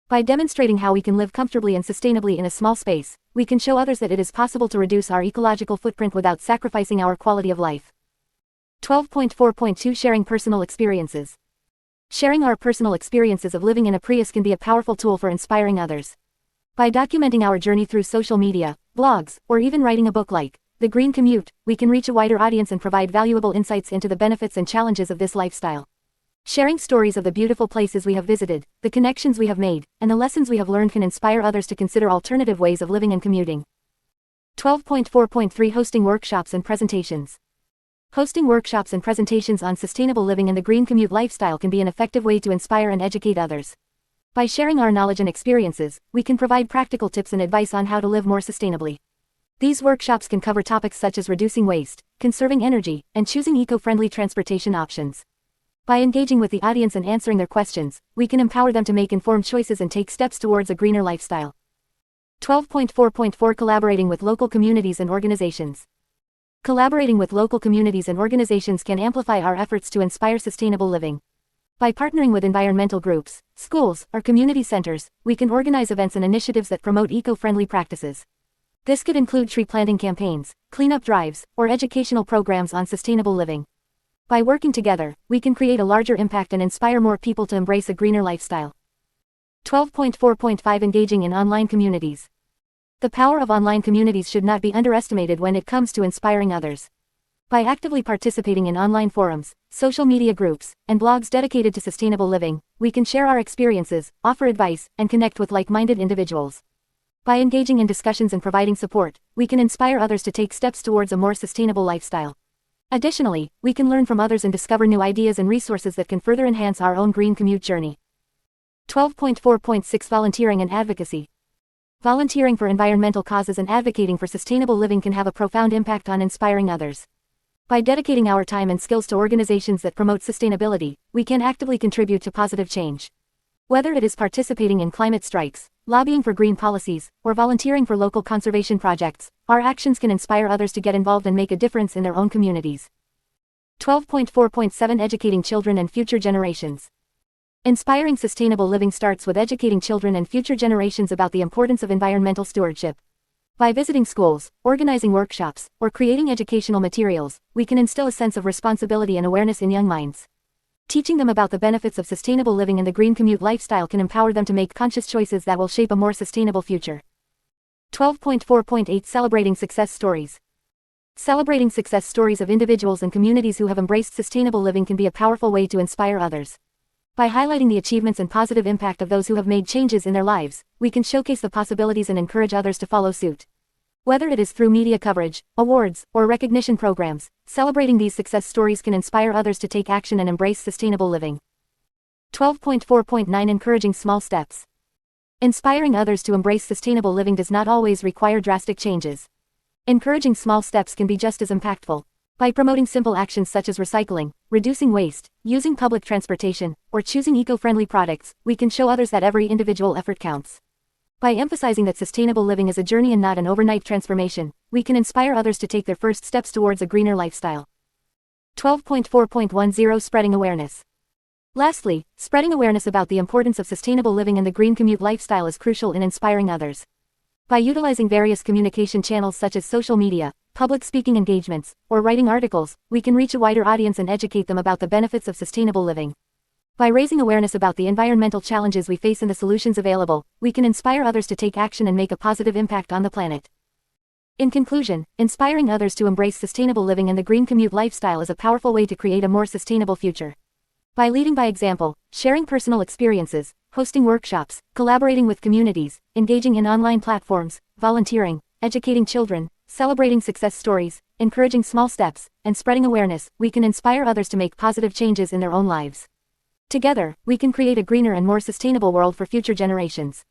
By demonstrating how we can live comfortably and sustainably in a small space, we can show others that it is possible to reduce our ecological footprint without sacrificing our quality of life. 12.4.2 Sharing personal experiences. Sharing our personal experiences of living in a Prius can be a powerful tool for inspiring others. By documenting our journey through social media, blogs, or even writing a book like The Green Commute, we can reach a wider audience and provide valuable insights into the benefits and challenges of this lifestyle. Sharing stories of the beautiful places we have visited, the connections we have made, and the lessons we have learned can inspire others to consider alternative ways of living and commuting. 12.4.3 Hosting workshops and presentations. Hosting workshops and presentations on sustainable living and the green commute lifestyle can be an effective way to inspire and educate others. By sharing our knowledge and experiences, we can provide practical tips and advice on how to live more sustainably. These workshops can cover topics such as reducing waste, conserving energy, and choosing eco-friendly transportation options. By engaging with the audience and answering their questions, we can empower them to make informed choices and take steps towards a greener lifestyle. 12.4.4 Collaborating with local communities and organizations. Collaborating with local communities and organizations can amplify our efforts to inspire sustainable living. By partnering with environmental groups, schools, or community centers, we can organize events and initiatives that promote eco-friendly practices. This could include tree planting campaigns, cleanup drives, or educational programs on sustainable living. By working together, we can create a larger impact and inspire more people to embrace a greener lifestyle. 12.4.5 Engaging in online communities. The power of online communities should not be underestimated when it comes to inspiring others. By actively participating in online forums, social media groups, and blogs dedicated to sustainable living, we can share our experiences, offer advice, and connect with like-minded individuals. By engaging in discussions and providing support, we can inspire others to take steps towards a more sustainable lifestyle. Additionally, we can learn from others and discover new ideas and resources that can further enhance our own green commute journey. 12.4.6 Volunteering and advocacy. Volunteering for environmental causes and advocating for sustainable living can have a profound impact on inspiring others. By dedicating our time and skills to organizations that promote sustainability, we can actively contribute to positive change. Whether it is participating in climate strikes, lobbying for green policies, or volunteering for local conservation projects, our actions can inspire others to get involved and make a difference in their own communities. 12.4.7 Educating children and future generations. Inspiring sustainable living starts with educating children and future generations about the importance of environmental stewardship. By visiting schools, organizing workshops, or creating educational materials, we can instill a sense of responsibility and awareness in young minds. Teaching them about the benefits of sustainable living and the green commute lifestyle can empower them to make conscious choices that will shape a more sustainable future. 12.4.8 Celebrating success stories. Celebrating success stories of individuals and communities who have embraced sustainable living can be a powerful way to inspire others. By highlighting the achievements and positive impact of those who have made changes in their lives, we can showcase the possibilities and encourage others to follow suit. Whether it is through media coverage, awards, or recognition programs, celebrating these success stories can inspire others to take action and embrace sustainable living. 12.4.9 Encouraging small steps. Inspiring others to embrace sustainable living does not always require drastic changes. Encouraging small steps can be just as impactful. By promoting simple actions such as recycling, reducing waste, using public transportation, or choosing eco-friendly products, we can show others that every individual effort counts. By emphasizing that sustainable living is a journey and not an overnight transformation, we can inspire others to take their first steps towards a greener lifestyle. 12.4.10 Spreading awareness. Lastly, spreading awareness about the importance of sustainable living and the green commute lifestyle is crucial in inspiring others. By utilizing various communication channels such as social media, public speaking engagements, or writing articles, we can reach a wider audience and educate them about the benefits of sustainable living. By raising awareness about the environmental challenges we face and the solutions available, we can inspire others to take action and make a positive impact on the planet. In conclusion, inspiring others to embrace sustainable living and the green commute lifestyle is a powerful way to create a more sustainable future. By leading by example, sharing personal experiences, hosting workshops, collaborating with communities, engaging in online platforms, volunteering, educating children, celebrating success stories, encouraging small steps, and spreading awareness, we can inspire others to make positive changes in their own lives. Together, we can create a greener and more sustainable world for future generations.